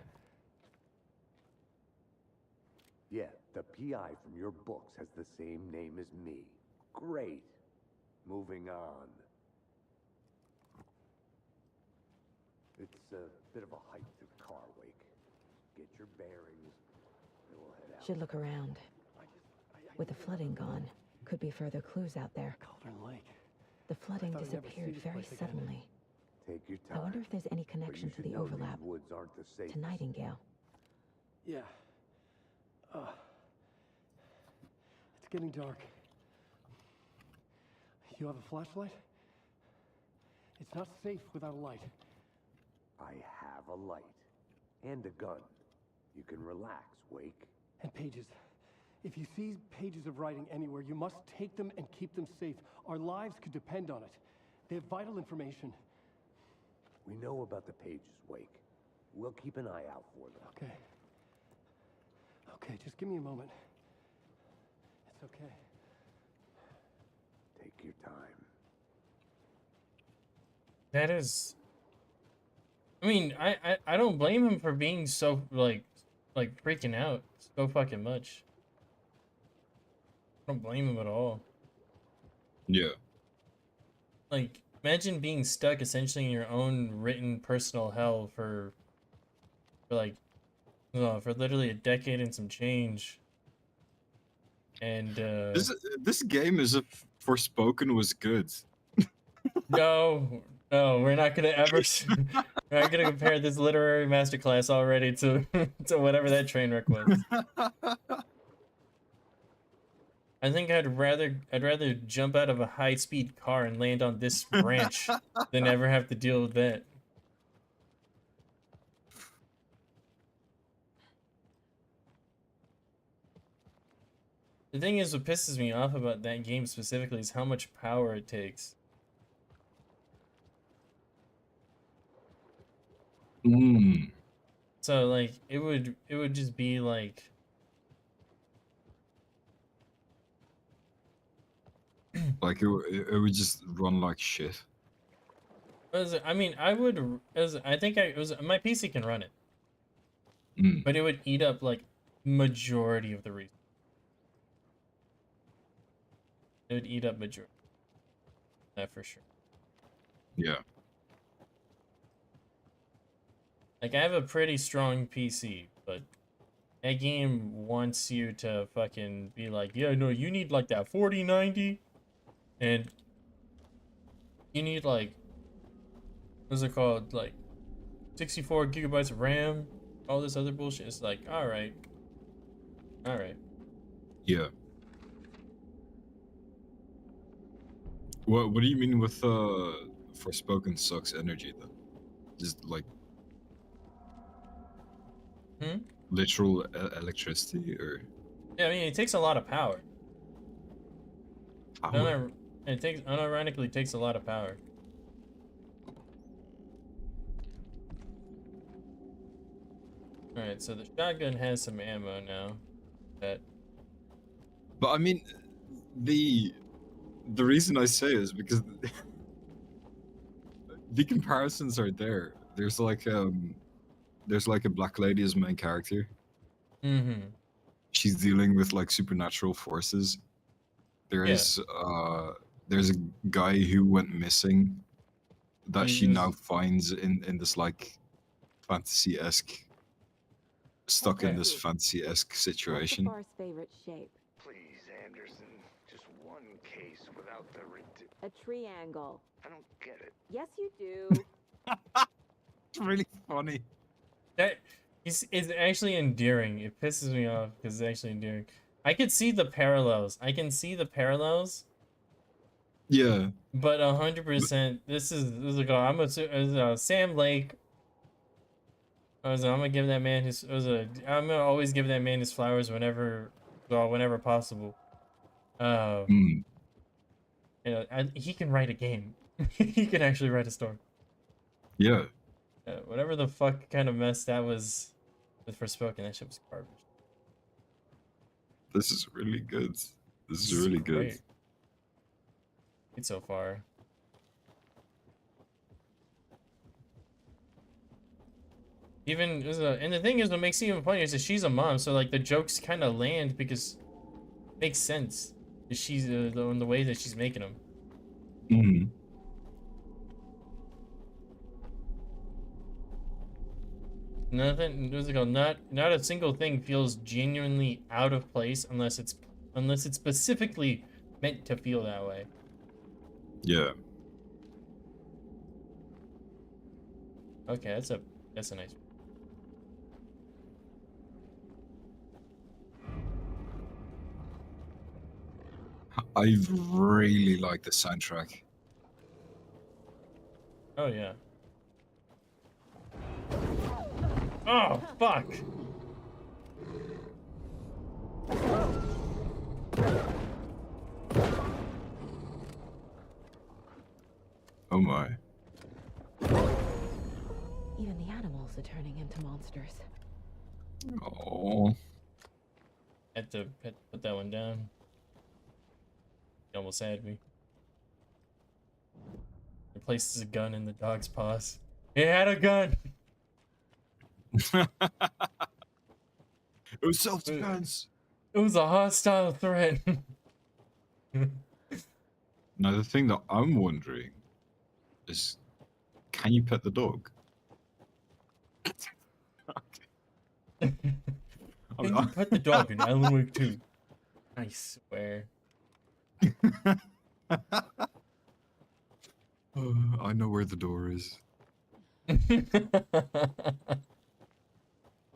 Yeah, the PI from your books has the same name as me. Great. Moving on. It's a bit of a hike to the car, Wake. Get your bearings, and we'll head out. Should look around. With the flooding gone, could be further clues out there. Cauldron Lake. The flooding thought I'd never see disappeared this very place again. suddenly. Take your I time. wonder if there's any But you connection to should the know these overlap woods aren't the to safest. Nightingale. Yeah. It's getting dark. You have a flashlight? It's not safe without a light. I have a light. And a gun. You can relax, Wake. And pages. If you see pages of writing anywhere, you must take them and keep them safe. Our lives could depend on it. They have vital information. We know about the pages, Wake. We'll keep an eye out for them. Okay. Okay, just give me a moment. It's okay. Take your time. That is... I mean, I don't blame him for being so, like freaking out so fucking much. I don't blame him at all. Yeah. Like, imagine being stuck essentially in your own written personal hell for like, for literally a decade and some change. And this game is a Forspoken was good. no, we're not gonna ever. We're not gonna compare this literary masterclass already to to whatever that train wreck was. I think I'd rather jump out of a high-speed car and land on this branch than ever have to deal with that. The thing is, what pisses me off about that game specifically is how much power it takes. So like it would just be like like it would just run like shit. I mean, I think my PC can run it, but it would eat up like majority of the reason. It would eat up majority. That for sure. Yeah. Like I have a pretty strong PC, but that game wants you to fucking be like, yeah, no, you need like that 4090, and you need like, what's it called, like 64 gigabytes of RAM, all this other bullshit. It's like, all right. Yeah. What do you mean with Forspoken sucks energy then? Just like literal electricity, or? Yeah, I mean it takes a lot of power. It unironically takes a lot of power. All right, so the shotgun has some ammo now. But I mean, the reason I say is because the comparisons are there. There's like a black lady as main character. She's dealing with like supernatural forces. There's a guy who went missing that she now finds in this like fantasy-esque, stuck in this fantasy-esque situation. What's the bar's favorite shape? Please, Anderson. Just one case without the A triangle. I don't get it. Yes, you do. It's really funny. That is actually endearing. It pisses me off because it's actually endearing. I can see the parallels. Yeah. But 100%, this is like Sam Lake. I'm gonna give that man his. I'm gonna always give that man his flowers whenever possible. You know, he can write a game. He can actually write a story. Yeah. Whatever the fuck kind of mess that was with Forspoken, that shit was garbage. This is really good. This is This is really good. great. It's so far. Even and the thing is, what makes it even funnier is that she's a mom, so like the jokes kind of land because it makes sense. She's in the way that she's making them. Mm. Nothing. What's it called? Not a single thing feels genuinely out of place unless it's specifically meant to feel that way. Yeah. Okay, that's a nice. I really like the soundtrack. Oh yeah. Oh fuck. Oh my. Even the animals are turning into monsters. Oh. Had to put that one down. He almost had me. It places a gun in the dog's paws. It had a gun. It was self-defense. It was a hostile threat. Now the thing that I'm wondering is, can you pet the dog? Can you pet the dog in Alan Wake 2? I swear. I know where the door is.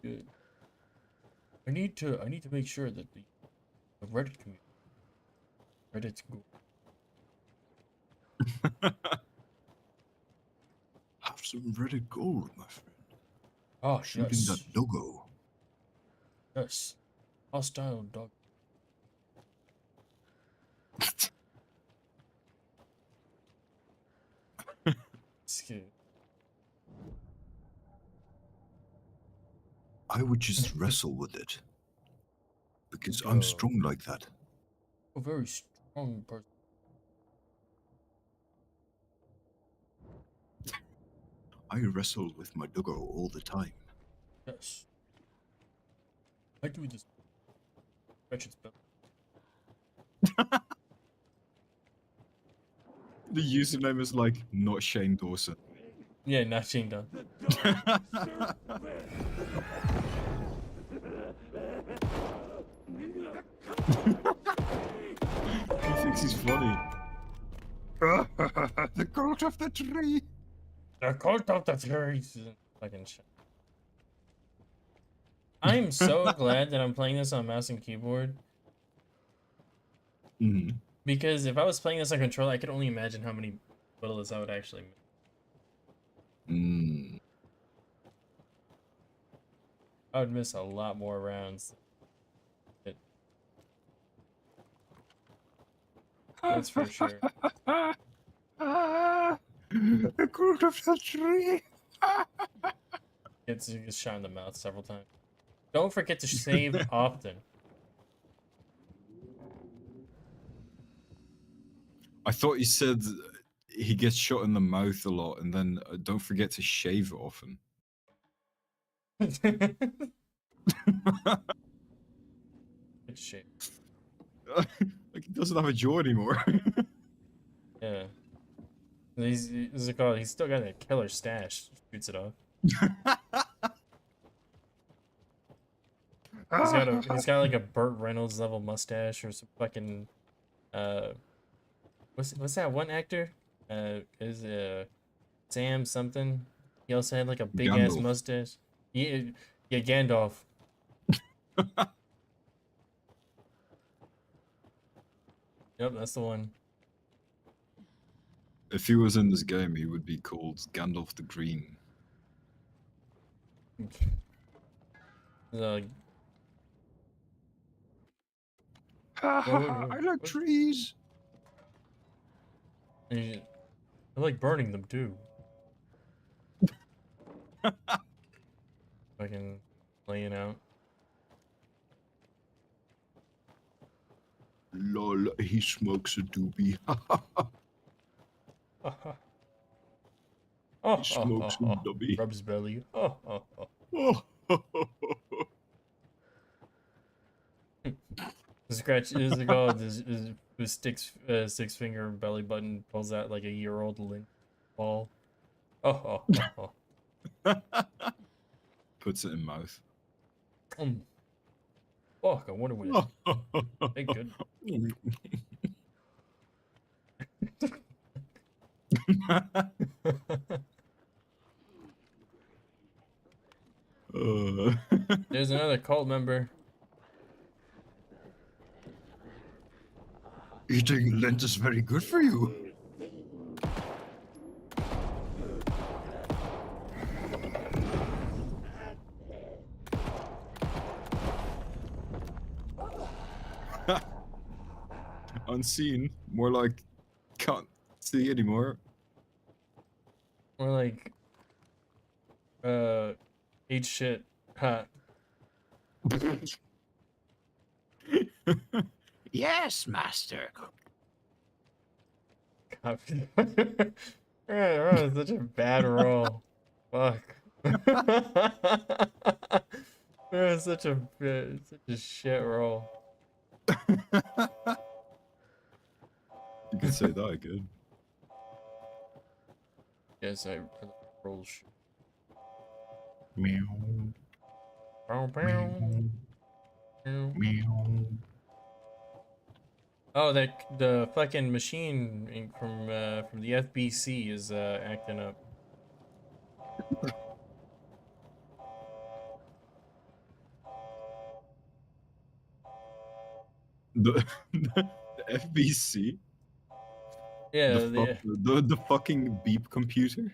Good. I need to make sure that the Reddit community Reddit's good. Have some Reddit gold, my friend. Oh, shooting yes. that doggo. Yes. Hostile dog. Excuse. I would just wrestle with it. Because I'm strong like that. A very strong person. I wrestle with my doggo all the time. Yes. I do this. Wretched spell. The username is like, not Shane Dawson. Yeah, not Shane Dawson. He thinks he's funny. The cult of the tree. The cult of the tree. Fucking shit. I'm so glad that I'm playing this on mouse and keyboard. Mm-hmm. Because if I was playing this on controller, I could only imagine how many bullets I would actually make. Mm. I would miss a lot more rounds. That's for sure. The cult of the tree. Gets shot in the mouth several times. Don't forget to save often. I thought you said he gets shot in the mouth a lot, and then don't forget to shave often. Good shave. Like he doesn't have a jaw anymore. Yeah. He's still got a killer stash. Shoots it off. He's got like a Burt Reynolds level mustache or some fucking what's that one actor? Is Sam something? He also had like a big ass Gandalf. mustache. Yeah, Gandalf. Yep, that's the one. If he was in this game, he would be called Gandalf the Green. I like trees. I like burning them too. Fucking laying out. Lol, he smokes a doobie. He smokes a doobie. Rubs belly. Scratch is it called? His six finger belly button pulls out like a year-old lint ball. Puts it in mouth. Fuck, I wonder what it. Hey, good. There's another cult member. Eating lint is very good for you. Unseen. More like can't see anymore. Or like eat shit. Huh. Yes, master. We're on such a bad roll. Fuck. We're on such a shit roll. You can say that again. Yes, I roll shit. Meow. Bow, bow. Meow. Meow. Oh, the fucking machine from the FBC is acting up. The FBC. Yeah, the fucking beep computer.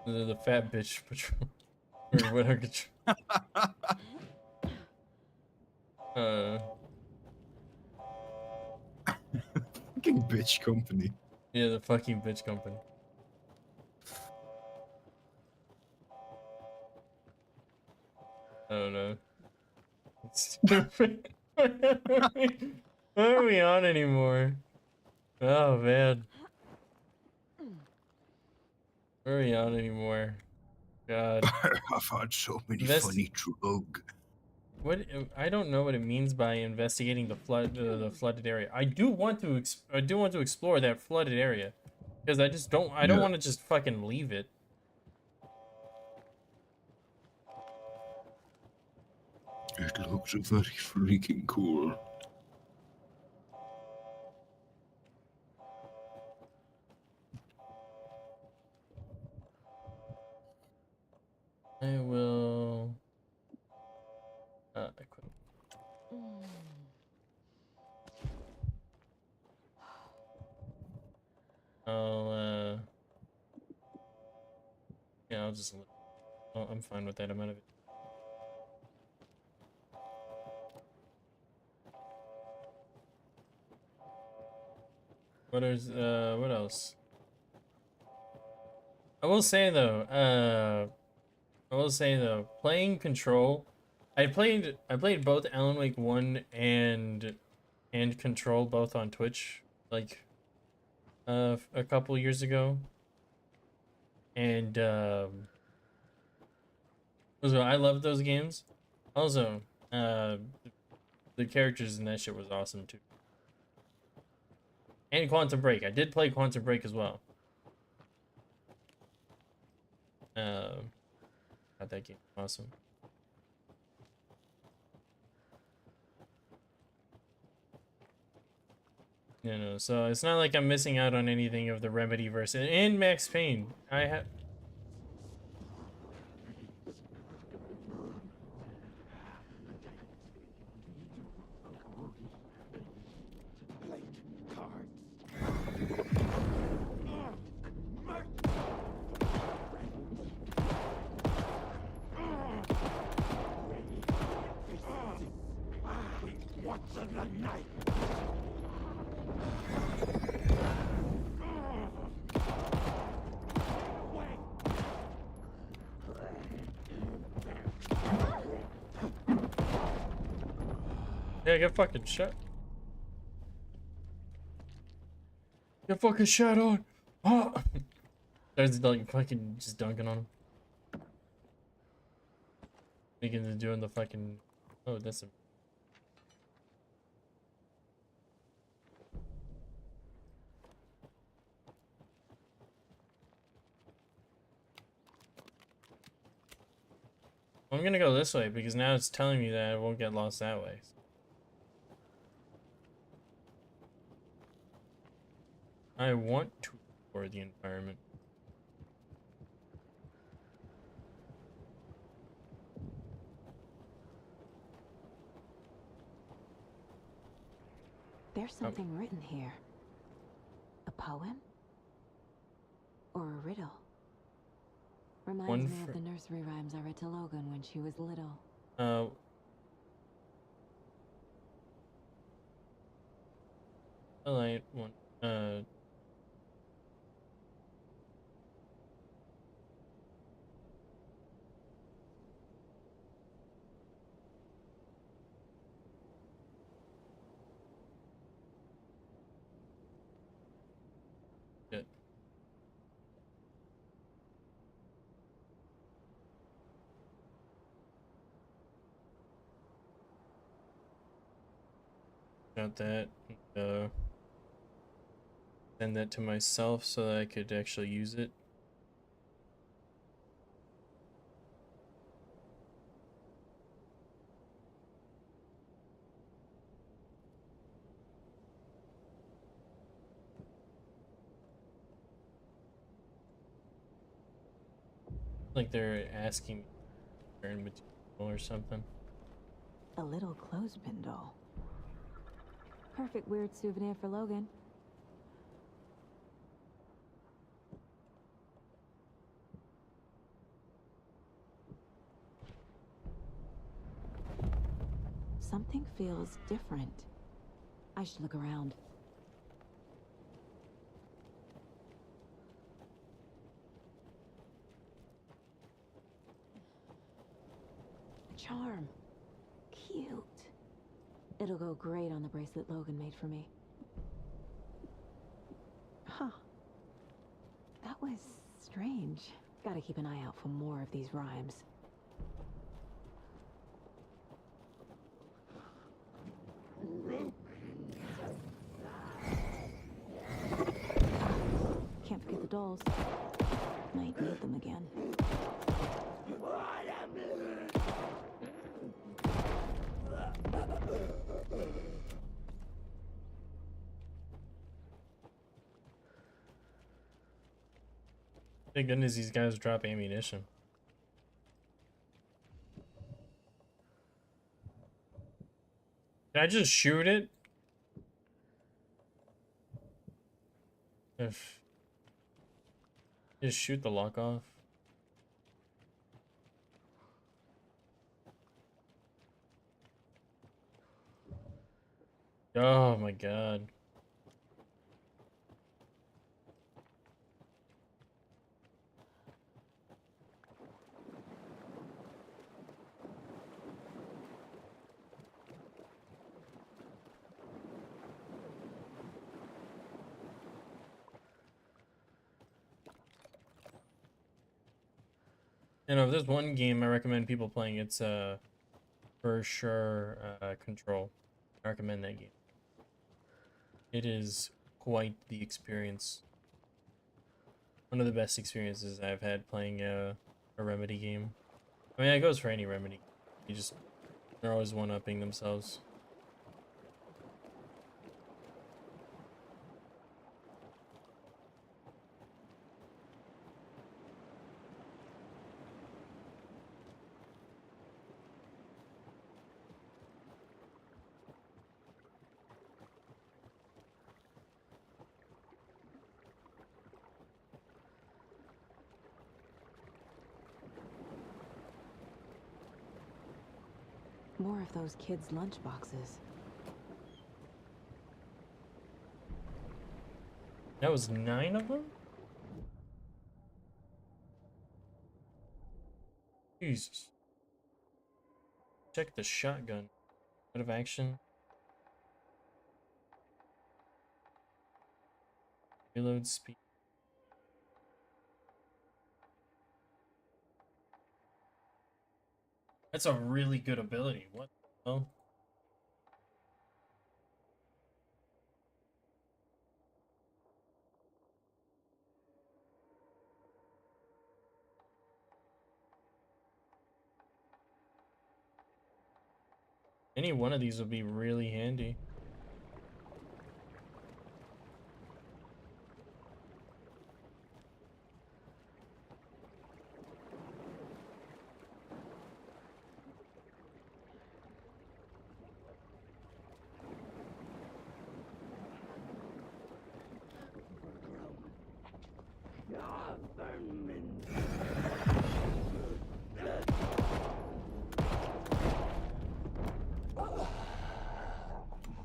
the fat bitch patrol or whatever. Fucking bitch company. Yeah, the fucking bitch company. I don't know. It's stupid. Why are we on anymore? Oh man. Where are we on anymore? God. I've had so many funny drugs. What I don't know what it means by investigating the flooded area. I do want to explore that flooded area because I just don't want to just fucking leave it. It looks very freaking cool. I will equip. Yeah, I'll just I'm fine with that amount of it. What else? I will say though, playing Control, I played both Alan Wake 1 and Control both on Twitch like a couple years ago. And so I love those games. Also, the characters in that shit was awesome too. And Quantum Break. I did play Quantum Break as well. God, that game awesome. You know, so it's not like I'm missing out on anything of the Remedy verse and Max Payne. I have. What's in the night? Yeah, get fucking shot. Get fucking shot on. Oh. Starts like fucking just dunking on him. Thinking of doing the fucking. Oh, that's a. I'm gonna go this way because now it's telling me that I won't get lost that way. I want to explore the environment. There's something written here. A poem? Or a riddle? Reminds me of the nursery rhymes I read to Logan when she was little. I like one. Good. Got that. Send that to myself so that I could actually use it. Like they're asking me to earn material or something. A little clothespin doll. Perfect weird souvenir for Logan. Something feels different. I should look around. A charm. Cute. It'll go great on the bracelet Logan made for me. Huh. That was strange. Gotta keep an eye out for more of these rhymes. Can't forget the dolls. Might need them again. Thank goodness these guys drop ammunition. Did I just shoot it? If just shoot the lock off. Oh my god. You know, if there's one game I recommend people playing, it's for sure Control. I recommend that game. It is quite the experience. One of the best experiences I've had playing a Remedy game. I mean, it goes for any Remedy. They're always one-upping themselves. More of those kids' lunchboxes. That was 9 of them? Jesus. Check the shotgun. Out of action. Reload speed. That's a really good ability. What the hell? Any one of these would be really handy.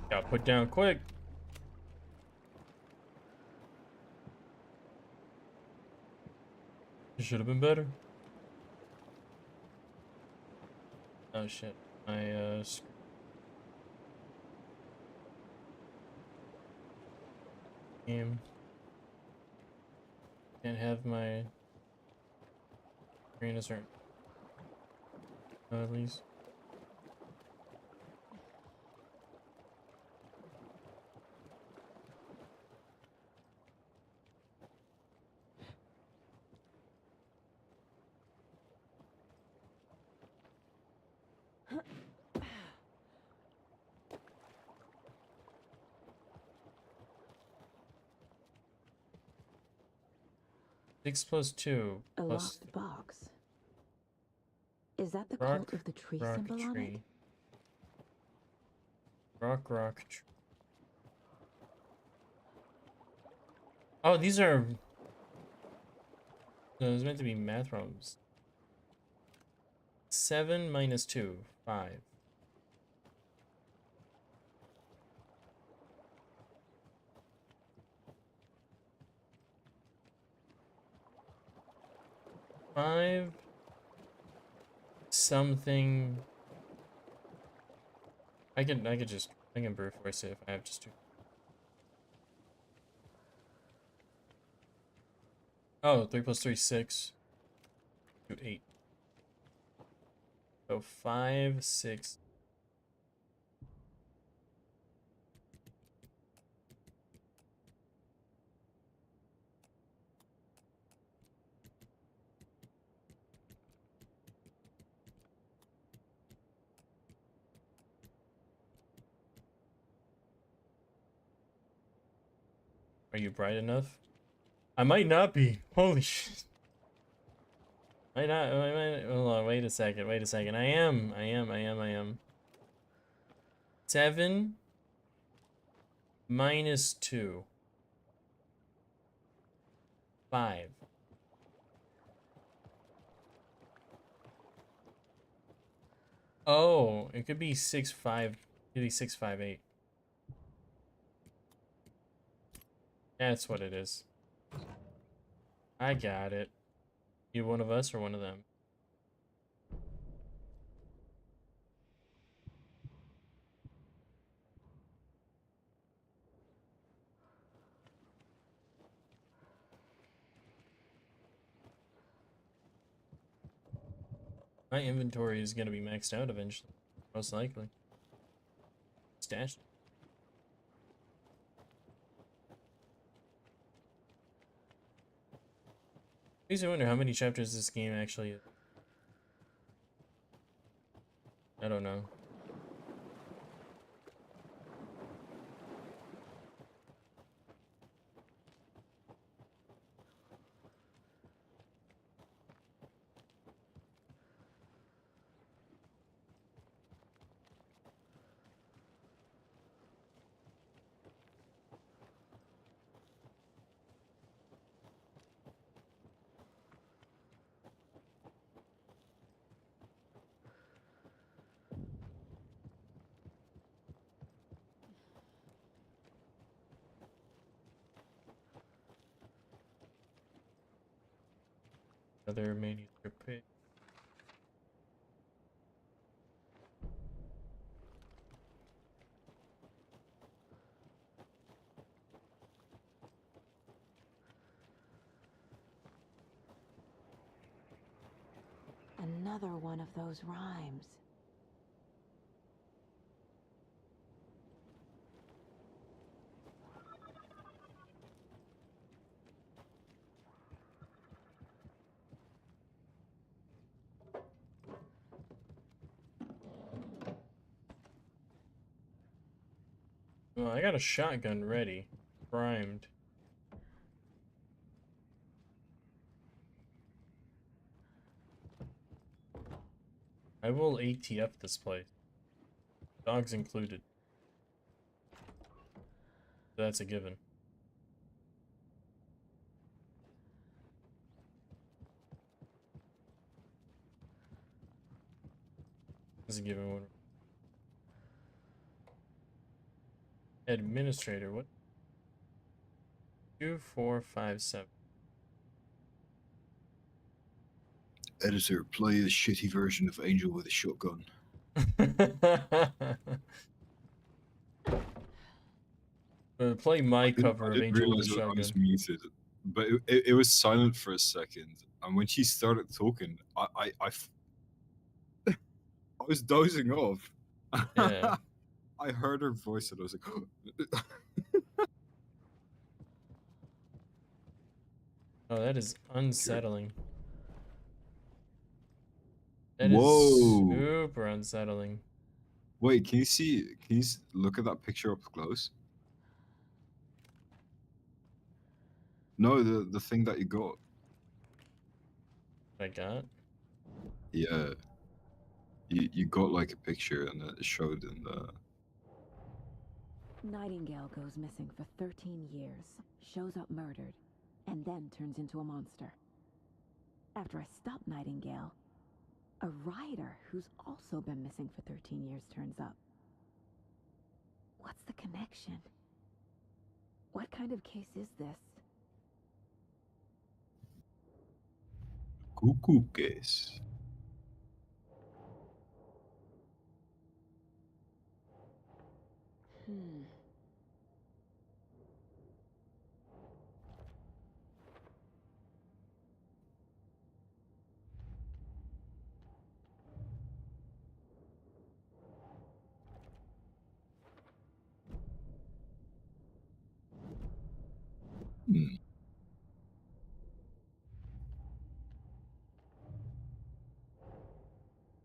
Got put down quick. It should have been better. Oh shit. My game. Can't have my screen a certain at least. Six plus two. A Plus locked box. Is that the rock, cult of the tree rock symbol on it? tree. Rock, rock, tree. Oh, these are. No, it's meant to be math problems. 7 minus 2, 5. Five something. I can brute force it if I have just two. Oh, 3 plus 3, 6. 2, 8. So 5, 6. Are you bright enough? I might not be. Holy shit. Might not. I might. Hold on. Wait a second. Wait a second. I am. 7 minus 2. 5. Oh, it could be 6, 5. It could be 6, 5, 8. That's what it is. I got it. You one of us or one of them? My inventory is gonna be maxed out eventually, most likely. Stash. I used to wonder how many chapters this game actually is. I don't know. Other manuscript page. Another one of those rhymes. Well, I got a shotgun ready, primed. I will ATF this place. Dogs included. That's a given. That's a given one. Administrator, what? 2457. Editor, play a shitty version of Angel with a shotgun. Play my cover of Angel with a I Shotgun. was muted, but it was silent for a second, and when she started talking, I was dozing off. Yeah. I heard her voice and I was like, Oh, that is unsettling. That is Whoa. super unsettling. Wait, can you see? Can you look at that picture up close? No, the thing that you got. I got? Yeah. You got like a picture and it showed in the. Nightingale goes missing for 13 years, shows up murdered, and then turns into a monster. After I stop Nightingale, a rider who's also been missing for 13 years turns up. What's the connection? What kind of case is this? Cuckoo case.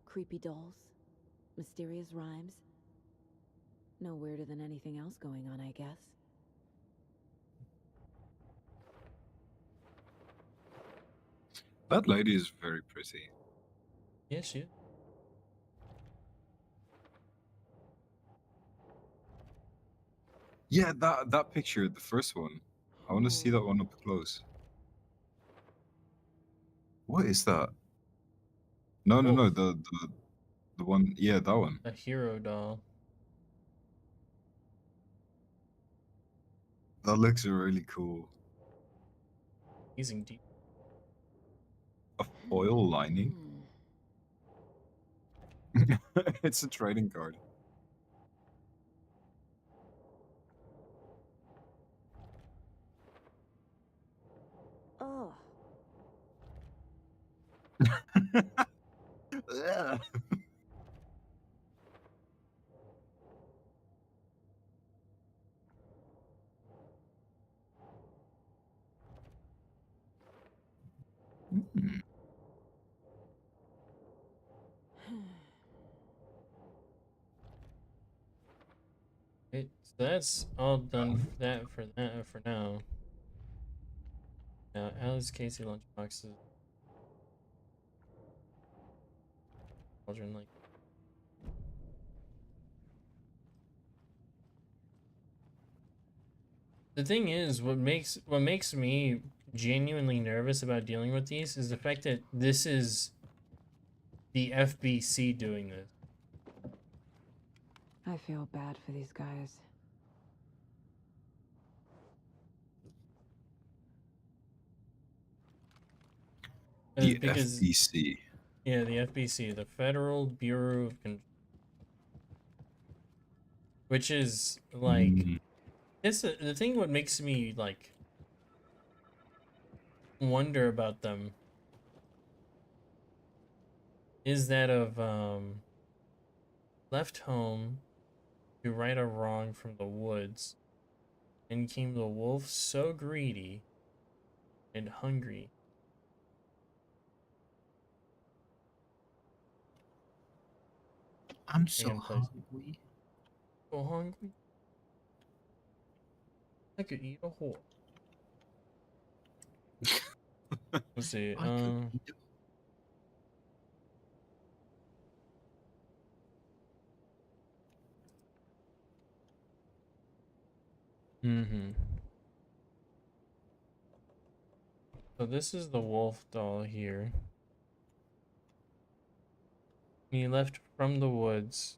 Creepy dolls, mysterious rhymes. No weirder than anything else going on, I guess. That lady is very pretty. Yeah, she is. Yeah, that picture, the first one. I want to see that one up close. What is that? No, no, the one. Yeah, that one. A hero doll. That looks really cool. Using deep. A foil lining. It's a trading card. Oh. Yeah. So that's all done for that for now. Now, Alice Casey lunchboxes. Children like. The thing is, what makes me genuinely nervous about dealing with these is the fact that this is the FBC doing this. I feel bad for these guys. The FBC. Yeah, the FBC, the Federal Bureau of Control. Which is like it's the thing what makes me like wonder about them is that of left home to right a wrong from the woods, and came the wolf so greedy and hungry. I'm so And place. hungry. So hungry. I could eat a whore. Let's see. I could eat a So this is the wolf doll here. He left from the woods.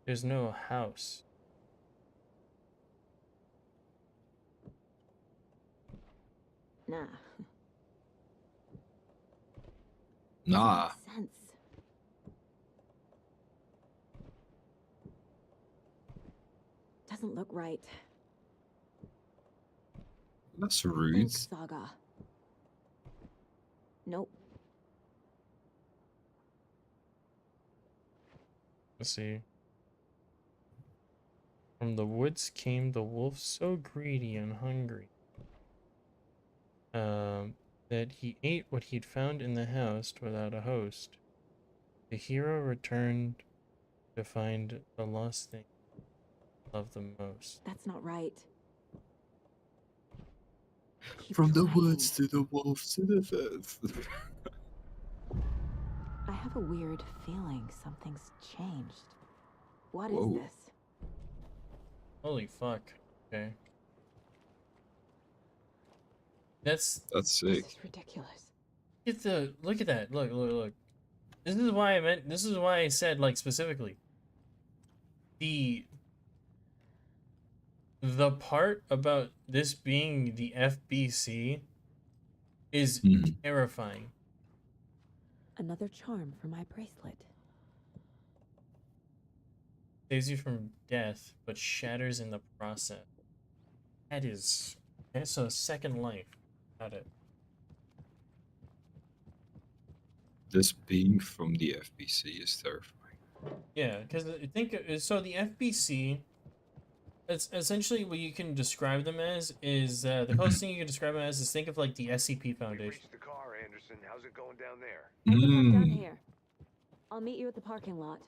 There's no house. Nah. Nah. Sense. Doesn't look right. That's rude. Think saga. Nope. Let's see. From the woods came the wolf so greedy and hungry that he ate what he'd found in the house without a host. The hero returned to find the lost thing he loved the most. That's not right. From the woods to the wolf to the fence. I have a weird feeling something's changed. What is Whoa. this? Holy fuck. Okay. That's sick. This is ridiculous. Look at that. Look. This is why I said, like, specifically. The part about this being the FBC is terrifying. Another charm for my bracelet. Saves you from death, but shatters in the process. That's a second life. Got it. This being from the FBC is terrifying. Yeah, because so the FBC, it's essentially what you can describe them as is the closest thing you can describe them as is think of like the SCP Foundation. The car, Anderson. How's it going down there? I think I'm done here. I'll meet you at the parking lot.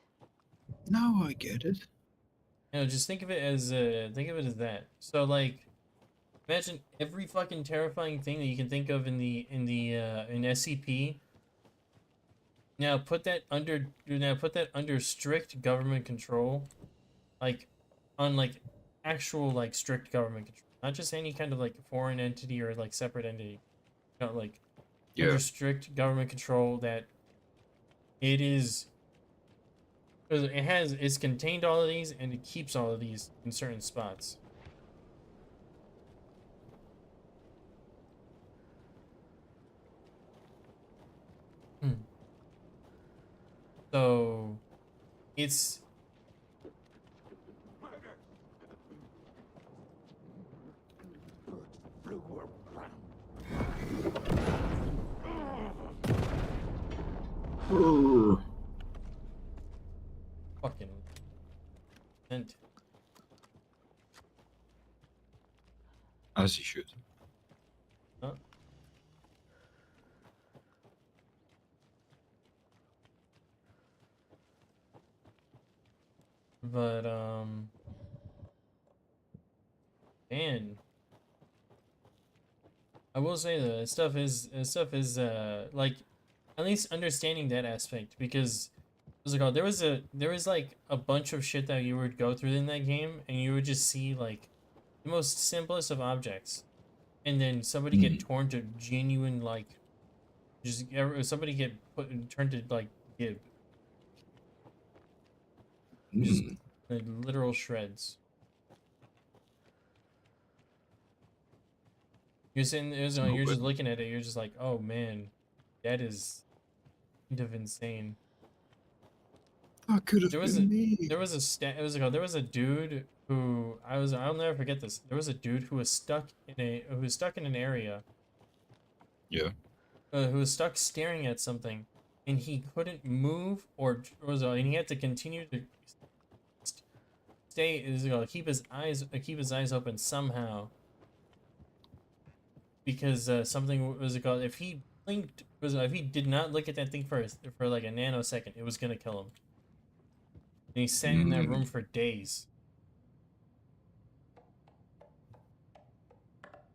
Now I get it. You know, just think of it as that. So like, imagine every fucking terrifying thing that you can think of in SCP. Now put that under strict government control, like on like actual like strict government control, not just any kind of like foreign entity or like separate entity. You know, like under strict government control that it is. It's contained all of these and it keeps all of these in certain spots. So it's fucking sent. As he should. Huh? But man, I will say that stuff is like at least understanding that aspect, because what's it called? There was like a bunch of shit that you would go through in that game and you would just see like the most simplest of objects, and then somebody get torn to genuine like somebody get turned to like gib. Just like literal shreds. You're sitting, you're just looking at it. You're just like, oh man, that is kind of insane. That could have There was been a me. there was a there was a dude who I'll never forget this. There was a dude who was stuck in an area. Yeah. Who was stuck staring at something, and he couldn't move and he had to continue to keep his eyes open somehow, because something was it called if he blinked if he did not look at that thing for like a nanosecond, it was gonna kill him. And he sat in that room for days.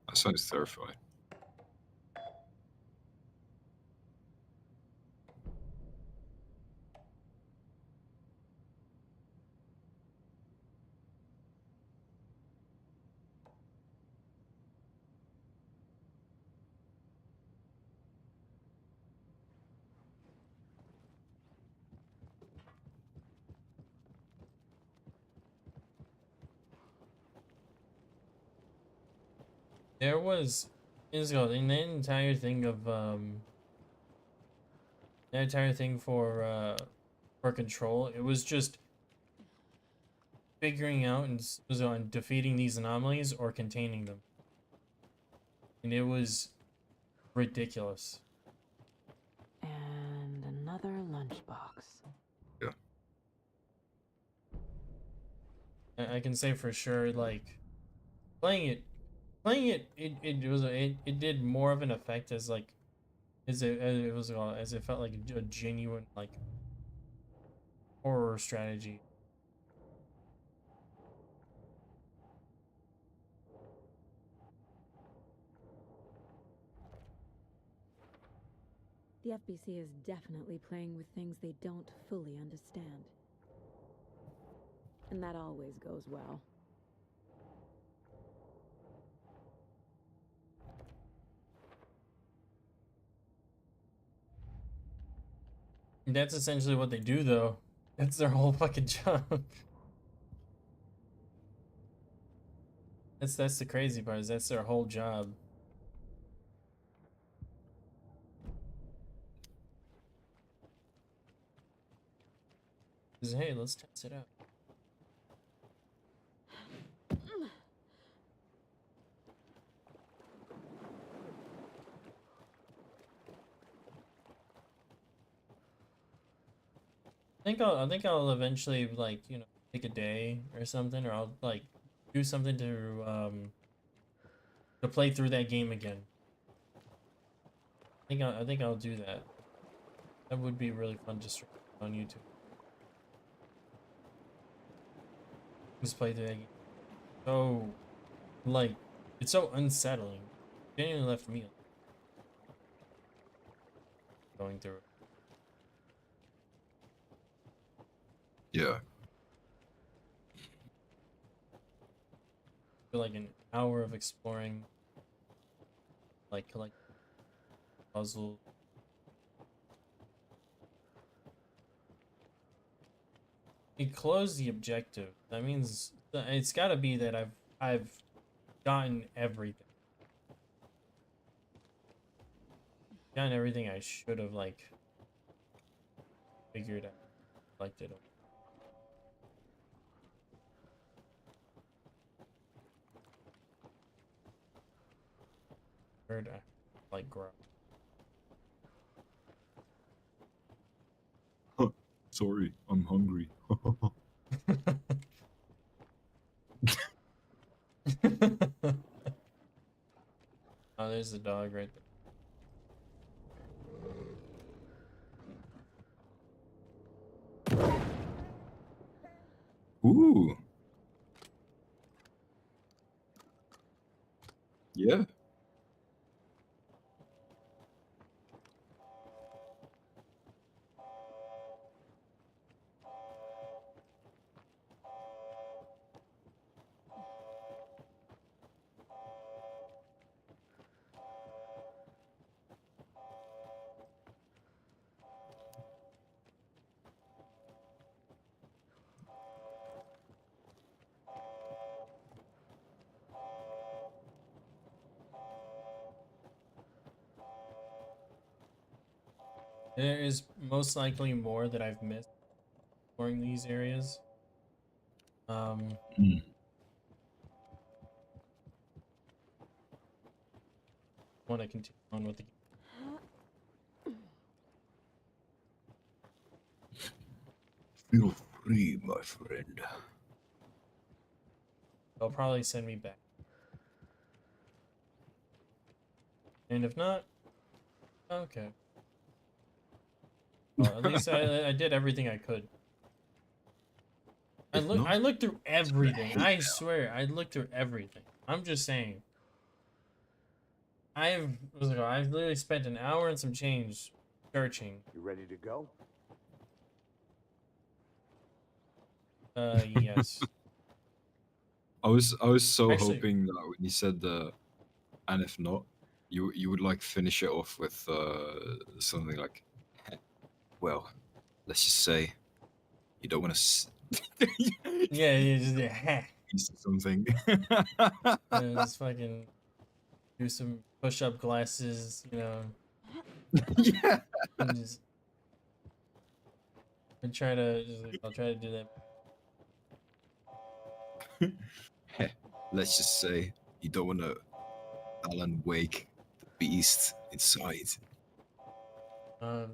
That sounds terrifying. There was in the entire thing of the entire thing for Control, it was just figuring out and was on defeating these anomalies or containing them. And it was ridiculous. And another lunchbox. Yeah. I can say for sure, like playing it, it did more of an effect as like as it felt like a genuine like horror strategy. The FBC is definitely playing with things they don't fully understand. And that always goes well. That's essentially what they do, though. That's their whole fucking job. That's the crazy part, is that's their whole job. Is, hey, let's test it out. I think I'll eventually like, you know, take a day or something, or I'll like do something to play through that game again. I think I'll do that. That would be really fun to stream on YouTube. Just play through that game. So, like, it's so unsettling. It genuinely left me going through it. Yeah. For like an hour of exploring, like collect puzzle. It closed the objective. That means it's got to be that I've gotten everything. Gotten everything I should have like figured out, collected. Heard like grow. Sorry, I'm hungry. Oh, there's the dog right there. Ooh. Yeah. There is most likely more that I've missed. exploring these areas. Mm. Want to continue on with the game. Feel free, my friend. They'll probably send me back. And if not, okay. Well, at least I did everything I could. I looked through everything. I swear, I looked through everything. I'm just saying. I've literally spent an hour and some change searching. You ready to go? Yes. I was so Actually- hoping that when you said and if not, you would like finish it off with something like, well, let's just say you don't want to. Yeah, just something. just fucking do some push-up classes, you know. Yeah. And just, and try to I'll try to do that. Let's just say you don't want to Alan Wake the beast inside. You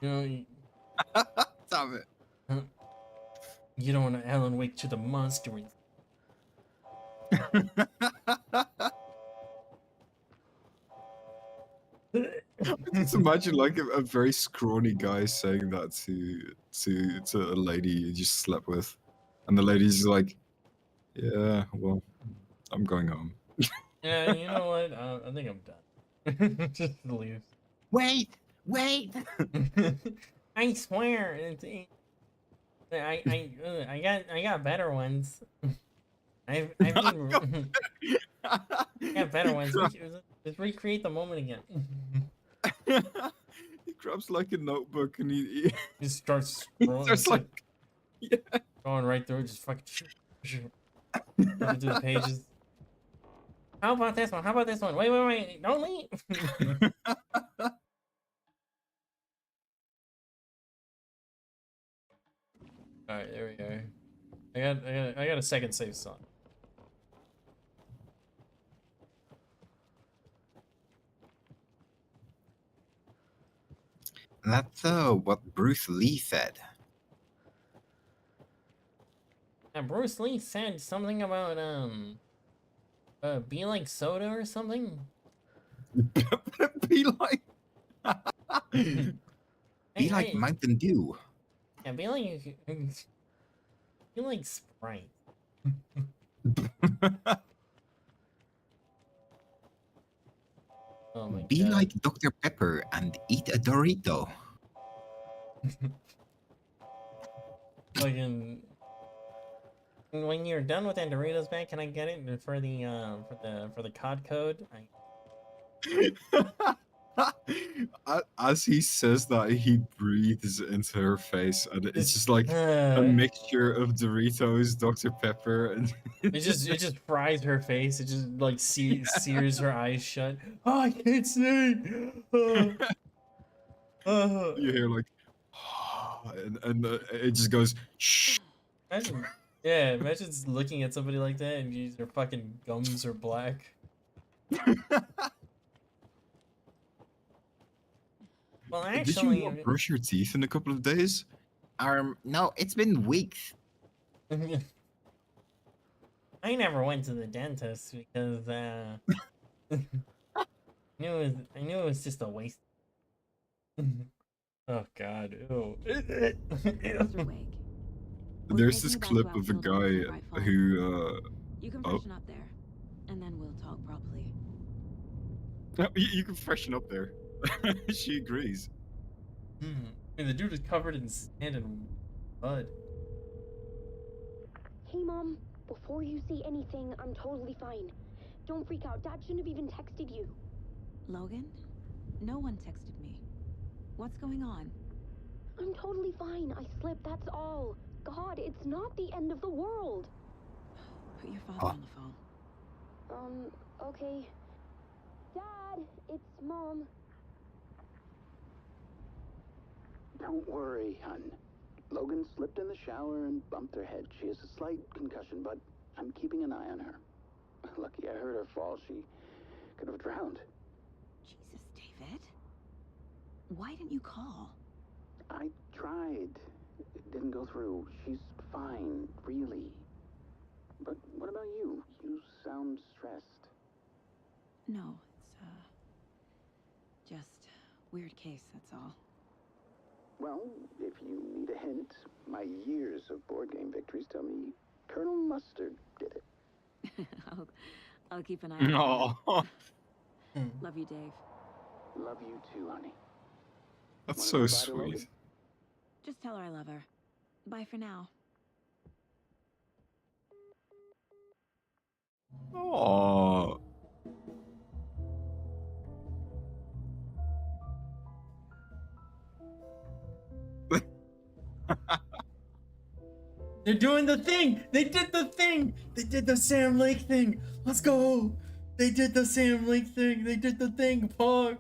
know, Damn it. You don't want to Alan Wake to the monster. Just imagine like a very scrawny guy saying that to a lady you just slept with, and the lady's like, "Yeah, well, I'm going home." Yeah, you know what? I think I'm done. Just leave. Wait! I swear, I got better ones. I got better ones. Just recreate the moment again. He grabs like a notebook and he just starts he scrolling. starts like going right through it, just fucking flipping through the pages. How about this one? How about this one? Wait! Don't leave. All right, there we go. I got a second save song. That's what Bruce Lee said. And Bruce Lee said something about be like soda or something. Be like Be like Mountain Dew. Yeah, be like Sprite. Oh my Be God. like Dr. Pepper and eat a Dorito. Fucking. When you're done with that Doritos bag, can I get it for the COD code? As he says that, he breathes into her face, and it's just like a mixture of Doritos, Dr. Pepper, and it just fries her face. It just like sears her eyes shut. Oh, I can't see. You hear like, and it just goes shh. Imagine looking at somebody like that and their fucking gums are black. Well, actually, Did you not brush your teeth in a couple of days? No, it's been weeks. I never went to the dentist because I knew it was just a waste. Oh God! Ew. There's this clip of a guy who You can freshen up there, and then we'll talk properly. You can freshen up there. She agrees. I mean, the dude is covered in sand and mud. Hey, Mom. Before you say anything, I'm totally fine. Don't freak out. Dad shouldn't have even texted you. Logan? No one texted me. What's going on? I'm totally fine. I slipped, that's all. God, it's not the end of the world. Put your father on the phone. Okay. Dad, it's Mom. Don't worry, hun. Logan slipped in the shower and bumped her head. She has a slight concussion, but I'm keeping an eye on her. Lucky I heard her fall. She could have drowned. Jesus, David. Why didn't you call? I tried. It didn't go through. She's fine, really. But what about you? You sound stressed. No, it's, just weird case, that's all. Well, if you need a hint, my years of board game victories tell me Colonel Mustard did it. I'll keep an eye on Oh, that. Love you, Dave. Love you too, honey. that's Wanna so say bye to Logan? sweet. Just tell her I love her. Bye for now. Oh. They're doing the thing! They did the thing! They did the Sam Lake thing! Let's go! They did the Sam Lake thing! They did the thing! Fuck!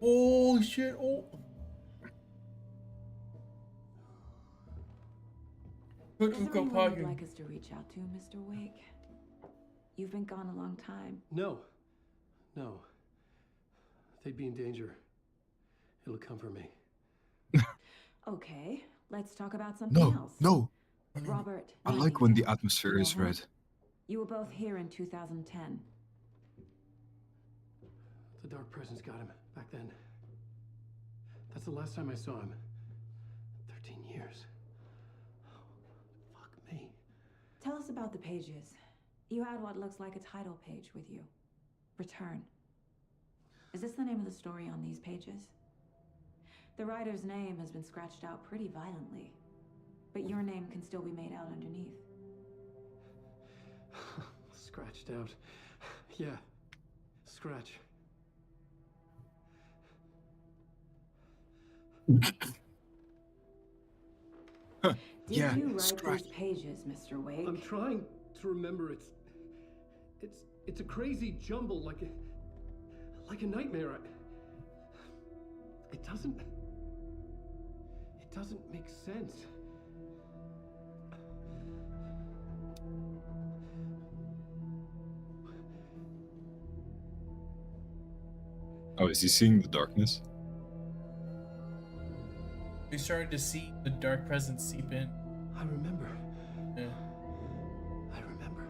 Oh shit! Oh! Is there anyone you'd like us to reach out to, Mr. Wake? You've been gone a long time. No. No. They'd be in danger. It'll come for me. Okay, let's talk about something else. No. Robert, I like when the atmosphere is red. you were both here in 2010. The Dark Presence got him back then. That's the last time I saw him. 13 years. Fuck me. Tell us about the pages. You had what looks like a title page with you. Return. Is this the name of the story on these pages? The writer's name has been scratched out pretty violently, but your name can still be made out underneath. Scratched out. Yeah. Scratch. Did Yeah, you write scratch. these pages, Mr. Wake? I'm trying to remember. It's a crazy jumble, like a nightmare. It doesn't make sense. Oh, is he seeing the darkness? We started to see the dark presence seep in. I remember. Yeah. I remember.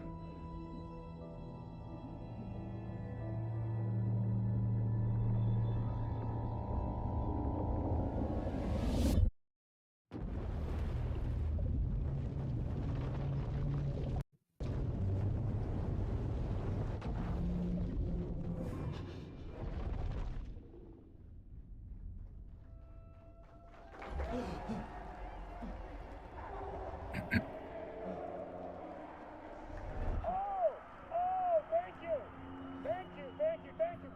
Thank you.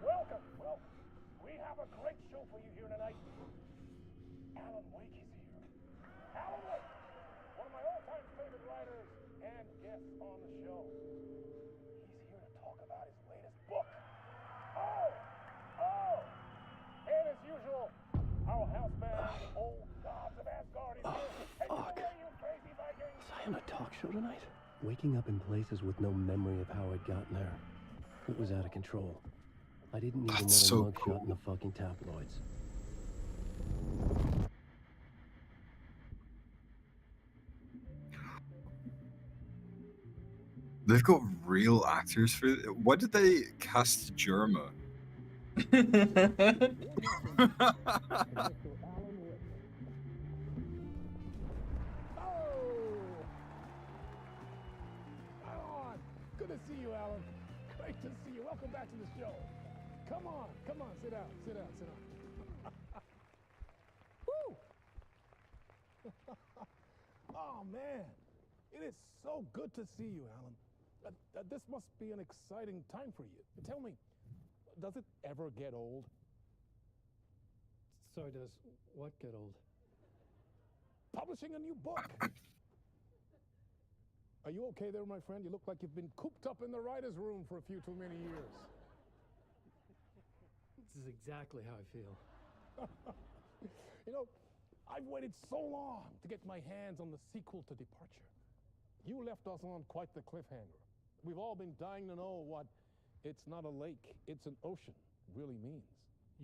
Welcome. Well, we have a great show for you here tonight. Alan Wake is here. Alan Wake, one of my all-time favorite writers and guests on the show. He's here to talk about his latest book. And as usual, our house band, Old Gods of Asgard, is here. Take it away, you crazy Vikings! Was I on a talk show tonight? Waking up in places with no memory of how I'd gotten there. It was out of control. I didn't need another so mugshot cool. in the fucking tabloids. They've got real actors for it. Why did they cast Germa? Good to see you, Alan. Great to see you. Welcome back to the show. Come on, sit down. Woo! Oh, man. It is so good to see you, Alan. This must be an exciting time for you. Tell me, does it ever get old? Sorry, does what get old? Publishing a new book. Are you okay there, my friend? You look like you've been cooped up in the writer's room for a few too many years. This is exactly how I feel. You know, I've waited so long to get my hands on the sequel to Departure. You left us on quite the cliffhanger. We've all been dying to know what "it's not a lake, it's an ocean" really means.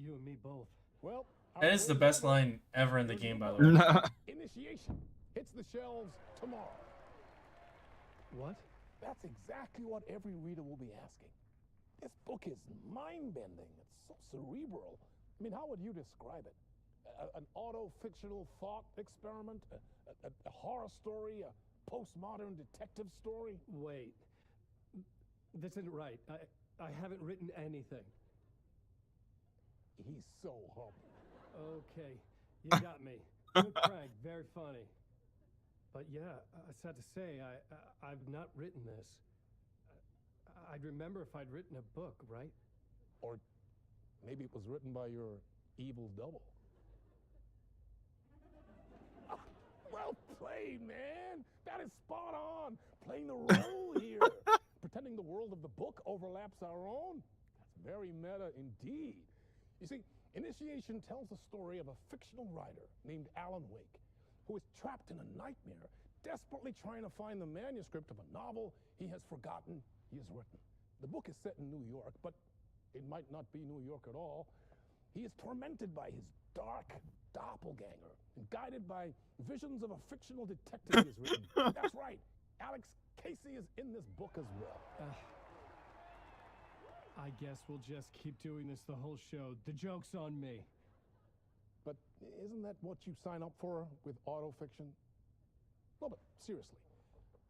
You and me both. Well, That is the best line ever in the game, by the way. Initiation hits the shelves tomorrow. What? That's exactly what every reader will be asking. This book is mind-bending. It's so cerebral. I mean, how would you describe it? An auto-fictional thought experiment? A horror story? A postmodern detective story? Wait. This isn't right. I haven't written anything. He's so humble. Okay, you got me. Good prank, very funny. But yeah, sad to say, I've not written this. I'd remember if I'd written a book, right? Or maybe it was written by your evil double. Well played, man. That is spot on. Playing the role here. Pretending the world of the book overlaps our own. That's very meta indeed. You see, Initiation tells the story of a fictional writer named Alan Wake, who is trapped in a nightmare, desperately trying to find the manuscript of a novel he has forgotten he has written. The book is set in New York, but it might not be New York at all. He is tormented by his dark doppelganger and guided by visions of a fictional detective he has written. That's right. Alex Casey is in this book as well. I guess we'll just keep doing this the whole show. The joke's on me. But isn't that what you sign up for with autofiction? No, but seriously,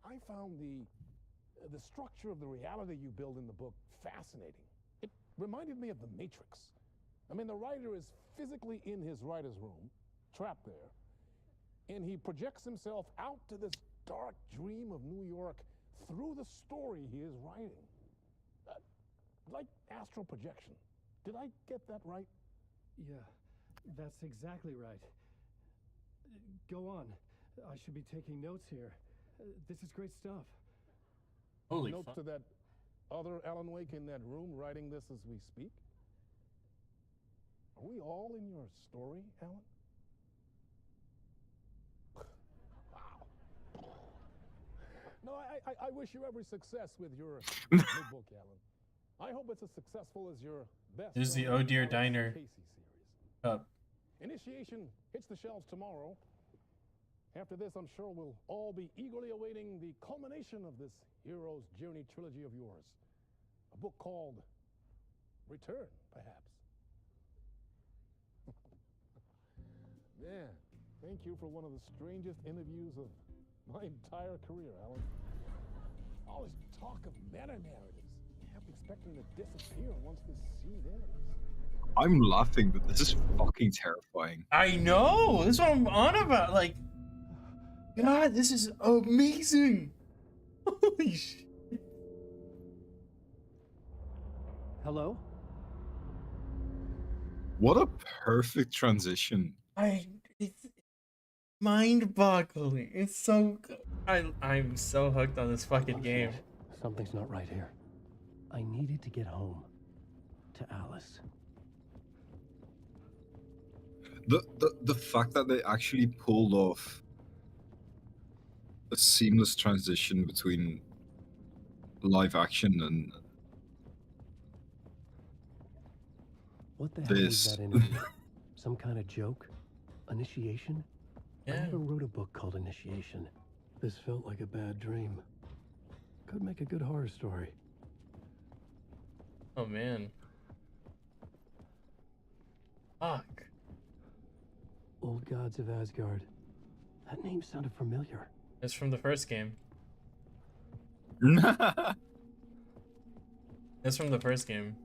I found the structure of the reality you build in the book fascinating. It reminded me of The Matrix. I mean, the writer is physically in his writer's room, trapped there, and he projects himself out to this dark dream of New York through the story he is writing. Like astral projection. Did I get that right? Yeah, that's exactly right. Go on. I should be taking notes here. This is great stuff. Holy Notes fuck. to that other Alan Wake in that room writing this as we speak? Are we all in your story, Alan? Wow. No, I wish you every success with your new book, Alan. I hope it's as successful as your best. This is the Oh Dear Diner cup. Initiation hits the shelves tomorrow. After this, I'm sure we'll all be eagerly awaiting the culmination of this hero's journey trilogy of yours. A book called Return, perhaps. Man, thank you for one of the strangest interviews of my entire career, Alan. All this talk of meta-narratives. Half expecting to disappear once this scene ends. I'm laughing, but this is fucking terrifying. I know! That's what I'm on about. Like, God, this is amazing! Holy shit. Hello? What a perfect transition. It's mind-boggling. It's so good. I'm so hooked on this fucking game. Something's not right here. I needed to get home. To Alice. The fact that they actually pulled off a seamless transition between live action and What the hell was this. that interview? Some kind of joke? Initiation? Yeah. I never wrote a book called Initiation. This felt like a bad dream. Could make a good horror story. Oh man. Fuck. Old Gods of Asgard. That name sounded familiar. It's from the first game. It's from the first game.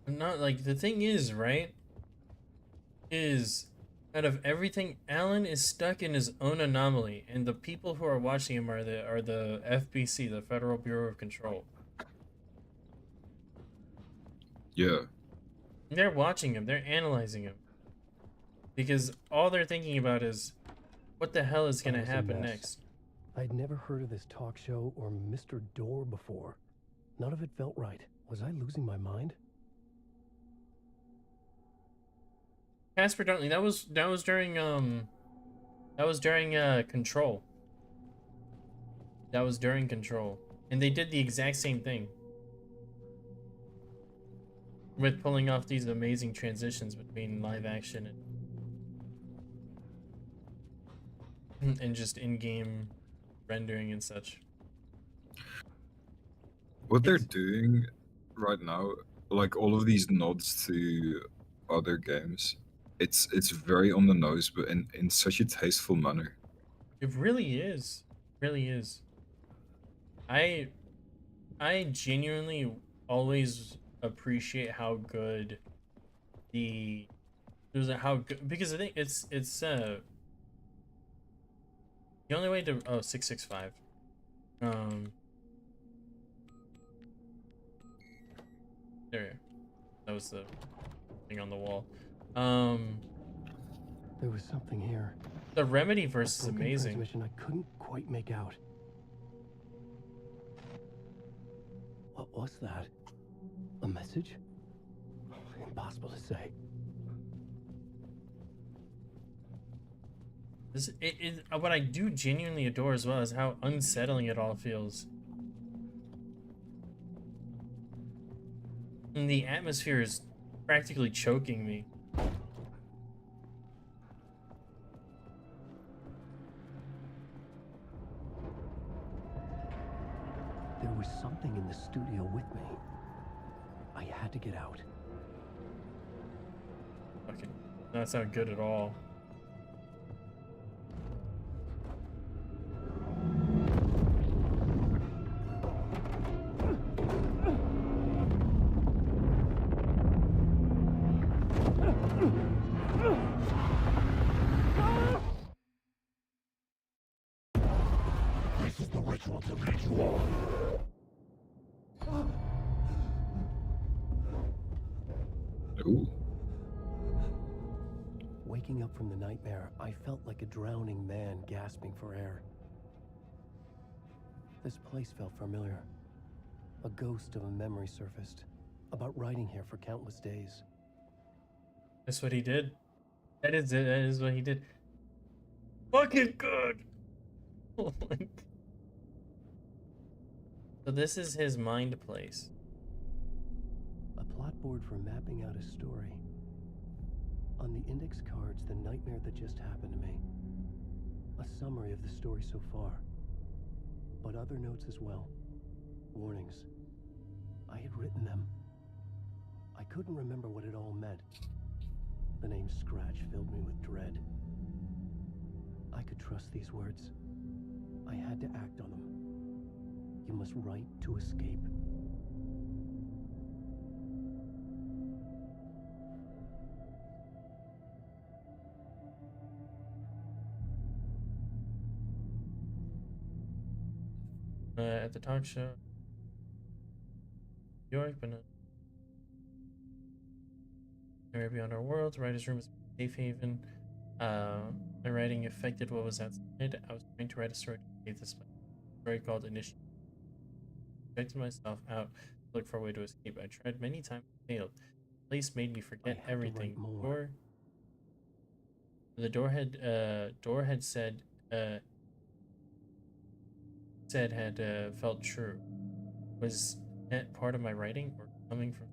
I'm not like the thing is, right? Is out of everything, Alan is stuck in his own anomaly, and the people who are watching him are the FBC, the Federal Bureau of Control. Yeah. They're watching him, they're analyzing him. Because all they're thinking about is what the hell is gonna happen next. I'd never heard of this talk show or Mr. Door before. None of it felt right. Was I losing my mind? Casper Duntley, that was during Control. That was during Control. And they did the exact same thing. With pulling off these amazing transitions between live action and just in-game rendering and such. What they're doing right now, like all of these nods to other games, it's very on the nose, but in such a tasteful manner. It really is. It really is. I genuinely always appreciate how good how good, because I think it's the only way to 665. There. That was the thing on the wall. There was something here. The Remedy verse is Broken amazing. transmission I couldn't quite make out. What was that? A message? Impossible to say. What I do genuinely adore as well is how unsettling it all feels. And the atmosphere is practically choking me. There was something in the studio with me. I had to get out. Okay, that's not good at all. This is the ritual to lead you on. Ooh. Waking up from the nightmare, I felt like a drowning man gasping for air. This place felt familiar. A ghost of a memory surfaced, about writing here for countless days. That's what he did. That is it. That is what he did. Fucking good. Oh my God. So this is his mind place. A plot board for mapping out a story. On the index cards, the nightmare that just happened to me. A summary of the story so far. But other notes as well. Warnings. I had written them. I couldn't remember what it all meant. The name Scratch filled me with dread. I could trust these words. I had to act on them. You must write to escape. At the talk show. New York, but not. Nowhere beyond our world. The writer's room is a safe haven. My writing affected what was outside. I was trying to write a story to escape this place. A story called Initiative. I projected myself out to look for a way to escape. I tried many times and failed. The place made me forget everything. The door had said had felt true. Was that part of my writing or coming from?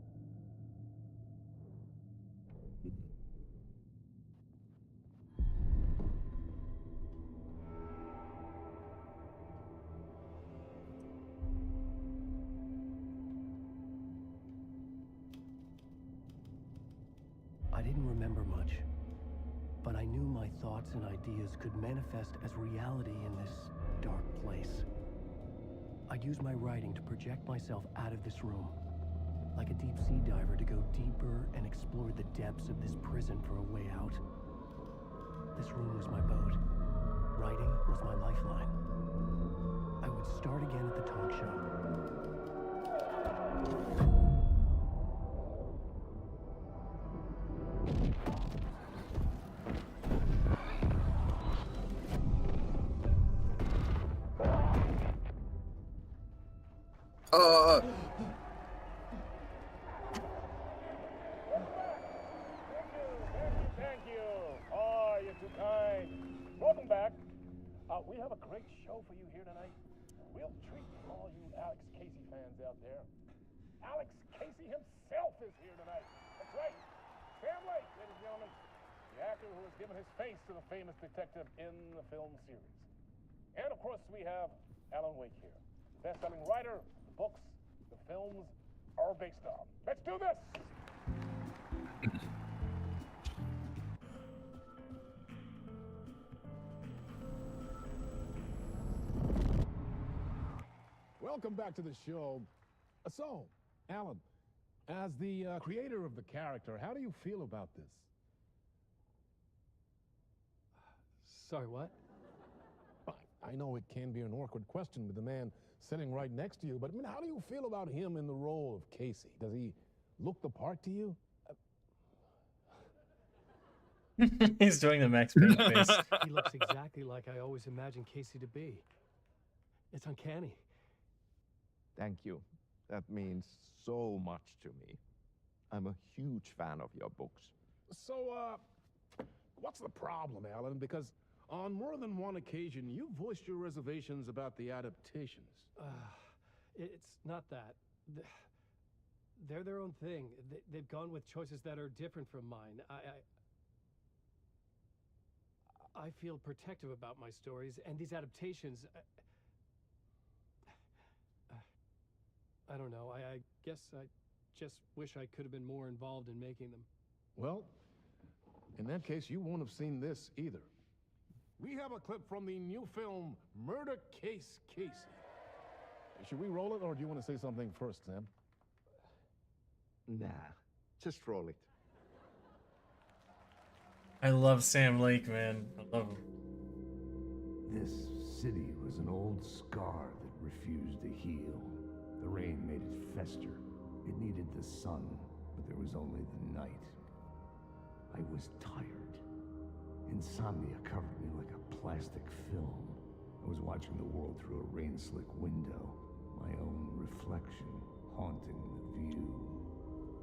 I didn't remember much, but I knew my thoughts and ideas could manifest as reality in this dark place. I'd use my writing to project myself out of this room, like a deep sea diver to go deeper and explore the depths of this prison for a way out. This room was my boat. Writing was my lifeline. I would start again at the talk show. have a great show for you here tonight. A real treat for all you Alex Casey fans out there. Alex Casey himself is here tonight. That's right. Sam Lake, ladies and gentlemen. The actor who has given his face to the famous detective in the film series. And of course, we have Alan Wake here, the best-selling writer, the books, the films are based on. Let's do this! Welcome back to the show. So, Alan, as the creator of the character, how do you feel about this? Sorry, what? I know it can be an awkward question with the man sitting right next to you, but I mean, how do you feel about him in the role of Casey? Does he look the part to you? He's doing the Max Payne face. He looks exactly like I always imagined Casey to be. It's uncanny. Thank you. That means so much to me. I'm a huge fan of your books. So, what's the problem, Alan? Because on more than one occasion, you voiced your reservations about the adaptations. It's not that. They're their own thing. They've gone with choices that are different from mine. I feel protective about my stories, and these adaptations... I don't know. I guess I just wish I could have been more involved in making them. Well, in that case, you won't have seen this either. We have a clip from the new film, Murder Case Casey. Should we roll it, or do you want to say something first, Sam? Nah, just roll it. I love Sam Lake, man. I love him. This city was an old scar that refused to heal. The rain made it fester. It needed the sun, but there was only the night. I was tired. Insomnia covered me like a plastic film. I was watching the world through a rain-slick window. My own reflection haunting the view.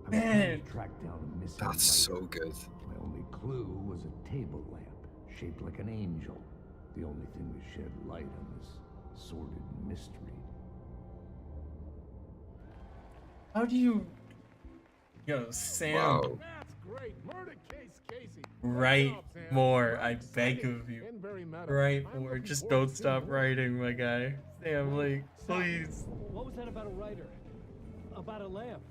I was trying to track down a missing That's so good. My only clue was a table lamp, shaped like an angel. The only thing to shed light on this sordid mystery. How do you... Yo, Sam... Wow. That's great. Murder Case Casey. Write Good job, Sam. more. Very I beg exciting of you. and very meta. Write I'm more. looking Just forward don't to stop seeing more. writing, my guy. Sam Lake, please. What was that about a writer? About a lamp?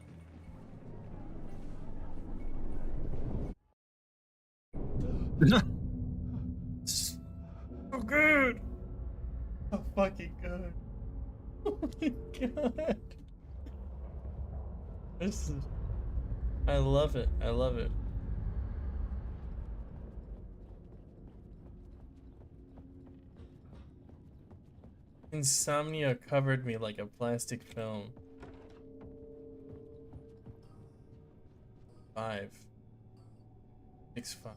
So good. So fucking good. Oh my god. This is... I love it. I love it. Insomnia covered me like a plastic film. 5, 6, 5.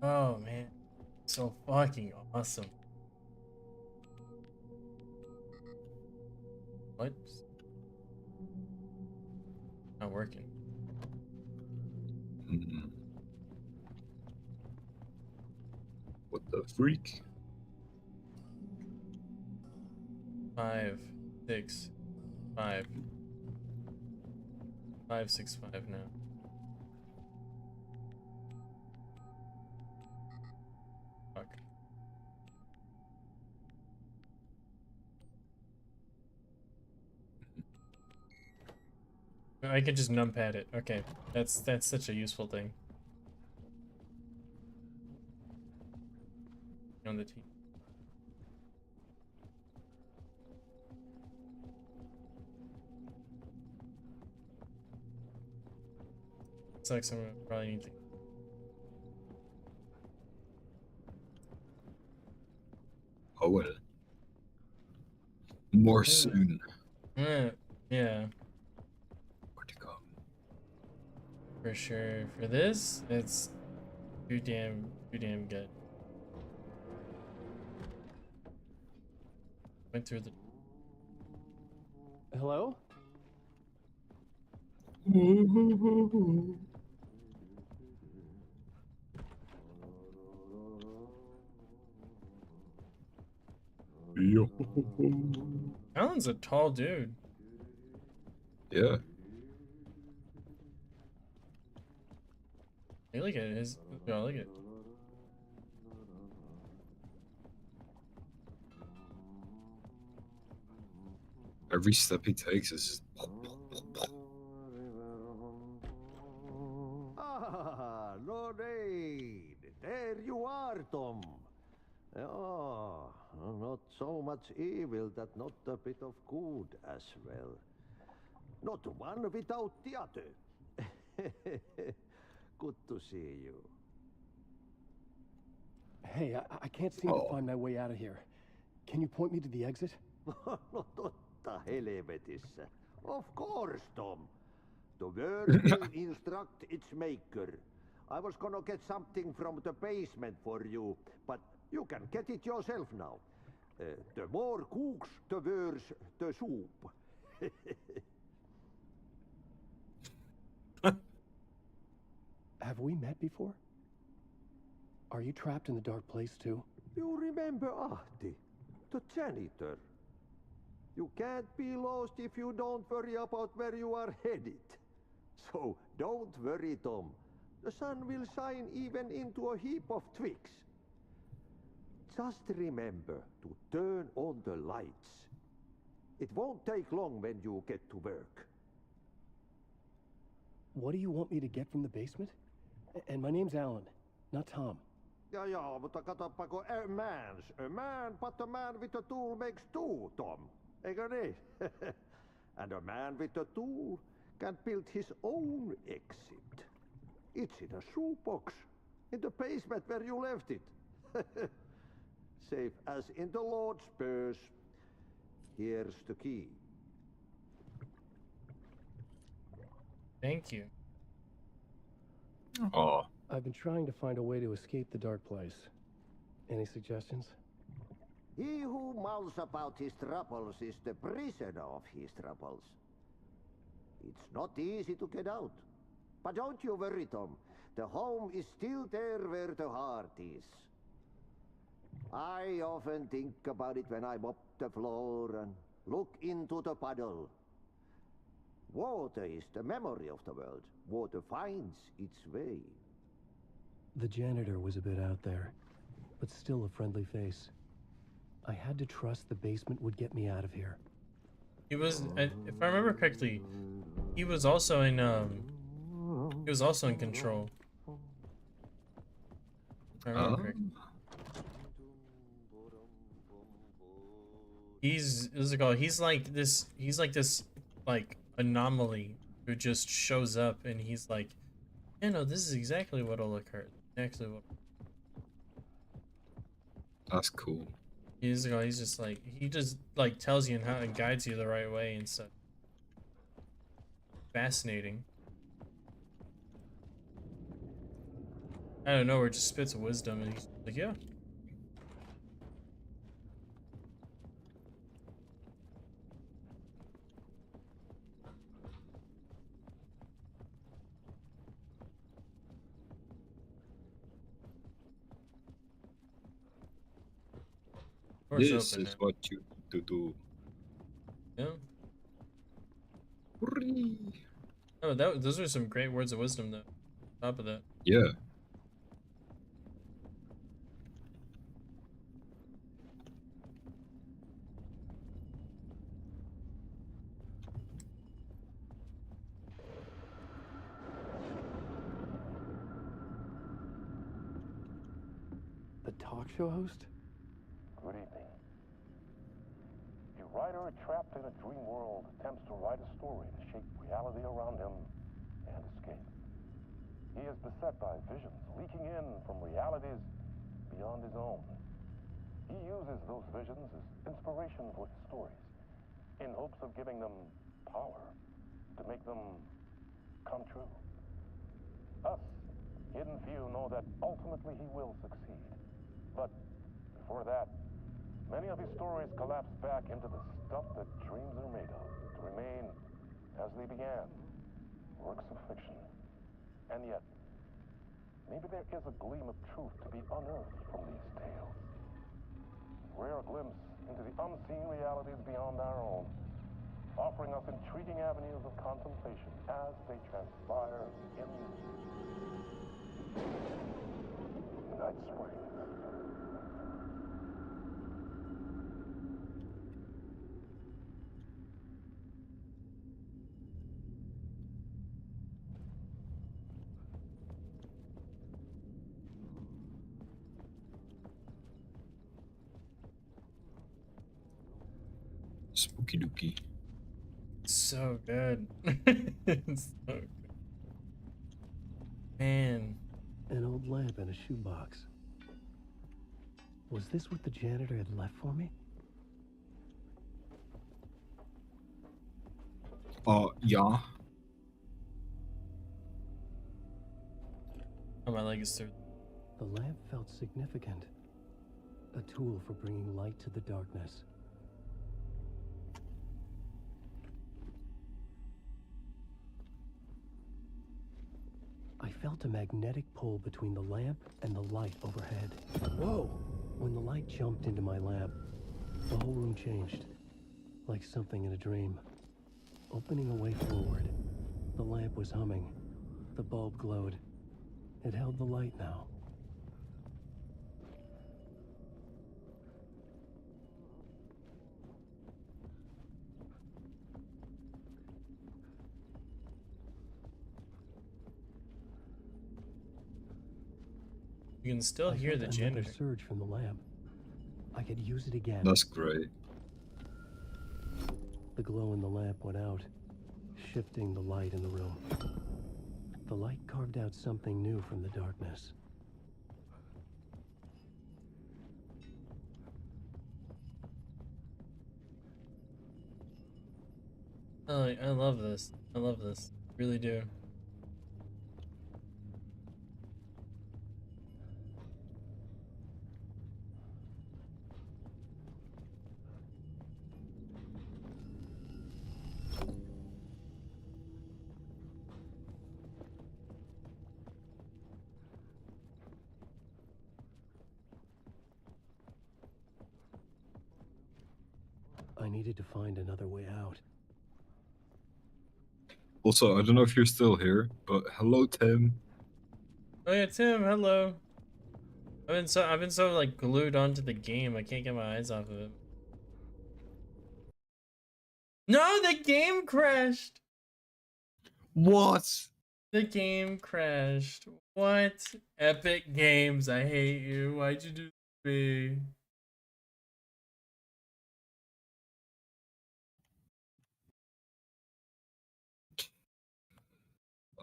Oh man, so fucking awesome. What? Not working. What the freak? 5, 6, 5. 5, 6, 5 now. Fuck. I can just numpad it. Okay, that's such a useful thing. On the team. Sucks. I'm gonna probably need to. Oh well. More soon. Yeah. For sure. For this, it's too damn good. Went through the... Hello? Yo. Alan's a tall dude. Yeah. Hey, look at his. Oh, look at. Every step he takes is just. Ah, Lorraine! There you are, Tom. Oh, not so much evil that not a bit of good as well. Not one without the other. Good to see you. Hey, I can't seem to find my way out of here. Can you point me to the exit? Totta helvetissä. Of course, Tom. The world will instruct its maker. I was gonna get something from the basement for you, but you can get it yourself now. The more cooks, the worse the soup. Have we met before? Are you trapped in the dark place too? You remember Ahti, the janitor. You can't be lost if you don't worry about where you are headed. So don't worry, Tom. The sun will shine even into a heap of twigs. Just remember to turn on the lights. It won't take long when you get to work. What do you want me to get from the basement? And my name's Alan, not Tom. Ja, mutta katsoppa, a man, but a man with a tool makes two, Tom. Eikö niin? And a man with a tool can build his own exit. It's in a shoebox, in the basement where you left it. Safe as in the Lord's purse. Here's the key. Thank you. Oh. I've been trying to find a way to escape the dark place. Any suggestions? He who mouths about his troubles is the prisoner of his troubles. It's not easy to get out. But don't you worry, Tom. The home is still there where the heart is. I often think about it when I mop the floor and look into the puddle. Water is the memory of the world. Water finds its way. The janitor was a bit out there, but still a friendly face. I had to trust the basement would get me out of here. He was, if I remember correctly, he was also in Control. If I remember correctly. What's it called? He's like this like anomaly who just shows up and he's like, yeah, no, this is exactly what'll occur. Actually, what? That's cool. He's just like, he just like tells you and guides you the right way and stuff. Fascinating. I don't know, where it just spits wisdom and he's like, yeah. This is what you need to do. Yeah. Oh, those are some great words of wisdom, though. On top of that. Yeah. The talk show host? Good evening. A writer trapped in a dream world attempts to write a story to shape reality around him and escape. He is beset by visions leaking in from realities beyond his own. He uses those visions as inspiration for his stories, in hopes of giving them power to make them come true. Us, hidden few, know that ultimately he will succeed. But before that, many of his stories collapse back into the stuff that dreams are made of, to remain as they began, works of fiction. And yet, maybe there is a gleam of truth to be unearthed from these tales. Rare glimpse into the unseen realities beyond our own, offering us intriguing avenues of contemplation as they transpire in Night Springs. Spooky dooky. So good. It's so good. Man. An old lamp in a shoebox. Was this what the janitor had left for me? Yeah. Oh, my leg is through. The lamp felt significant. A tool for bringing light to the darkness. I felt a magnetic pull between the lamp and the light overhead. Whoa! When the light jumped into my lamp, the whole room changed, like something in a dream. Opening a way forward, the lamp was humming. The bulb glowed. It held the light now. You can still hear the janitor. Surge from the lamp. I could use it again. That's great. The glow in the lamp went out, shifting the light in the room. The light carved out something new from the darkness. I love this. I love this. Really do. I needed to find another way out. Also, I don't know if you're still here, but hello, Tim. Oh yeah, Tim. Hello. I've been so like glued onto the game. I can't get my eyes off of it. No, the game crashed. What? The game crashed. What? Epic Games, I hate you. Why'd you do this to me?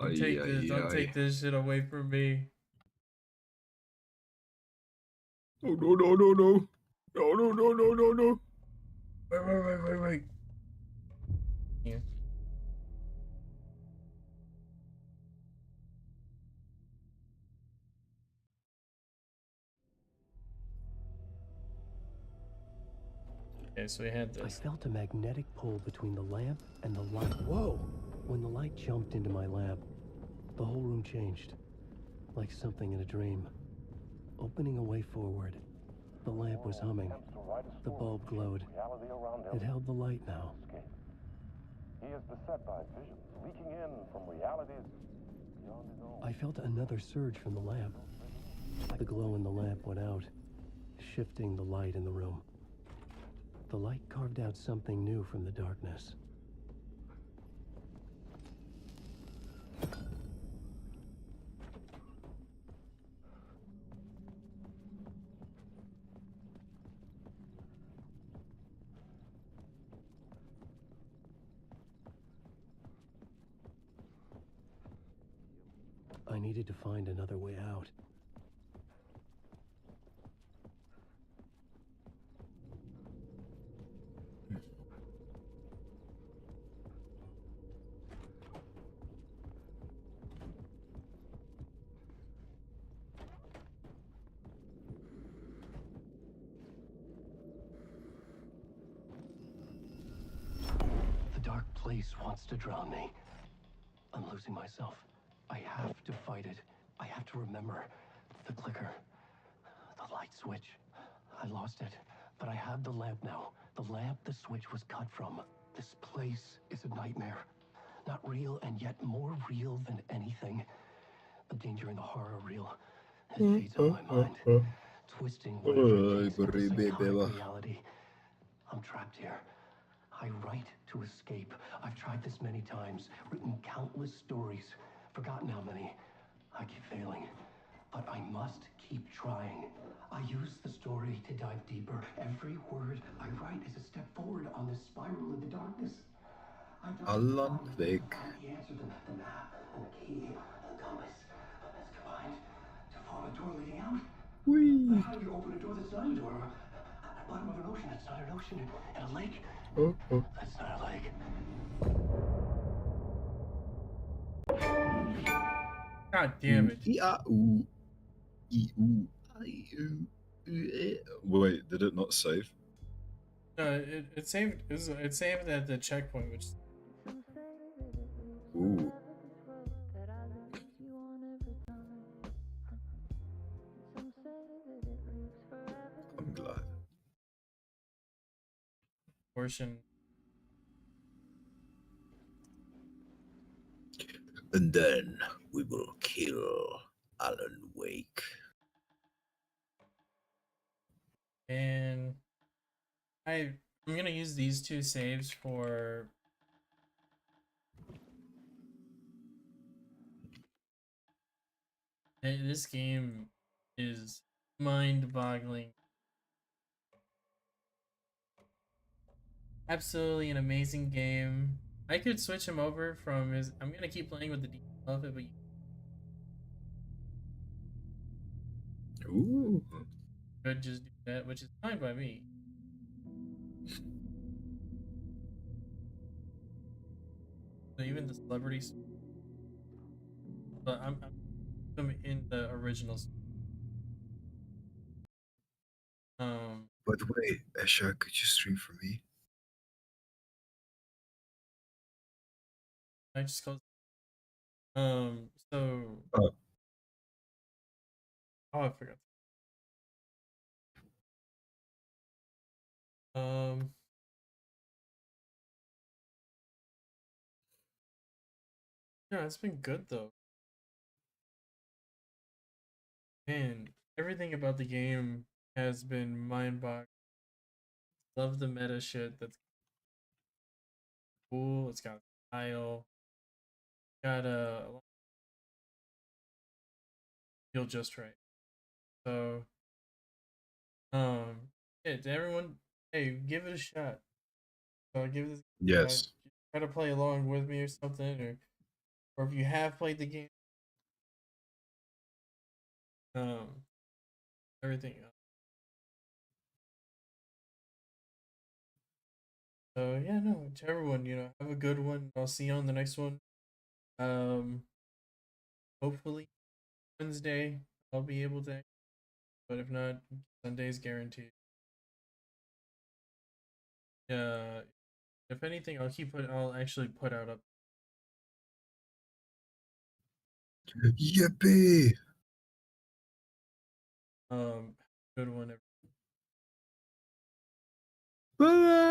Don't take this. Don't take this shit away from me. Oh no no no no. No no no no no no. Wait. Yeah. Okay, so we had this. I felt a magnetic pull between the lamp and the light. Whoa! When the light jumped into my lamp, the whole room changed, like something in a dream. Opening a way forward, the lamp was humming. The bulb glowed. It held the light now. He is beset by visions leaking in from realities beyond his own. I felt another surge from the lamp. The glow in the lamp went out, shifting the light in the room. The light carved out something new from the darkness. I needed to find another way out. dark place wants to drown me. I'm losing myself. I have to fight it. I have to remember the clicker, the light switch. I lost it, but I have the lamp now. The lamp the switch was cut from. This place is a nightmare. Not real, and yet more real than anything. The danger in the horror reel. It feeds on my mind, twisting whatever it takes into psychotic reality. I'm trapped here. I write to escape. I've tried this many times, written countless stories, forgotten how many. I keep failing, but I must keep trying. I use the story to dive deeper. Every word I write is a step forward on this spiral in the darkness. Alan Wake. The answer, the map, and the key, and the compass, has combined to form a door leading out. Whee! How do you open a door that's not a door? At the bottom of an ocean that's not an ocean, and a lake that's not a lake. God damn it. Wait, did it not save? No, it saved. It saved at the checkpoint, which. Ooh. I'm glad. Portion. And then we will kill Alan Wake. And I'm gonna use these two saves for this game is mind-boggling. Absolutely an amazing game. I could switch him over from his. I'm gonna keep playing with the default of it, but Ooh. could just do that, which is fine by me. So even the celebrities, but I'm in the originals. By the way, Escha, could you stream for me? I just closed. So. Oh, I forgot. Yeah, it's been good though. Man, everything about the game has been mind-boggling. Love the meta shit. That's cool. It's got style. Got a feel just right. So, yeah, to everyone, hey, give it a shot. Give this a shot. yes. Try to play along with me or something, or if you have played the game, everything else. So yeah, no, to everyone, have a good one. I'll see you on the next one. Hopefully Wednesday I'll be able to, but if not, Sunday's guaranteed. If anything, I'll actually put out a. Yippee! Good one. Bye.